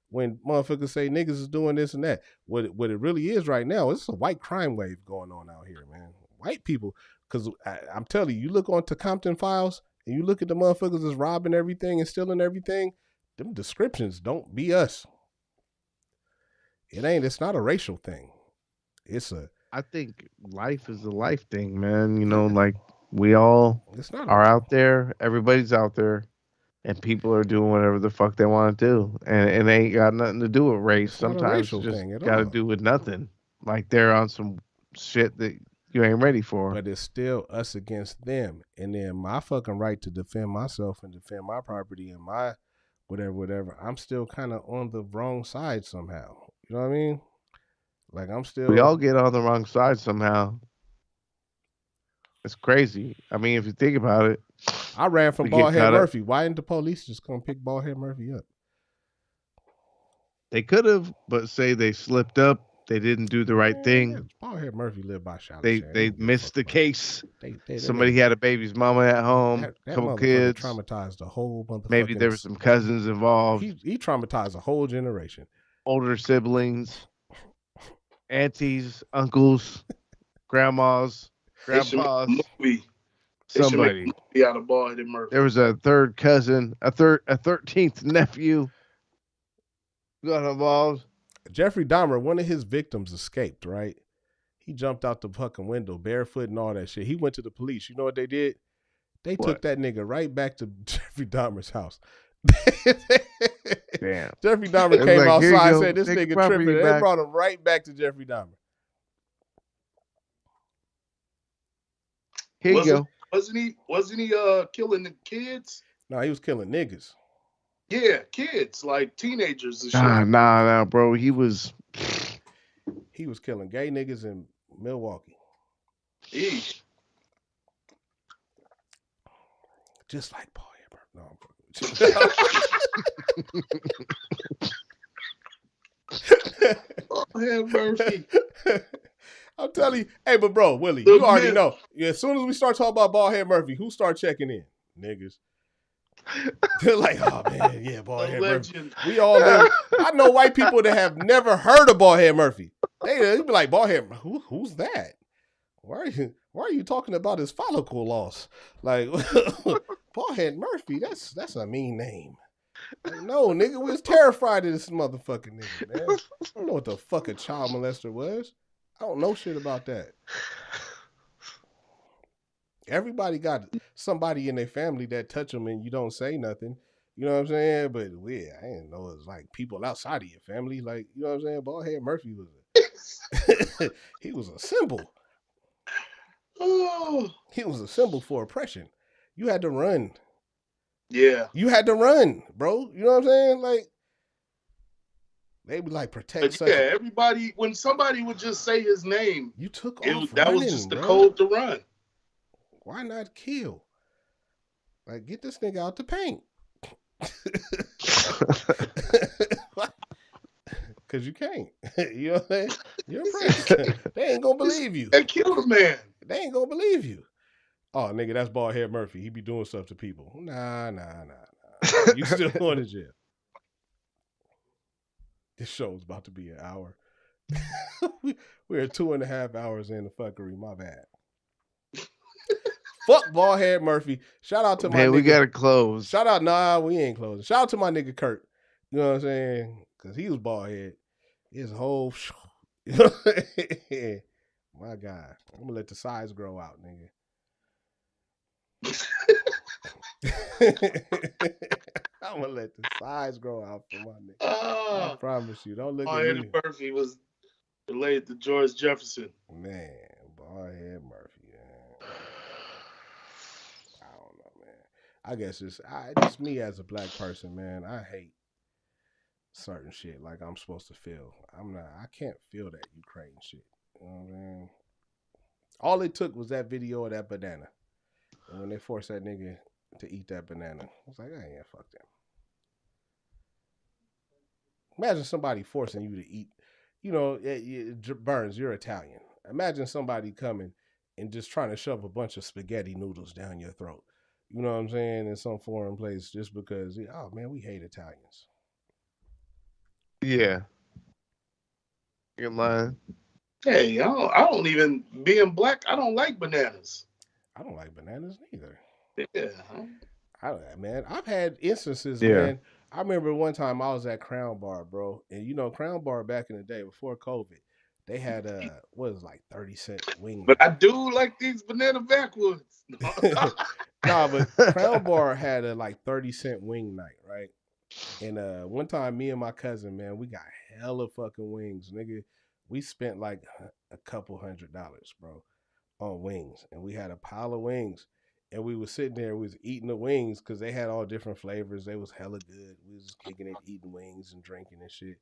S2: when motherfuckers say niggas is doing this and that. What it really is right now is a white crime wave going on out here, man. White people, because I'm telling you, you look on to Compton Files and you look at the motherfuckers that's robbing everything and stealing everything, them descriptions don't be us. It's not a racial thing.
S1: I think life is a life thing, man. You know, like we all are out there. Everybody's out there. And people are doing whatever the fuck they want to do, and it ain't got nothing to do with race. Sometimes it's just got to do with nothing. Like they're on some shit that you ain't ready for.
S2: But it's still us against them, and then my fucking right to defend myself and defend my property and my whatever. I'm still kind of on the wrong side somehow. You know what I mean? Like I'm still.
S1: We all get on the wrong side somehow. It's crazy. I mean, if you think about it.
S2: I ran from Baldhead Murphy. Why didn't the police just come pick Baldhead Murphy up?
S1: They could have, but say they slipped up. They didn't do the right thing.
S2: Baldhead Murphy lived by Charlotte.
S1: They missed the case. Somebody had a baby's mama at home.
S2: That
S1: couple kids.
S2: Traumatized the whole motherfucking.
S1: Maybe there were some cousins involved.
S2: He traumatized a whole generation.
S1: Older siblings, aunties, uncles, grandmas, grandpas. Somebody
S3: out of Baldhead Murphy.
S1: There was a third cousin, a 13th nephew got involved.
S2: Jeffrey Dahmer, one of his victims escaped, right? He jumped out the fucking window barefoot and all that shit. He went to the police. You know what they did? They took that nigga right back to Jeffrey Dahmer's house.
S1: Damn.
S2: Jeffrey Dahmer came outside and said, this nigga tripping. They brought him right back to Jeffrey Dahmer.
S1: Here you go.
S3: Wasn't he killing the kids?
S2: No, he was killing niggas.
S3: Yeah, kids, like teenagers and shit.
S1: Nah, bro. He was
S2: killing gay niggas in Milwaukee. Just like Paul Hebert. No,
S3: Baldhead Murphy.
S2: I'm telling you, hey, but bro, Willie, you already know. Yeah, as soon as we start talking about Baldhead Murphy, who start checking in? Niggas. They're like, oh man, yeah, Baldhead Murphy. We all know. I know white people that have never heard of Baldhead Murphy. They be like, Baldhead, who's that? Why are you talking about his follicle loss? Like, Baldhead Murphy, that's a mean name. Like, no, nigga, we was terrified of this motherfucking nigga, man. I don't know what the fuck a child molester was. I don't know shit about that. Everybody got somebody in their family that touch them and you don't say nothing. You know what I'm saying? But I didn't know it was like people outside of your family. Like, you know what I'm saying? Baldhead Murphy was he was a symbol.
S3: Oh.
S2: He was a symbol for oppression. You had to run.
S3: Yeah.
S2: You had to run, bro. You know what I'm saying? Like, they would like protect.
S3: But yeah, everybody, when somebody would just say his name,
S2: you took
S3: off. That was just the code to run.
S2: Why not kill? Like, get this nigga out the paint. Because you can't. You know what I'm saying? You're a president. They ain't gonna believe you.
S3: They killed a man.
S2: They ain't gonna believe you. Oh, nigga, that's Baldhead Murphy. He be doing stuff to people. Nah. You still going to jail. This show's about to be an hour. We're 2.5 hours in the fuckery. My bad. Fuck Ballhead Murphy. Shout out to my nigga.
S1: We gotta close.
S2: Shout out, nah, we ain't closing. Shout out to my nigga Kurt. You know what I'm saying? Because he was Ballhead. His whole, you know, my God. I'm gonna let the size grow out, nigga. I'm gonna let the size grow out for my nigga. I promise you. Don't look at me.
S3: Ballhead Murphy was related to George Jefferson.
S2: Man, Ballhead Murphy, man. I don't know, man. I guess it's just me as a black person, man. I hate certain shit like I'm supposed to feel. I can't feel that Ukraine shit. You know what I mean? All it took was that video of that banana. And when they forced that nigga to eat that banana, I was like, yeah, fuck them. Imagine somebody forcing you to eat, you know, Burns, you're Italian. Imagine somebody coming and just trying to shove a bunch of spaghetti noodles down your throat. You know what I'm saying? In some foreign place just because, oh man, we hate Italians.
S1: Yeah. You're lying.
S3: Hey, I don't even, being black, I don't like bananas.
S2: I don't like bananas neither.
S3: Yeah.
S2: Man, I've had instances, man. I remember one time I was at Crown Bar, bro. And you know, Crown Bar back in the day before COVID, they had what was like 30-cent wing.
S3: But I do like these banana backwoods.
S2: Nah, but Crown Bar had a like 30-cent wing night, right? And one time me and my cousin, man, we got hella fucking wings, nigga. We spent like a couple $100, bro, on wings. And we had a pile of wings. And we was sitting there, we was eating the wings because they had all different flavors. They was hella good. We was just kicking it, eating wings and drinking and shit.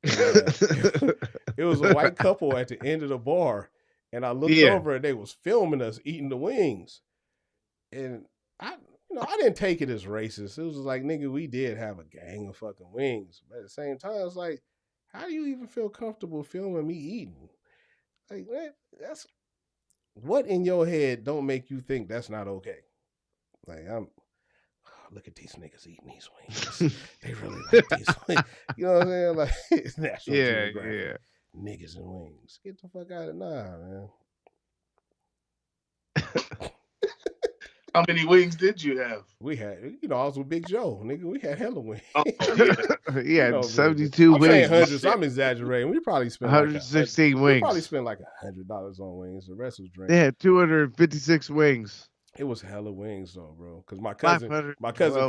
S2: And, it was a white couple at the end of the bar. And I looked over and they was filming us eating the wings. And I didn't take it as racist. It was like, nigga, we did have a gang of fucking wings. But at the same time, it's like, how do you even feel comfortable filming me eating? Like, man, that's what in your head don't make you think that's not okay? Like, look at these niggas eating these wings. They really like these wings. You know what I'm saying? Like, it's National Geographic. Niggas and wings. Get the fuck out of man.
S3: How many wings did you have?
S2: We had, I was with Big Joe, nigga. We had hella wings.
S1: Oh, yeah. 72
S2: I'm
S1: wings.
S2: saying hundreds. I'm exaggerating. We probably spent
S1: 116 wings.
S2: We probably spent like $100 on wings. The rest was drinks.
S1: They had 256 wings.
S2: It was hella wings though, bro. Because my cousin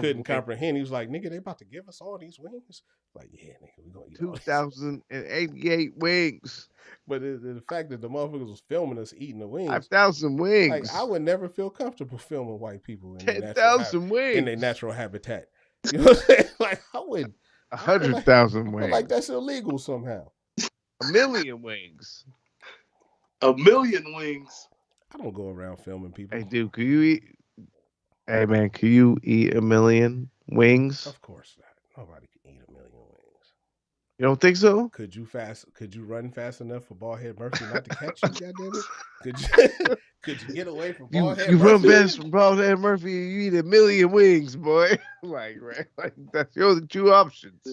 S2: couldn't comprehend. He was like, "Nigga, they about to give us all these wings." Like, yeah, nigga, we gonna eat
S1: 2,088 wings.
S2: But the fact that the motherfuckers was filming us eating the wings,
S1: 5,000 wings.
S2: Like, I would never feel comfortable filming white people in
S1: 10,000 wings
S2: in their natural habitat. You know what I'm saying? Like, I would
S1: 100,000 wings.
S2: Like that's illegal somehow.
S1: 1,000,000 wings.
S3: 1,000,000 wings.
S2: I don't go around filming people.
S1: Hey, dude, could you eat? Hey, man, could you eat 1,000,000 wings?
S2: Of course not. Nobody can eat 1,000,000 wings.
S1: You don't think so?
S2: Could you run fast enough for Ballhead Murphy not to catch you? Goddammit! Could you get away from Ballhead Murphy?
S1: You run fast from Ballhead Murphy, you eat 1,000,000 wings, boy. Like that's your only two options.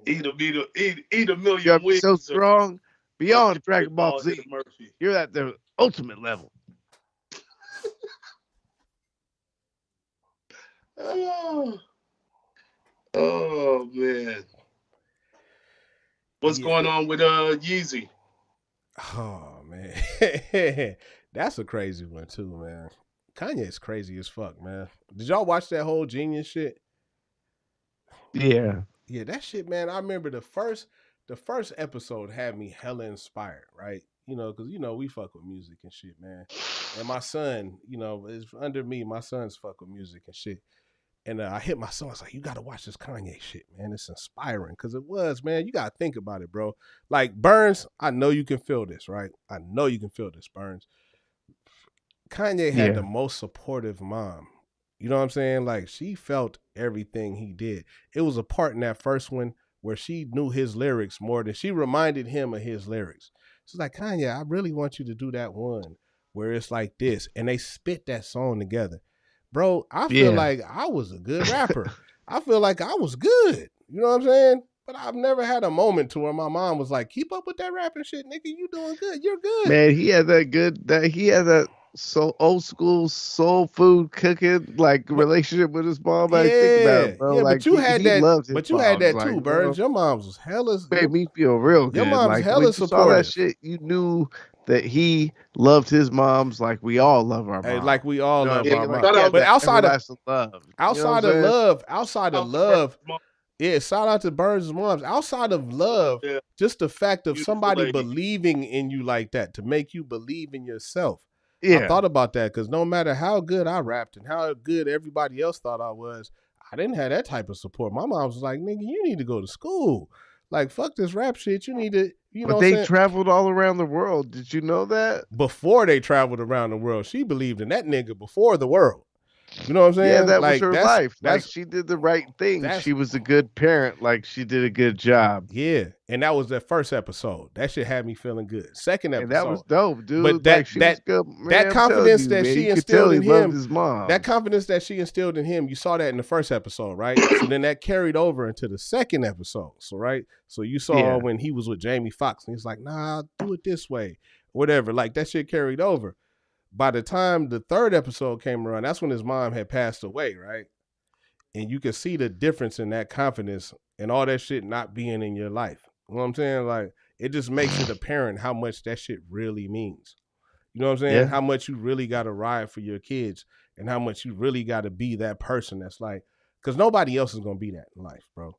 S3: Eat 1,000,000 wings.
S1: So strong beyond Dragon Ball Z.
S3: Murphy.
S1: You're at the ultimate level.
S3: Oh man. What's going on with Yeezy?
S2: Oh man. That's a crazy one too, man. Kanye's crazy as fuck, man. Did y'all watch that whole Genius shit?
S1: Yeah.
S2: Yeah, that shit, man. I remember the first episode had me hella inspired, right? You know, because, we fuck with music and shit, man. And my son, is under me. My son's fuck with music and shit. And I hit my son. I was like, you got to watch this Kanye shit, man. It's inspiring. Because it was, man. You got to think about it, bro. Like, Burns, I know you can feel this, right? I know you can feel this, Burns. Kanye had the most supportive mom. You know what I'm saying? Like, she felt everything he did. It was a part in that first one where she knew his lyrics more than she reminded him of his lyrics. She's like, Kanye, I really want you to do that one where it's like this. And they spit that song together. Bro, I feel like I was a good rapper. I feel like I was good. You know what I'm saying? But I've never had a moment to where my mom was like, "Keep up with that rapping shit, nigga. You doing good. You're good."
S1: Man, he had that so old school soul food cooking like
S2: But
S1: relationship with his mom. Like think about
S2: yeah,
S1: it, bro.
S2: yeah.
S1: Like
S2: But you had
S1: he
S2: that.
S1: loved his
S2: But you had
S1: moms.
S2: that
S1: Like
S2: too,
S1: bro,
S2: Burns. Your mom's was hella.
S1: made me feel real
S2: Your
S1: good.
S2: mom's
S1: Like when
S2: hella
S1: you saw that
S2: supportive.
S1: shit, you knew that he loved his moms like we all love our
S2: Hey,
S1: moms.
S2: like we all
S1: You know
S2: love
S1: what I
S2: our
S1: mean?
S2: mom.
S1: Like
S3: Shout
S1: he
S3: out,
S1: had
S2: But
S1: that everlasting love. You know what I'm saying?
S2: outside of
S3: out to Burns'
S2: love,
S3: mom.
S2: yeah, shout out to Burns' moms. Outside of love,
S3: Yeah,
S2: just the fact of
S3: beautiful
S2: somebody
S3: lady.
S2: believing in you like that to make you believe in yourself. I
S1: Yeah.
S2: thought about that because no matter how good I rapped and how good everybody else thought I was, I didn't have that type of support. My mom was like, nigga, you need to go to school. Like, fuck this rap shit. You need to, you know
S1: But
S2: what I'm
S1: they
S2: saying?
S1: traveled all around the world. Did you know that?
S2: Before they traveled around the world, she believed in that nigga before the world. You know what I'm
S1: Yeah,
S2: saying?
S1: that was
S2: Like,
S1: her life. Like
S2: that's,
S1: she did the right thing.
S2: that's,
S1: She was a good parent. Like she did a good job.
S2: yeah. And that was the first episode. That shit had me feeling good. Second
S1: And that was
S2: episode.
S1: dope,
S2: But
S1: dude. Like she was good.
S2: that
S1: Man, I'm telling
S2: confidence
S1: you,
S2: that
S1: man.
S2: she
S1: You could tell
S2: instilled
S1: he
S2: in
S1: loved
S2: him,
S1: his mom.
S2: that confidence that she instilled in him, you saw that in the first episode, right? So then that carried over into the second episode. So right, so you saw when he was with Jamie Foxx, and he's like, "Nah, do it this way, whatever." Like that shit carried over. By the time the third episode came around, that's when his mom had passed away, right? And you can see the difference in that confidence and all that shit not being in your life. You know what I'm saying? Like it just makes it apparent how much that shit really means. You know what I'm saying?
S1: Yeah.
S2: How much you really got to ride for your kids and how much you really got to be that person that's like, because nobody else is going to be that in life, bro.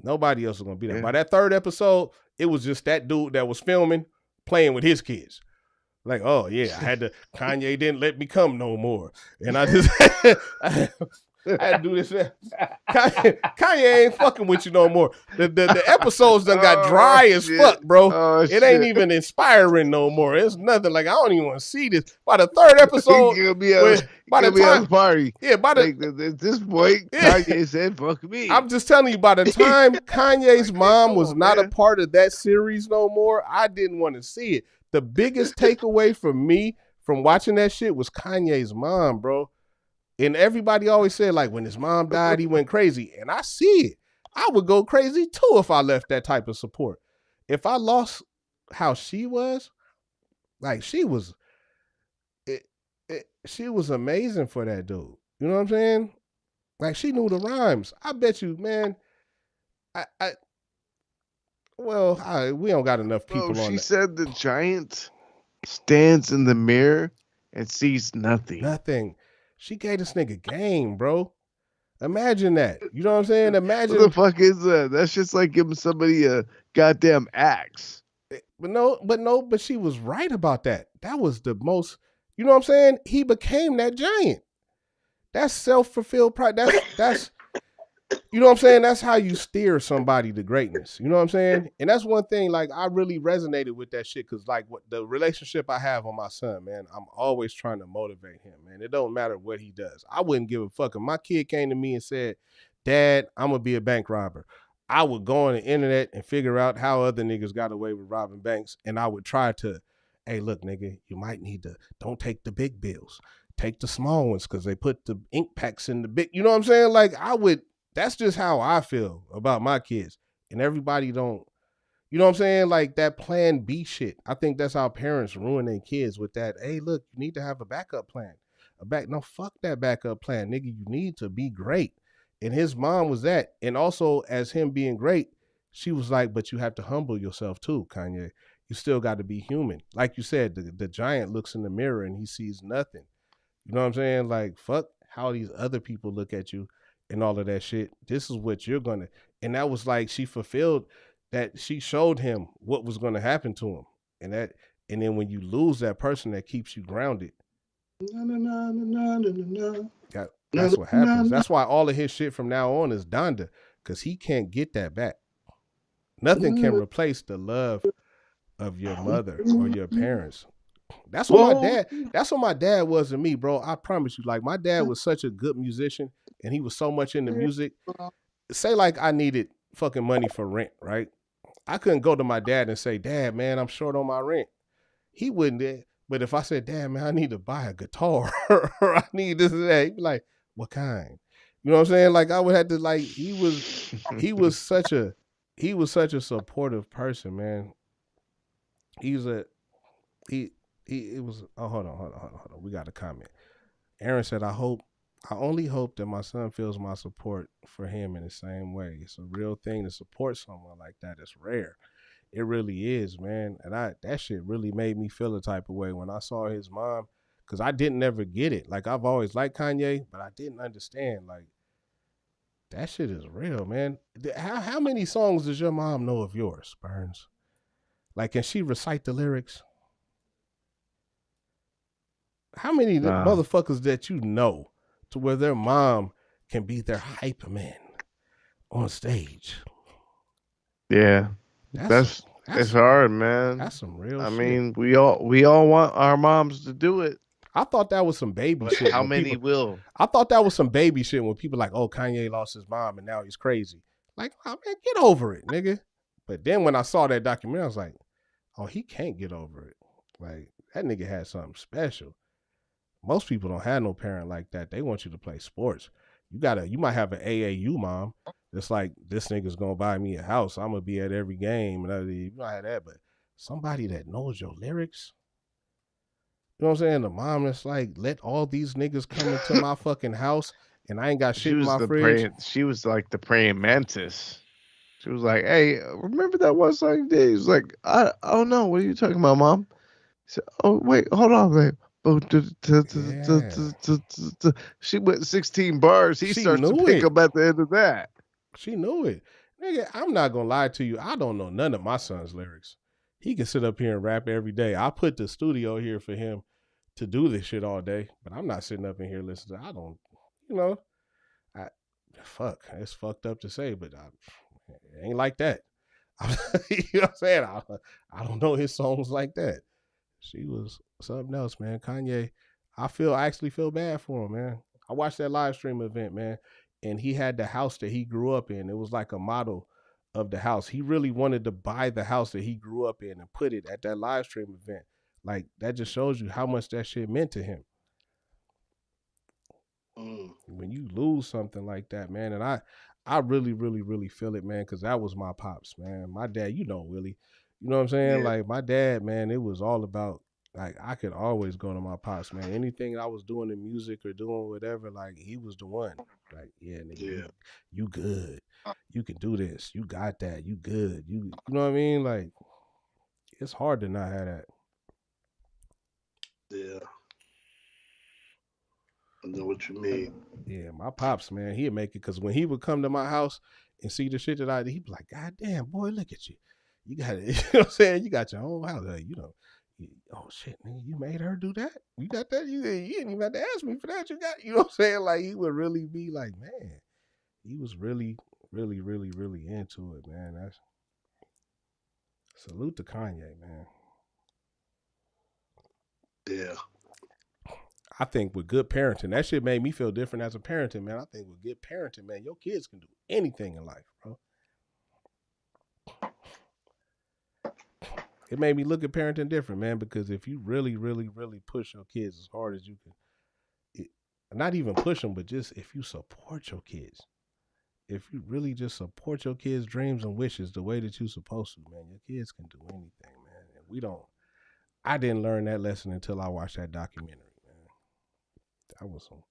S2: Nobody else is going to be that.
S1: Yeah.
S2: By that third episode, it was just that dude that was filming, playing with his kids. Like, oh, yeah, Kanye didn't let me come no more. And I just, I had to do this. Kanye ain't fucking with you no more. The episodes done got dry as fuck, bro. It ain't even inspiring no more. It's nothing. Like I don't even want to see this. By the third episode,
S1: by the time party,
S2: yeah, by
S1: like, at this point, Kanye said, "Fuck me."
S2: I'm just telling you. By the time Kanye's mom was not a part of that series no more, I didn't want to see it. The biggest takeaway for me from watching that shit was Kanye's mom, bro. And everybody always said, like, when his mom died, he went crazy. And I see it. I would go crazy, too, if I left that type of support. If I lost how she was, like, she was amazing for that dude. You know what I'm saying? Like, she knew the rhymes. I bet you, man, we don't got enough people on that.
S1: She said the giant stands in the mirror and sees nothing.
S2: Nothing. She gave this nigga game, bro. Imagine that. You know what I'm saying? Imagine.
S1: What the fuck is that? That's just like giving somebody a goddamn axe.
S2: But she was right about that. That was the most, you know what I'm saying? He became that giant. That's self-fulfilled pride. That's you know what I'm saying? That's how you steer somebody to greatness. You know what I'm saying? And that's one thing, like, I really resonated with that shit because, like, what the relationship I have with my son, man, I'm always trying to motivate him, man. It don't matter what he does. I wouldn't give a fuck if my kid came to me and said, Dad, I'm going to be a bank robber. I would go on the internet and figure out how other niggas got away with robbing banks, and I would try to, hey, look, nigga, you might need to, don't take the big bills. Take the small ones because they put the ink packs in the big, you know what I'm saying? Like, that's just how I feel about my kids. And everybody don't, you know what I'm saying? Like that plan B shit. I think that's how parents ruin their kids with that. Hey, look, you need to have a backup plan. No, fuck that backup plan. Nigga, you need to be great. And his mom was that. And also as him being great, she was like, but you have to humble yourself too, Kanye. You still got to be human. Like you said, the giant looks in the mirror and he sees nothing. You know what I'm saying? Like, fuck how these other people look at you and all of that shit. This is what you're gonna, and that was like she fulfilled that. She showed him what was gonna happen to him, and then when you lose that person that keeps you grounded, that's what happens. That's why all of his shit from now on is Donda, because he can't get that back. Nothing can replace the love of your mother or your parents. That's what my dad was to me, bro. I promise you. Like, my dad was such a good musician and he was so much into music. Say like I needed fucking money for rent, right? I couldn't go to my dad and say, Dad, man, I'm short on my rent. He wouldn't. But if I said, Dad, man, I need to buy a guitar or I need this and that, he'd be like, what kind? You know what I'm saying? Like, I would have to, like, he was such a he was such a supportive person, man. He's a he he it was oh hold on. We got a comment. Aaron said, I only hope that my son feels my support for him in the same way. It's a real thing to support someone like that. It's rare. It really is, man. And that shit really made me feel a type of way when I saw his mom, because I didn't ever get it. Like, I've always liked Kanye, but I didn't understand. Like, that shit is real, man. How many songs does your mom know of yours, Burns? Like, can she recite the lyrics? How many
S1: Nah.
S2: motherfuckers that you know to where their mom can be their hype man on stage?
S1: Yeah.
S2: That's
S1: It's
S2: that's
S1: hard, man.
S2: that's some real
S1: I
S2: shit.
S1: mean, we all want our moms to do it,
S2: I thought that was some baby
S1: but
S2: shit
S1: how
S2: when
S1: many
S2: people.
S1: will?
S2: I thought that was some baby shit when people like, oh, Kanye lost his mom and now he's crazy. Like, oh, man, get over it, nigga. But then when I saw that documentary, I was like, oh, he can't get over it. Like, that nigga had something special. Most people don't have no parent like that. They want you to play sports. You might have an AAU mom. It's like, this nigga's gonna buy me a house. I'm gonna be at every game, and you might have that. But somebody that knows your lyrics, you know what I'm saying? The mom that's like, let all these niggas come into my fucking house, and I ain't got
S1: She
S2: shit in
S1: was
S2: my
S1: the
S2: fridge.
S1: praying. She was like the praying mantis. She was like, "Hey, remember that one song you did?" He was like, "I don't know. What are you talking about, mom?" He said, "Oh, wait, hold on, babe."
S2: Yeah,
S1: She went 16 bars. He
S2: she
S1: starts to
S2: knew
S1: pick
S2: it.
S1: up at the end of that.
S2: She knew it. Nigga, I'm not gonna lie to you. I don't know none of my son's lyrics. He can sit up here and rap every day. I put the studio here for him to do this shit all day, but I'm not sitting up in here listening to. I don't, you know, I fuck. It's fucked up to say, but it ain't like that. You know what I'm saying? I don't know his songs like that. She was something else, man. Kanye, I actually feel bad for him, man. I watched that live stream event, man, and he had the house that he grew up in. It was like a model of the house. He really wanted to buy the house that he grew up in and put it at that live stream event. Like, that just shows you how much that shit meant to him. When you lose something like that, man, and I really, really, really feel it, man, because that was my pops, man. My dad, Willie, you know what I'm saying?
S3: Yeah.
S2: Like, my dad, man, it was all about, like, I could always go to my pops, man. Anything I was doing in music or doing whatever, like, he was the one. Like, yeah, nigga,
S3: Yeah.
S2: you good. You can do this. You got that. You good. You know what I mean? Like, it's hard to not have that.
S3: Yeah. I know what you mean.
S2: Yeah, my pops, man, he'd make it because when he would come to my house and see the shit that I did, he'd be like, God damn, boy, look at you. You got it. You know what I'm saying? You got your own house. Oh shit, nigga, you made her do that? You got that? You didn't even have to ask me for that. You know what I'm saying? Like, he would really be like, man, he was really, really, really, really into it, man. That's salute to Kanye, man.
S3: Yeah.
S2: I think with good parenting, that shit made me feel different as a parenting, man. I think with good parenting, man, your kids can do anything in life, bro. It made me look at parenting different, man, because if you really, really, really push your kids as hard as you can, it, not even push them, but just if you support your kids, if you really just support your kids' dreams and wishes the way that you're supposed to, man, your kids can do anything, man. And we don't. I didn't learn that lesson until I watched that documentary, man. That was some.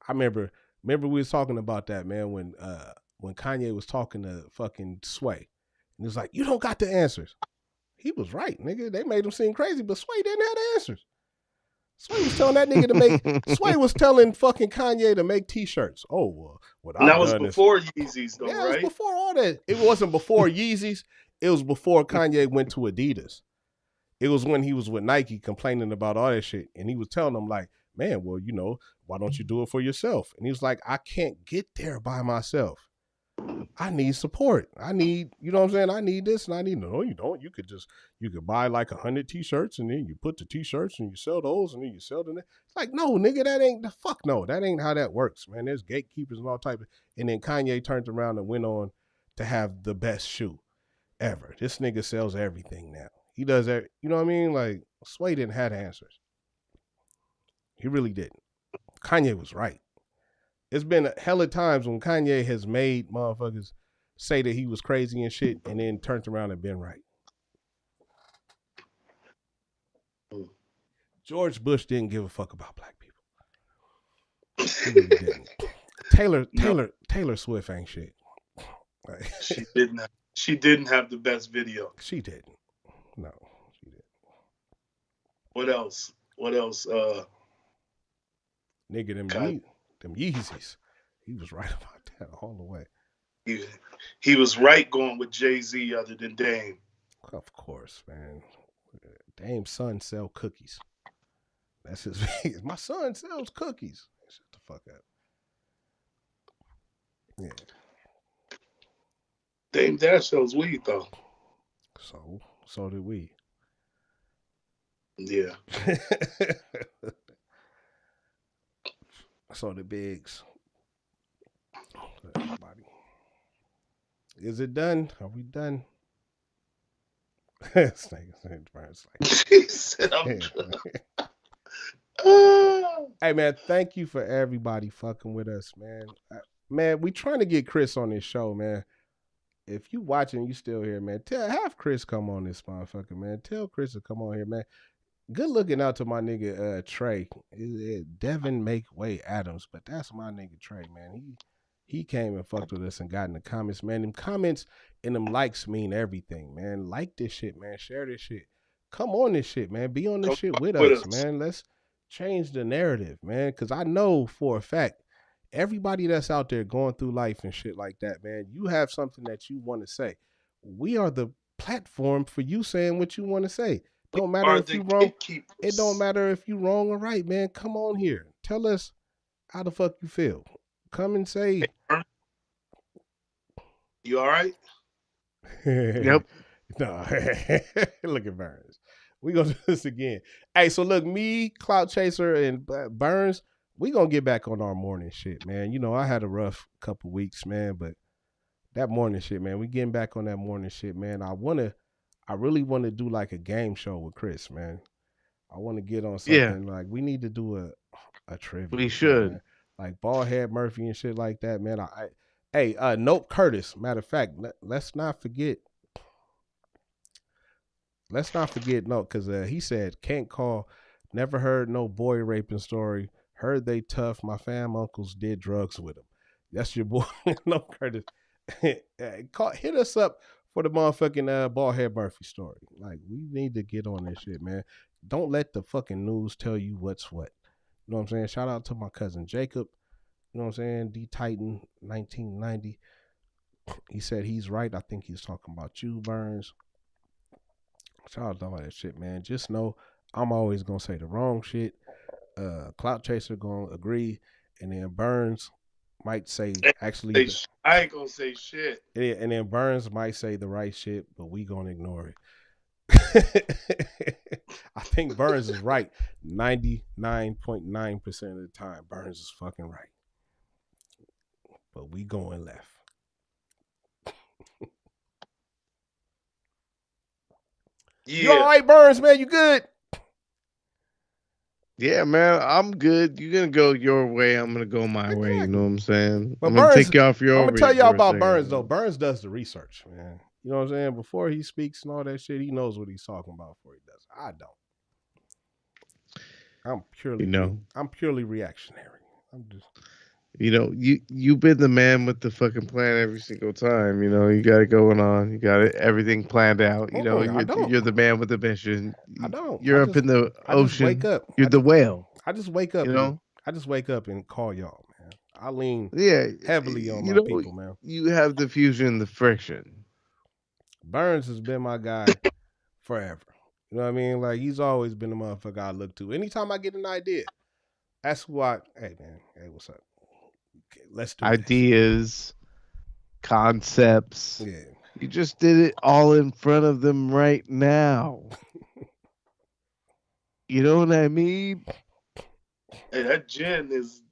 S2: I remember we was talking about that, man, when Kanye was talking to fucking Sway, and it was like, you don't got the answers. He was right, nigga. They made him seem crazy, but Sway didn't have the answers. Sway was telling that nigga to make. Sway was telling fucking Kanye to make T-shirts. Oh, well, what
S3: And that
S2: I've
S3: was
S2: done is,
S3: before Yeezys, though,
S2: yeah, it was
S3: right?
S2: before all that. It wasn't before Yeezys. It was before Kanye went to Adidas. It was when he was with Nike complaining about all that shit, and he was telling them like, man, well, why don't you do it for yourself? And he was like, I can't get there by myself. I need support. I need, you know what I'm saying? I need this and I need, no, you don't. You could buy like 100 t-shirts and then you put the t-shirts and you sell those and then you sell them. It's like, no, nigga, that ain't the fuck no. That ain't how that works, man. There's gatekeepers and all type of, and then Kanye turned around and went on to have the best shoe ever. This nigga sells everything now. He does that, you know what I mean? Like, Sway didn't have the answers. He really didn't. Kanye was right. It's been a hella times when Kanye has made motherfuckers say that he was crazy and shit, and then turned around and been right. George Bush didn't give a fuck about black people. He really didn't. Taylor Swift ain't shit.
S3: She didn't have the best video.
S2: She didn't. No, she didn't.
S3: What else?
S2: Nigga, them Yeezys. He was right about that all the way.
S3: He was right going with Jay-Z other than Dame.
S2: Of course, man. Dame's son sell cookies. That's his. My son sells cookies. Shut the fuck up. Yeah.
S3: Dame Dash sells weed though.
S2: So did we.
S3: Yeah.
S2: So the bigs. Everybody. Is it done? Are we done?
S3: He said I'm
S2: Hey man, thank you for everybody fucking with us, man. Man, we trying to get Chris on this show, man. If you watching, you still here, man. Have Chris come on this motherfucker, man. Tell Chris to come on here, man. Good looking out to my nigga Trey. Devin Make Way Adams, but that's my nigga Trey, man. He came and fucked with us and got in the comments, man. Them comments and them likes mean everything, man. Like this shit, man. Share this shit. Come on this shit, man. Be on this shit with us, man. Let's change the narrative, man. Because I know for a fact, everybody that's out there going through life and shit like that, man, you have something that you want to say. We are the platform for you saying what you want to say. Don't matter if you wrong. It don't matter if you wrong or right, man. Come on here. Tell us how the fuck you feel. Come and say.
S3: You all right?
S1: Yep.
S2: No. Look at Burns. We gonna do this again. Hey, so look, me, Clout Chaser, and Burns, we gonna get back on our morning shit, man. You know, I had a rough couple weeks, man, but that morning shit, man, we getting back on that morning shit, man. I really want to do like a game show with Chris, man. I want to get on something like we need to do a trivia.
S1: We should.
S2: Man. Like Baldhead Murphy and shit like that, man. Hey, Nope Curtis. Matter of fact, let's not forget. No, because he said can't call. Never heard no boy raping story. Heard they tough. My fam uncles did drugs with them. That's your boy, Nope Curtis. Hit us up for the motherfucking Baldhead Murphy story. Like, we need to get on this shit, man. Don't let the fucking news tell you what's what. You know what I'm saying? Shout out to my cousin Jacob. You know what I'm saying? D Titan 1990. He said he's right. I think he's talking about you, Burns. Shout out to all that shit, man. Just know I'm always gonna say the wrong shit. Clout Chaser gonna agree, and then Burns might say actually.
S3: I ain't gonna say shit.
S2: And then Burns might say the right shit, but we gonna ignore it. I think Burns is right 99.9% of the time. Burns is fucking right, but we going left.
S3: Yeah.
S2: You all right, Burns, man? You good?
S1: Yeah, man, I'm good. You're gonna go your way. I'm gonna go my way. You know what I'm saying?
S2: But
S1: I'm gonna
S2: Burns,
S1: take you off your.
S2: I'm gonna tell y'all about Burns though. Burns does the research, man. You know what I'm saying? Before he speaks and all that shit, he knows what he's talking about before he does. I don't. I'm purely reactionary. I'm just.
S1: You know, you've been the man with the fucking plan every single time. You know, you got it going on. You got everything planned out. You know, you're the man with the mission.
S2: I don't.
S1: You're up in the ocean.
S2: I just wake up.
S1: You're the whale.
S2: I just wake up.
S1: You know,
S2: I just wake up and call y'all, man. I lean heavily on my people, man.
S1: You have the fusion, the friction.
S2: Burns has been my guy forever. You know what I mean? Like, he's always been the motherfucker I look to. Anytime I get an idea, that's who hey man, hey, what's up? Okay, let's do
S1: ideas, concepts.
S2: Yeah.
S1: You just did it all in front of them right now. You know what I mean?
S3: Hey, that gin is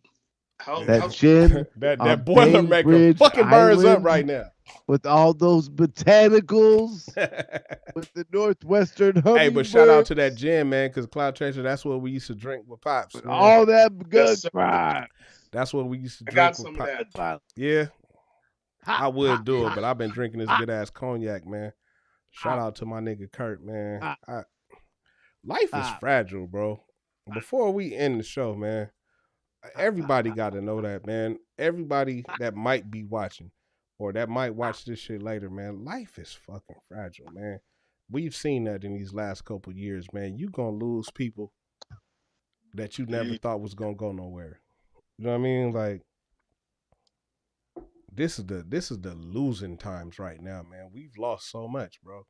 S1: gin.
S2: that Boilermaker fucking burns up right now.
S1: With all those botanicals, with the Northwestern hummingbird.
S2: Hey, but shout out to that gin, man, because Cloud Chaser, that's what we used to drink with Pops.
S1: With all that good fries.
S2: That's what we used to drink
S3: got
S2: with
S3: some
S2: Pops.
S3: of that.
S2: Yeah. I would do it, but I've been drinking this good ass cognac, man. Shout out to my nigga Kurt, man. Life is fragile, bro. Before we end the show, man, everybody got to know that, man. Everybody that might be watching or that might watch this shit later, man, life is fucking fragile, man. We've seen that in these last couple years, man. You gonna lose people that you never thought was gonna go nowhere. You know what I mean? Like, this is the losing times right now, man. We've lost so much, bro.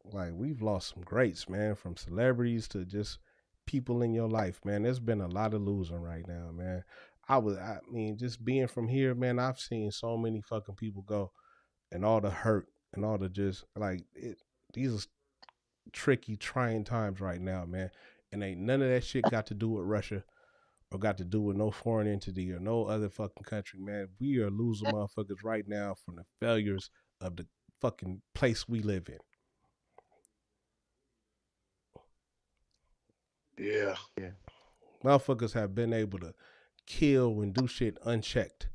S2: Like, we've lost some greats, man, from celebrities to just people in your life, man. There's been a lot of losing right now, man. I mean, just being from here, man, I've seen so many fucking people go, and all the hurt and all the just like it. These are tricky, trying times right now, man. And ain't none of that shit got to do with Russia or got to do with no foreign entity or no other fucking country, man. We are losing motherfuckers right now from the failures of the fucking place we live in.
S3: Yeah.
S2: Motherfuckers have been able to kill and do shit unchecked.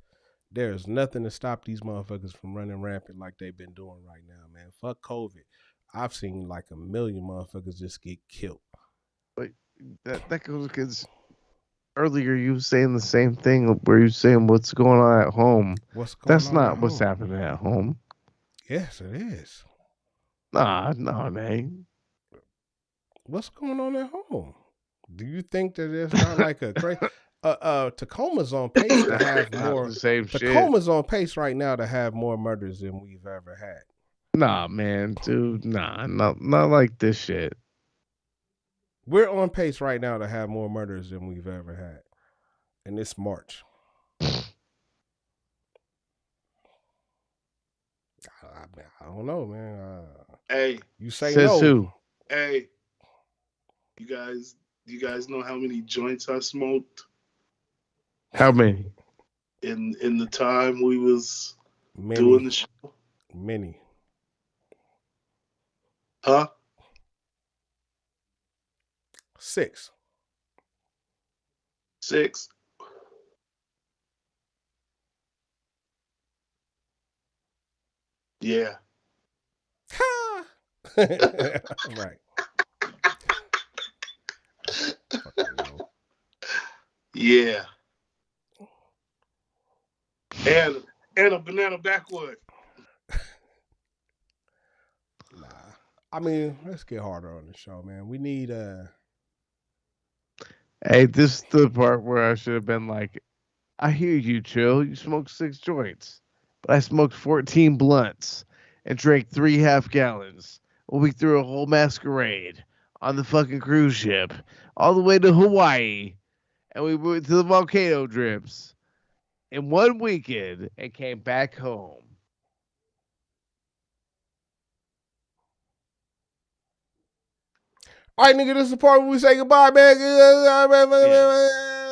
S2: There's nothing to stop these motherfuckers from running rampant like they've been doing right now, man. Fuck COVID. I've seen like 1 million motherfuckers just get killed.
S1: But that goes because earlier you were saying the same thing where you saying what's going on at home. That's not what's happening at home.
S2: Yes, it is.
S1: Nah, man.
S2: What's going on at home? Do you think that it's not like a crazy? Tacoma's on pace to have more.
S1: The same
S2: Tacoma's
S1: shit.
S2: on pace right now to have more murders than we've ever had.
S1: Nah, man, dude. Nah, not like this shit.
S2: We're on pace right now to have more murders than we've ever had. And it's March. I don't know, man.
S3: Hey,
S2: you say
S1: says
S2: no.
S1: Who?
S3: Hey, you guys know how many joints I smoked?
S1: How many?
S3: In the time we was
S2: Many.
S3: doing the show?
S2: Many.
S3: Huh?
S2: 6.
S3: 6? Yeah.
S2: Right.
S3: Yeah. And a banana backwood.
S2: Nah. I mean, let's get harder on the show, man. We need
S1: Hey, this is the part where I should have been like, I hear you, Chill. You smoked 6 joints. But I smoked 14 blunts and drank 3 half gallons. Well, we threw a whole masquerade on the fucking cruise ship all the way to Hawaii. And we went to the volcano drips in 1 weekend and came back home.
S2: all right, nigga, this is the part where we say goodbye, man.